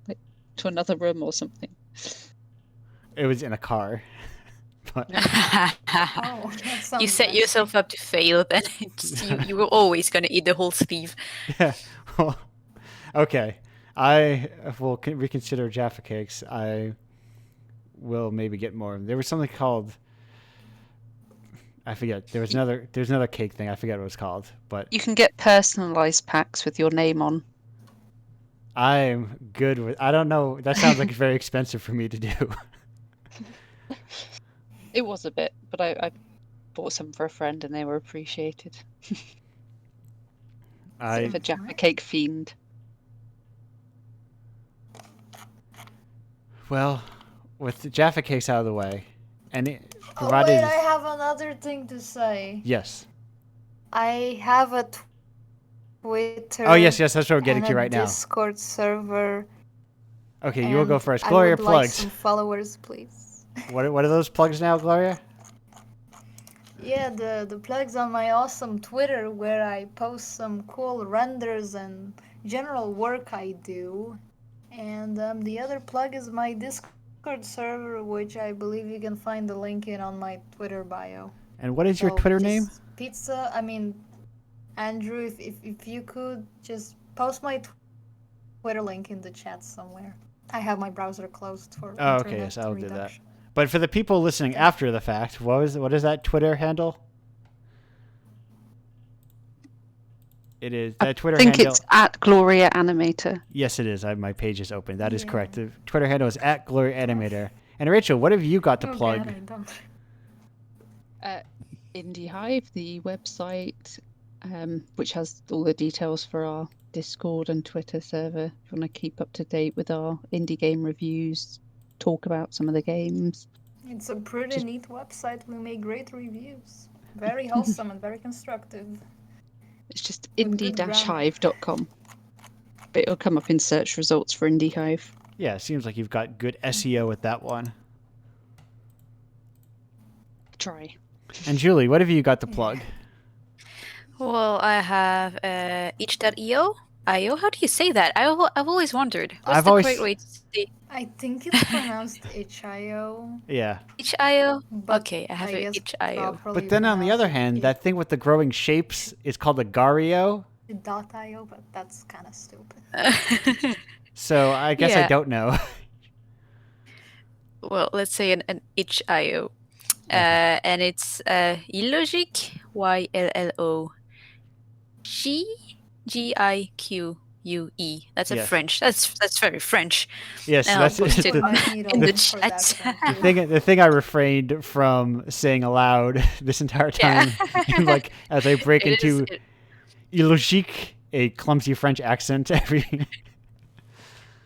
like, to another room or something. It was in a car. But Oh, that sounds You set nasty. yourself up to fail, then you were always going to eat the whole sleeve. yeah. Well, okay. I will reconsider Jaffa cakes. I will maybe get more. There was something called. I forget. There's another cake thing. I forget what it was called. But You can get personalised packs with your name on. I'm good with. I don't know. That sounds like it's very expensive for me to do. It was a bit, but I bought some for a friend and they were appreciated. Sort of a Jaffa cake fiend. Well, with the Jaffa cakes out of the way, and it Oh, provided. wait, I have another thing to say. Yes. I have a Twitter. Oh yes, that's what we're getting and to a right now. Discord server. Okay, you will go and first. I Gloria, would like plugs. some followers, please. What are those plugs now, Gloria? Yeah, the plugs on my awesome Twitter where I post some cool renders and general work I do. And the other plug is my Discord server, which I believe you can find the link in on my Twitter bio. And what is your So Twitter just name? Andrew, if you could just post my Twitter link in the chat somewhere. I have my browser closed for Oh, internet okay, yes, I'll do that. reduction. But for the people listening after the fact, what is that Twitter handle? It is that Twitter I think handle. it's at Gloria Animator. Yes, it is. My page is open. That is Yeah. correct. The Twitter handle is at Glory Animator. And Rachel, what have you got to Oh, plug? God, I don't. Indie Hive, the website, which has all the details for our Discord and Twitter server. If you want to keep up to date with our indie game reviews, talk about some of the games. It's a pretty Just- neat website. We make great reviews. Very wholesome and very constructive. It's just With good indie-hive.com. But it'll come up in search results for Indie Hive. Yeah, it seems like you've got good SEO with that one. Try. And Julie, what have you got to plug? Well, I have itch.io. IO? How do you say that? I've always wondered. What's I've the always- correct way to say I think it's pronounced itch.io. Yeah. itch.io? But Okay, I have I it guess itch.io. properly But then on the other hand, pronounced that thing with the growing shapes is called a Gario. .io, but that's kind of stupid. So I guess I Yeah. don't know. Well, let's say an itch.io. And it's illogique, YLLOGIQUE. That's a Yes. French. That's very French. Yes, I'll that's post it I the, might need a in the link for that, chat. thank you. the thing I refrained from saying aloud this entire time, like as I break It is- into illogique, a clumsy French accent every.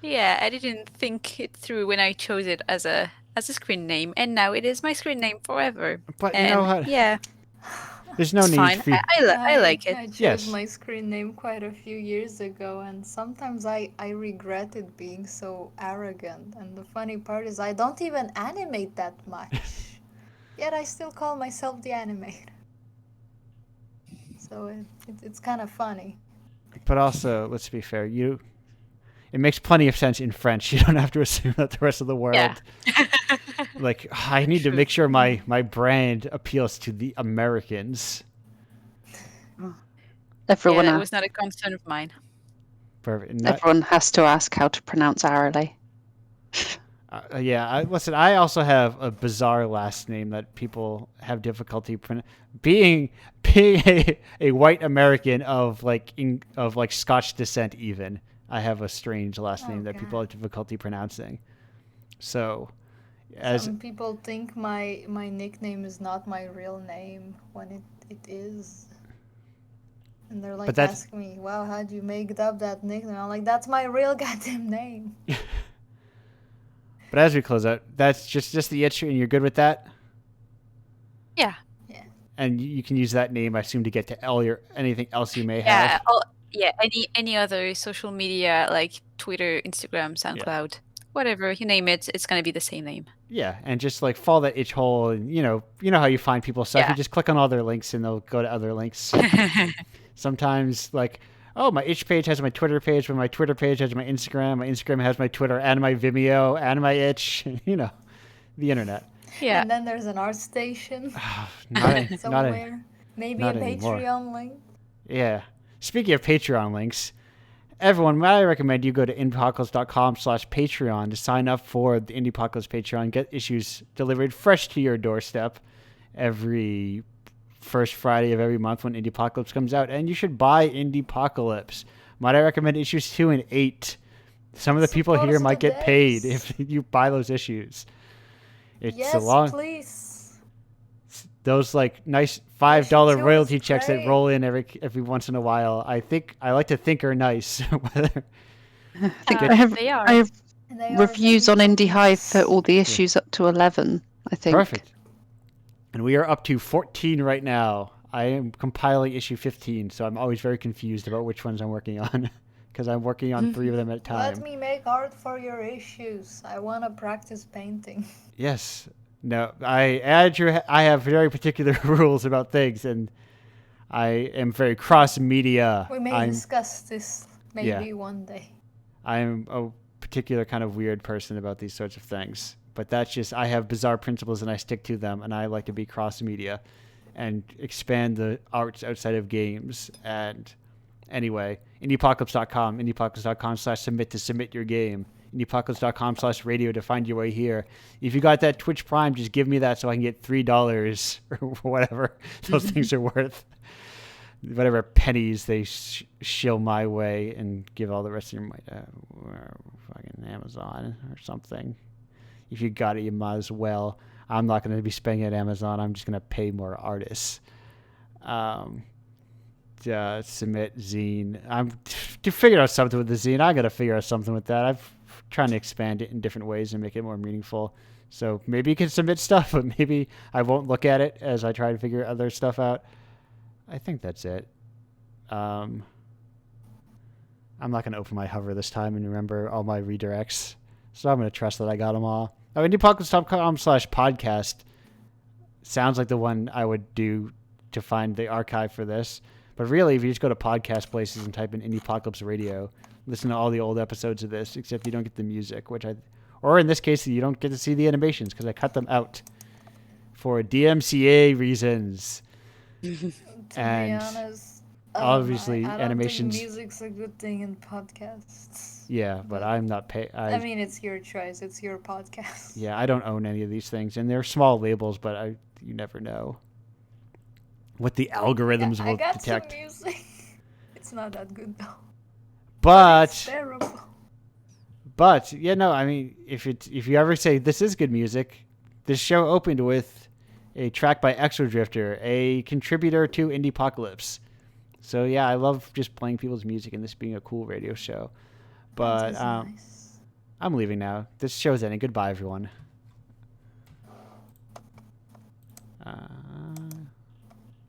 Yeah, I didn't think it through when I chose it as a screen name, and now it is my screen name forever. But you And know what? yeah, There's no it's need fine. for you. I like it. I chose Yes. my screen name quite a few years ago, and sometimes I regretted being so arrogant. And the funny part is, I don't even animate that much, yet I still call myself the animator. So it's kind of funny. But also, let's be fair. It makes plenty of sense in French. You don't have to assume that the rest of the world. Yeah. Like, I need to make sure my brand appeals to the Americans. Everyone, Yeah, that ha- was not a concern of mine. Perfect. everyone has to ask how to pronounce Arale. Listen, I also have a bizarre last name that people have difficulty being a white American of like Scotch descent. Even I have a strange last name that people have difficulty pronouncing. So, some people think my nickname is not my real name when it is. And they're like asking me, wow, how'd you make up that nickname? I'm like, that's my real goddamn name. But as we close out, that's just the itch, and you're good with that? Yeah. Yeah. And you can use that name, I assume, to get to anything else you may have. Any other social media like Twitter, Instagram, SoundCloud, whatever you name it, it's gonna be the same name. Yeah, and just like follow that itch hole, and you know how you find people's stuff. You just click on all their links, and they'll go to other links. Sometimes, like, oh, my itch page has my Twitter page, but my Twitter page has my Instagram has my Twitter and my Vimeo and my itch. The internet. Yeah. And then there's an art station somewhere. Maybe not a Patreon anymore. link. Yeah. Speaking of Patreon links, everyone, I recommend you go to indiepocalypse.com/Patreon to sign up for the Indiepocalypse Patreon. Get issues delivered fresh to your doorstep every first Friday of every month when Indiepocalypse comes out. And you should buy Indiepocalypse. Might I recommend issues 2 and 8? Some of the people here might get paid if you buy those issues. It's please. Those like nice $5 royalty checks that roll in every once in a while. I like to think are nice. They are. I have reviews on Indie Hive for all the issues up to 11. I think. Perfect. And we are up to 14 right now. I am compiling issue 15, so I'm always very confused about which ones I'm working on because I'm working on 3 of them at a time. Let me make art for your issues. I want to practice painting. Yes. No, I have very particular rules about things, and I am very cross-media. We may discuss this maybe one day. I'm a particular kind of weird person about these sorts of things. But that's just, I have bizarre principles and I stick to them, and I like to be cross-media and expand the arts outside of games. And anyway, indiepocalypse.com/submit to submit your game. Indiepocalypse.com/radio to find your way here. If you got that Twitch Prime, just give me that so I can get $3 or whatever those things are worth. Whatever pennies they shill my way, and give all the rest of your money to fucking Amazon or something. If you got it, you might as well. I'm not going to be spending it at Amazon. I'm just going to pay more artists. Submit zine. I'm to figure out something with the zine. I got to figure out something with that. I'm trying to expand it in different ways and make it more meaningful. So maybe you can submit stuff, but maybe I won't look at it as I try to figure other stuff out. I think that's it. I'm not going to open my hover this time and remember all my redirects. So I'm going to trust that I got them all. Indiepocalypse.com/podcast sounds like the one I would do to find the archive for this. But really, if you just go to podcast places and type in Indiepocalypse Radio, listen to all the old episodes of this, except you don't get the music, or in this case, you don't get to see the animations because I cut them out for DMCA reasons. To and be honest, obviously, I don't animations. think music's a good thing in podcasts. Yeah, but I'm not paying. I mean, it's your choice. It's your podcast. Yeah, I don't own any of these things, and they're small labels, but you never know what the algorithms will detect. I got some music. It's not that good though. But it's terrible. But I mean, if you ever say this is good music, this show opened with a track by Exodrifter, a contributor to Indiepocalypse. So yeah, I love just playing people's music and this being a cool radio show. But nice. I'm leaving now. This show's ending. Goodbye, everyone.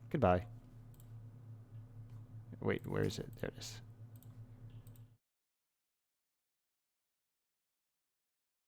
Goodbye. Wait, where is it? There it is.